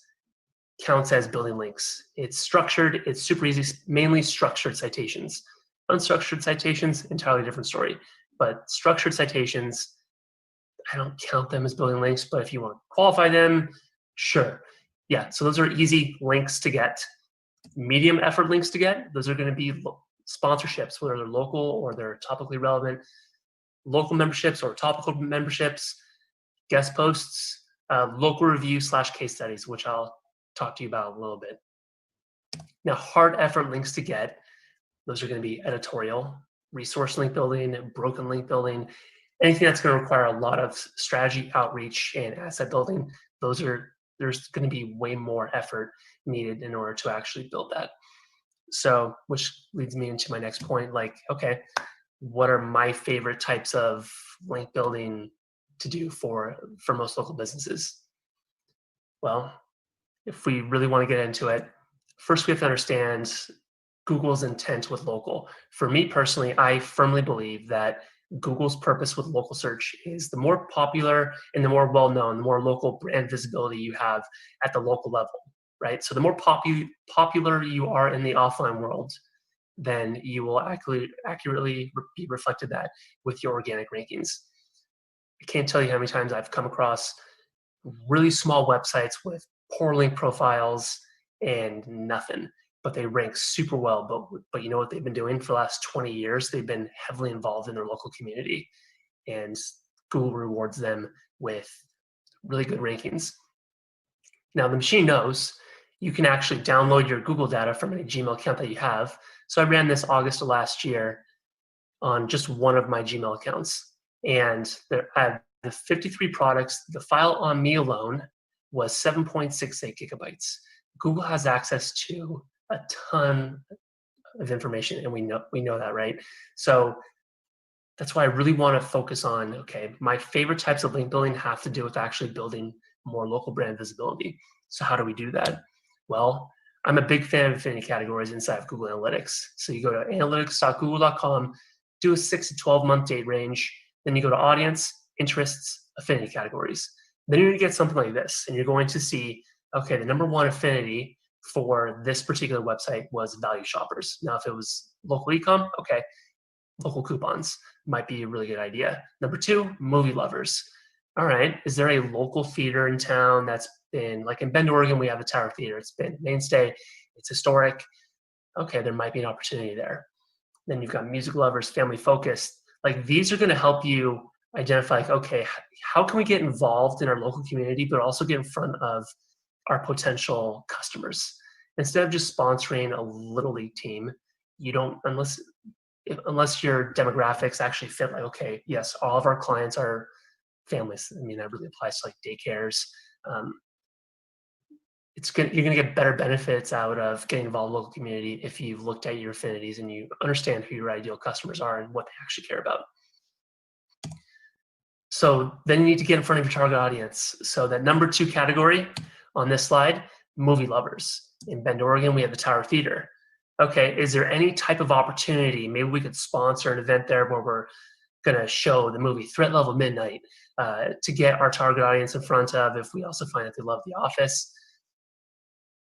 counts as building links. It's structured, it's super easy, mainly structured citations. Unstructured citations, entirely different story. But structured citations, I don't count them as building links, but if you want to qualify them, sure. Yeah, so those are easy links to get. Medium effort links to get, those are going to be sponsorships, whether they're local or they're topically relevant. Local memberships or topical memberships, guest posts, local review / case studies, which I'll talk to you about a little bit. Now, hard effort links to get, those are going to be editorial, resource link building, broken link building, anything that's going to require a lot of strategy, outreach, and asset building. There's going to be way more effort needed in order to actually build that. So, which leads me into my next point, like, okay, what are my favorite types of link building to do for most local businesses? Well, if we really want to get into it, first we have to understand Google's intent with local. For me personally, I firmly believe that Google's purpose with local search is the more popular and the more well-known, the more local brand visibility you have at the local level, right? So the more popular you are in the offline world, then you will accurately be reflected that with your organic rankings. I can't tell you how many times I've come across really small websites with poor link profiles and nothing, but they rank super well. But you know what they've been doing for the last 20 years? They've been heavily involved in their local community, and Google rewards them with really good rankings. Now, the machine knows you can actually download your Google data from a Gmail account that you have. So I ran this August of last year on just one of my Gmail accounts. And I have the 53 products. The file on me alone was 7.68 gigabytes. Google has access to a ton of information, and we know that, right? So that's why I really want to focus on, okay, my favorite types of link building have to do with actually building more local brand visibility. So how do we do that? Well, I'm a big fan of affinity categories inside of Google Analytics. So you go to analytics.google.com, do a 6 to 12 month date range, then you go to audience, interests, affinity categories. Then you're going to get something like this, and you're going to see, okay, the number one affinity for this particular website was value shoppers. Now, if it was local ecom, okay, local coupons might be a really good idea. Number two, movie lovers. All right, is there a local theater in town that's been, like in Bend, Oregon, we have a Tower Theater. It's been mainstay. It's historic. Okay, there might be an opportunity there. Then you've got music lovers, family focused. Like these are going to help you identify, like, okay, how can we get involved in our local community, but also get in front of our potential customers? Instead of just sponsoring a little league team, you don't, unless your demographics actually fit, like, okay, yes, all of our clients are families. I mean, that really applies to like daycares. You're going to get better benefits out of getting involved in the local community if you've looked at your affinities and you understand who your ideal customers are and what they actually care about. So then you need to get in front of your target audience. So that number two category on this slide, movie lovers. In Bend, Oregon, we have the Tower Theater. Okay, is there any type of opportunity? Maybe we could sponsor an event there where we're going to show the movie Threat Level Midnight to get our target audience in front of, if we also find that they love The Office.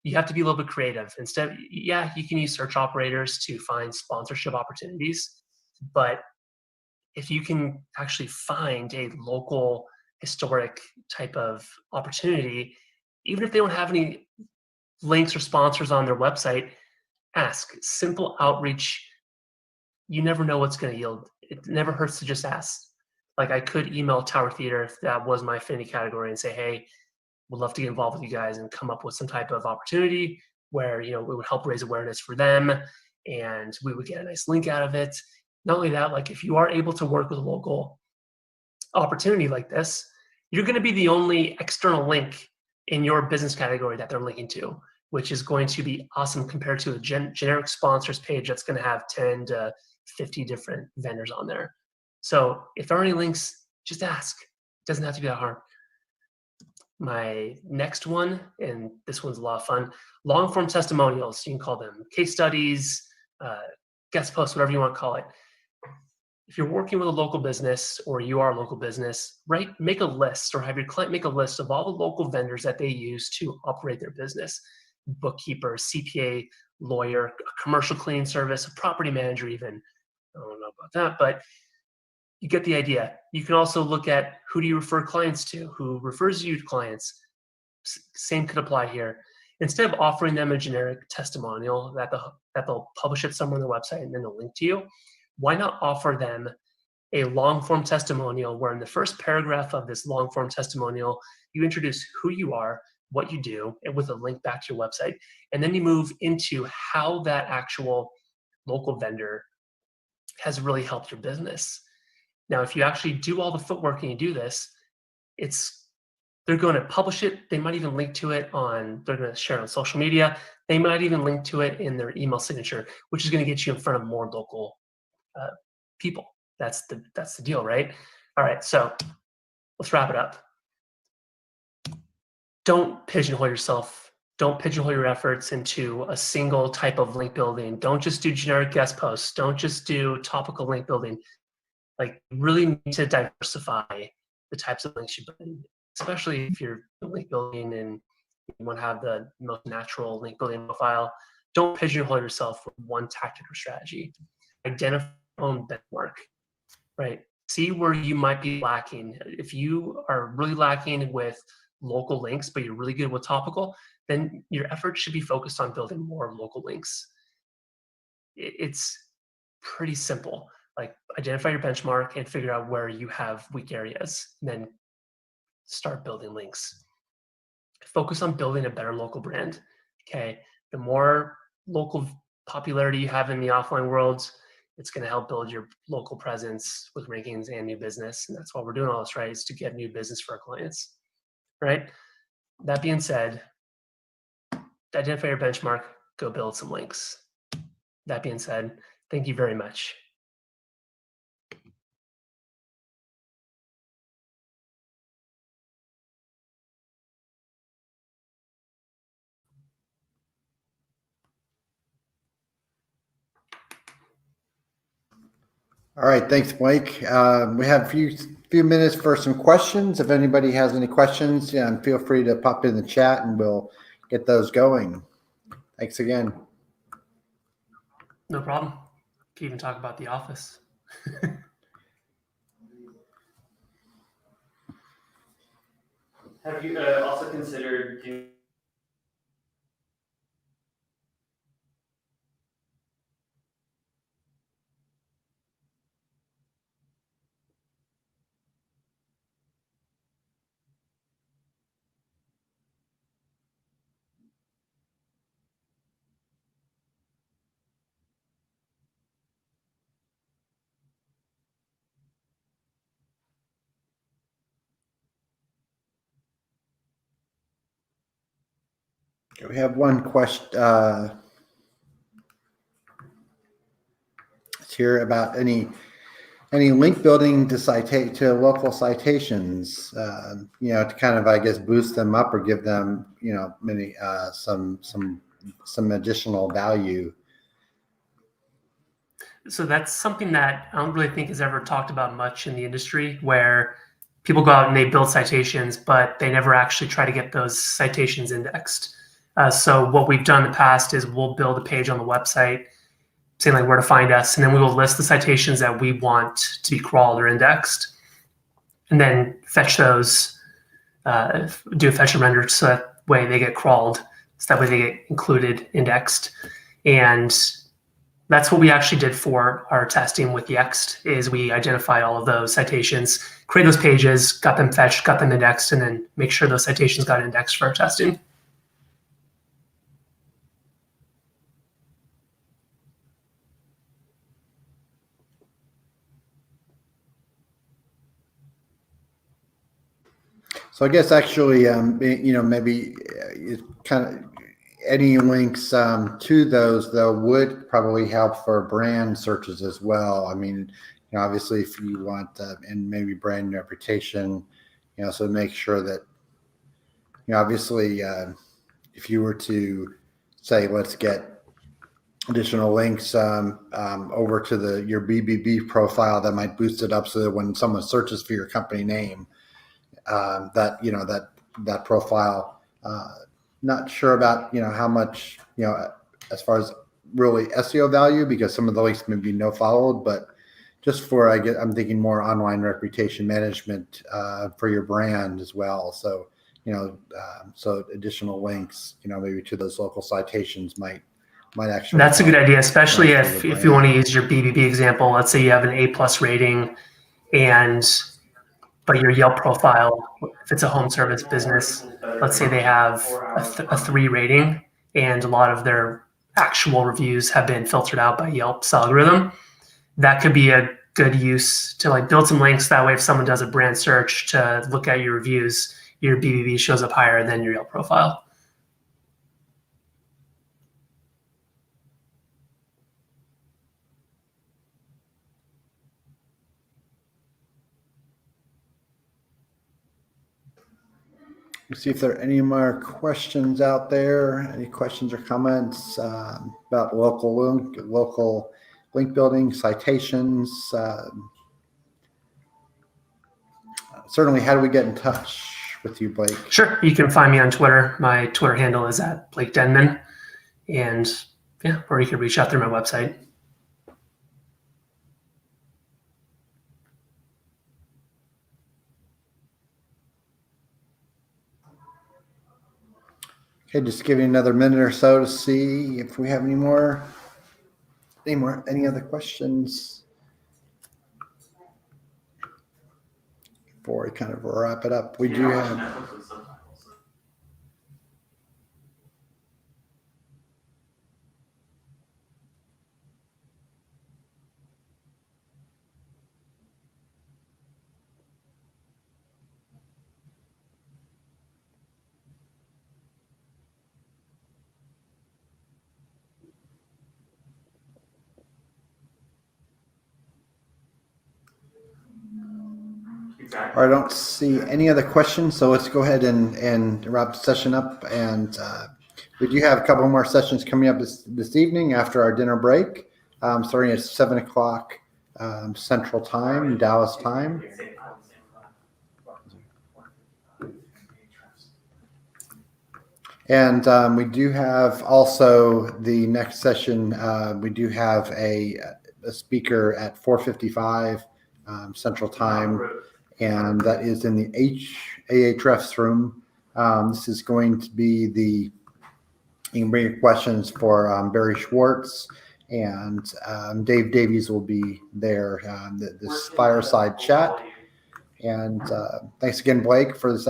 You have to be a little bit creative. Instead, yeah, you can use search operators to find sponsorship opportunities, but if you can actually find a local historic type of opportunity, even if they don't have any links or sponsors on their website, ask. Simple outreach. You never know what's going to yield. It never hurts to just ask. Like I could email Tower Theater if that was my affinity category and say, hey, would love to get involved with you guys and come up with some type of opportunity where, you know, it would help raise awareness for them and we would get a nice link out of it. Not only that, like if you are able to work with a local opportunity like this, you're going to be the only external link in your business category that they're linking to, which is going to be awesome compared to a generic sponsors page that's going to have 10 to 50 different vendors on there. So if there are any links, just ask. It doesn't have to be that hard. My next one, and this one's a lot of fun, long form testimonials. You can call them case studies, guest posts, whatever you want to call it. If you're working with a local business or you are a local business, make a list or have your client make a list of all the local vendors that they use to operate their business. Bookkeeper, CPA, lawyer, a commercial cleaning service, a property manager even. I don't know about that, but you get the idea. You can also look at who do you refer clients to, who refers you to clients. Same could apply here. Instead of offering them a generic testimonial that they'll publish it somewhere on their website and then they'll link to you, why not offer them a long form testimonial where in the first paragraph of this long form testimonial, you introduce who you are, what you do, and with a link back to your website. And then you move into how that actual local vendor has really helped your business. Now, if you actually do all the footwork and you do this, they're going to publish it. They might even link to it they're going to share it on social media. They might even link to it in their email signature, which is going to get you in front of more local people. That's the deal, right? All right, so let's wrap it up. Don't pigeonhole yourself. Don't pigeonhole your efforts into a single type of link building. Don't just do generic guest posts. Don't just do topical link building. Like, really need to diversify the types of links you build, especially if you're link building and you want to have the most natural link building profile. Don't pigeonhole yourself with one tactic or strategy. Identify your own benchmark, right? See where you might be lacking. If you are really lacking with local links, but you're really good with topical, then your efforts should be focused on building more local links. It's pretty simple. Like, identify your benchmark and figure out where you have weak areas, and then start building links. Focus on building a better local brand. Okay, the more local popularity you have in the offline world, it's going to help build your local presence with rankings and new business. And that's why we're doing all this, right? Is to get new business for our clients, right? That being said, identify your benchmark, go build some links. That being said, thank you very much. All right, thanks, Mike. We have a few minutes for some questions. If anybody has any questions, feel free to pop in the chat and we'll get those going. Thanks again. No problem. Can even talk about The Office. Have you also considered doing We have one question here about any link building to local citations, to kind of, I guess, boost them up or give them, some additional value. So that's something that I don't really think is ever talked about much in the industry, where people go out and they build citations, but they never actually try to get those citations indexed. So what we've done in the past is we'll build a page on the website saying like where to find us, and then we will list the citations that we want to be crawled or indexed, and then fetch those, do a fetch and render so that way they get crawled, so that way they get included, indexed. And that's what we actually did for our testing with Yext, is we identified all of those citations, create those pages, got them fetched, got them indexed, and then make sure those citations got indexed for our testing. So I guess actually, maybe kind of any links to those though would probably help for brand searches as well. I mean, obviously if you want and maybe brand reputation, so make sure that obviously, if you were to say, let's get additional links over to your BBB profile, that might boost it up so that when someone searches for your company name, that profile. Not sure about how much as far as really SEO value, because some of the links may be no followed, but just for I'm thinking more online reputation management for your brand as well. So so additional links maybe to those local citations might actually. That's a good idea, especially if you want to use your BBB example. Let's say you have an A+ rating, but your Yelp profile, if it's a home service business, let's say they have a 3 rating, and a lot of their actual reviews have been filtered out by Yelp's algorithm. That could be a good use to like build some links. That way, if someone does a brand search to look at your reviews, your BBB shows up higher than your Yelp profile. Let's see if there are any more questions out there. Any questions or comments about local link building, citations? Certainly, how do we get in touch with you, Blake? Sure, you can find me on Twitter. My Twitter handle is @BlakeDenman, and or you can reach out through my website. Okay, just give you another minute or so to see if we have any other questions before we kind of wrap it up. We do have. I don't see any other questions, so let's go ahead and wrap the session up. And we do have a couple more sessions coming up this evening after our dinner break, starting at 7 o'clock Central Time, Dallas time. And we do have also the next session. We do have a speaker at 4:55 Central Time. And that is in the Ahrefs room. This is going to be you can bring your questions for Barry Schwartz, and Dave Davies will be there, this fireside chat. And thanks again, Blake, for this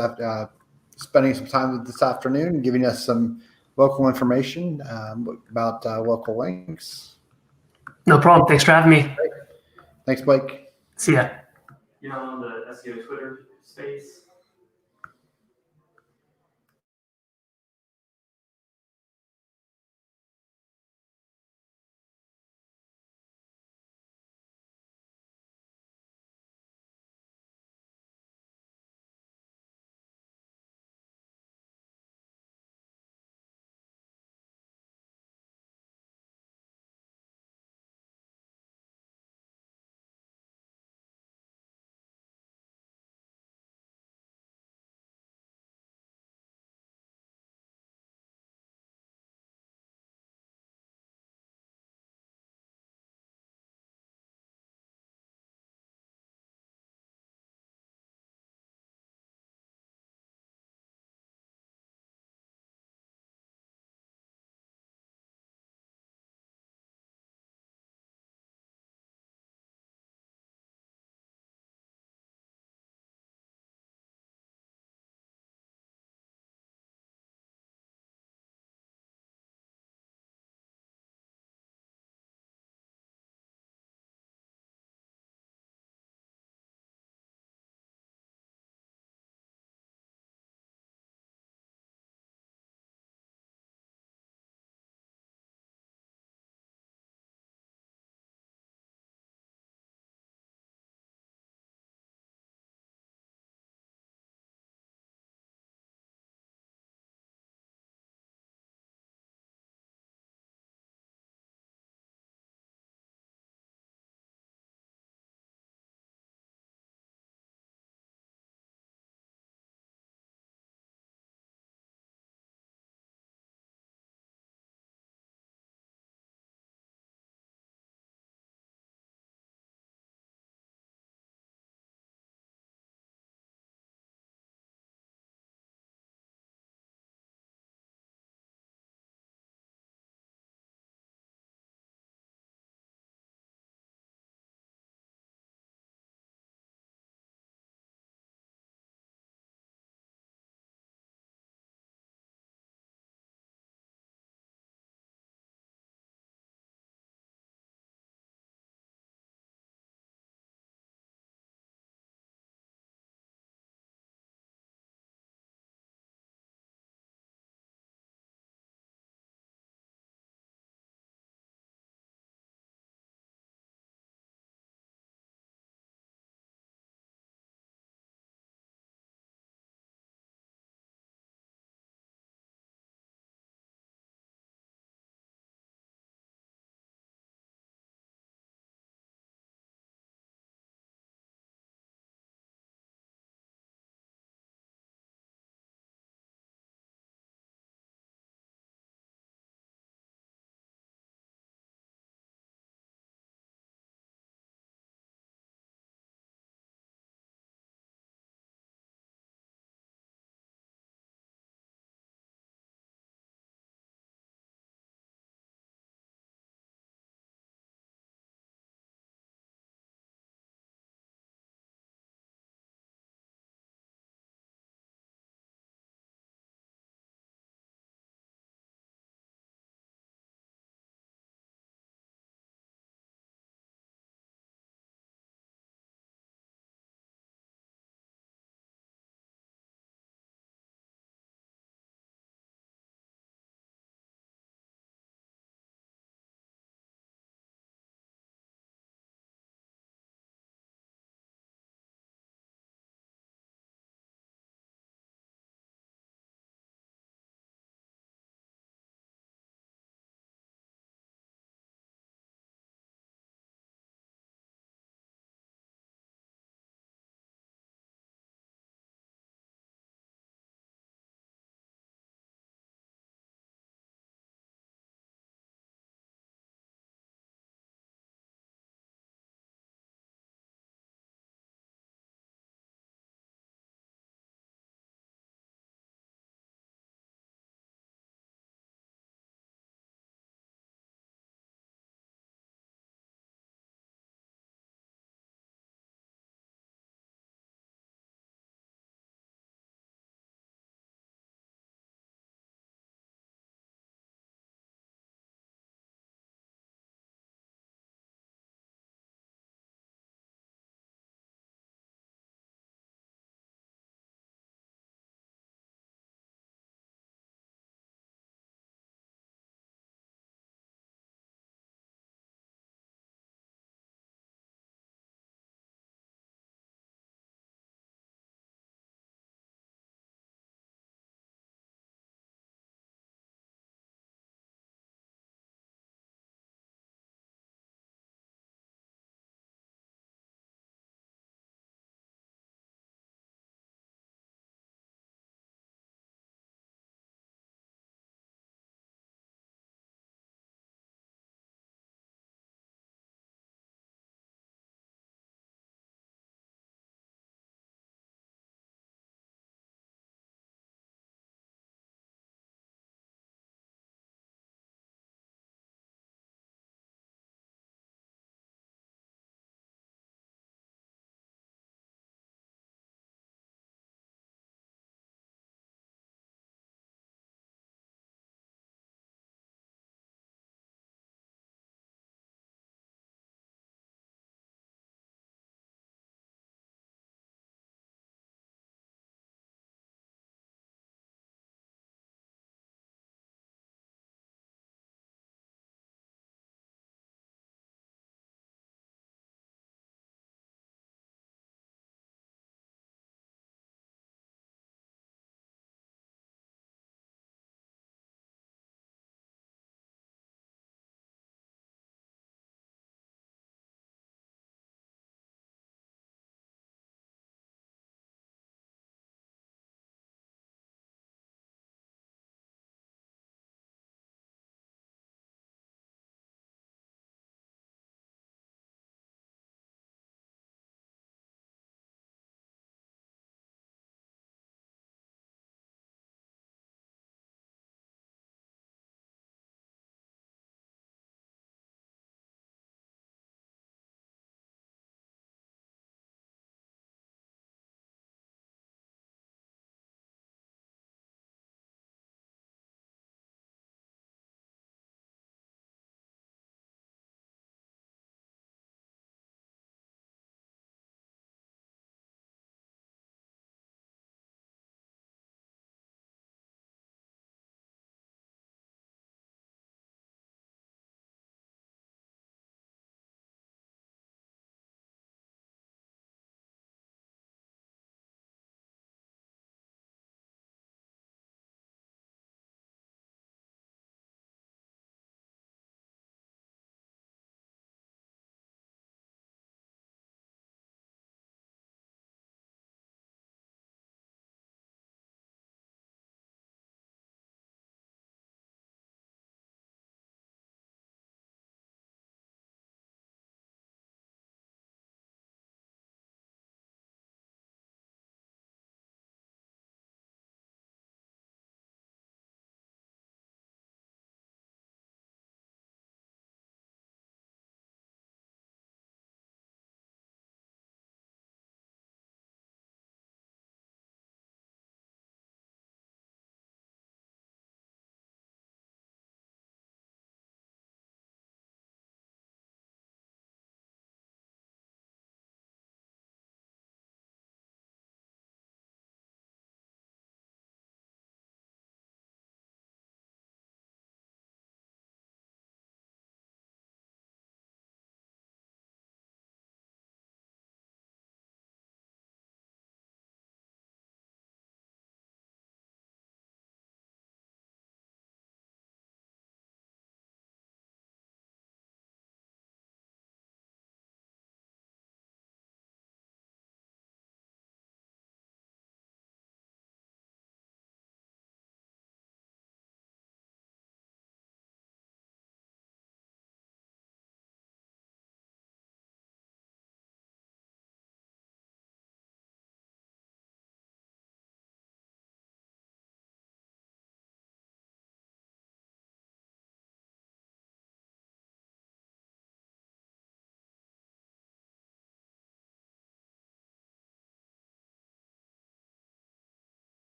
spending some time this afternoon and giving us some local information about local links. No problem. Thanks for having me. Thanks, Blake. See ya. On the SEO Twitter space.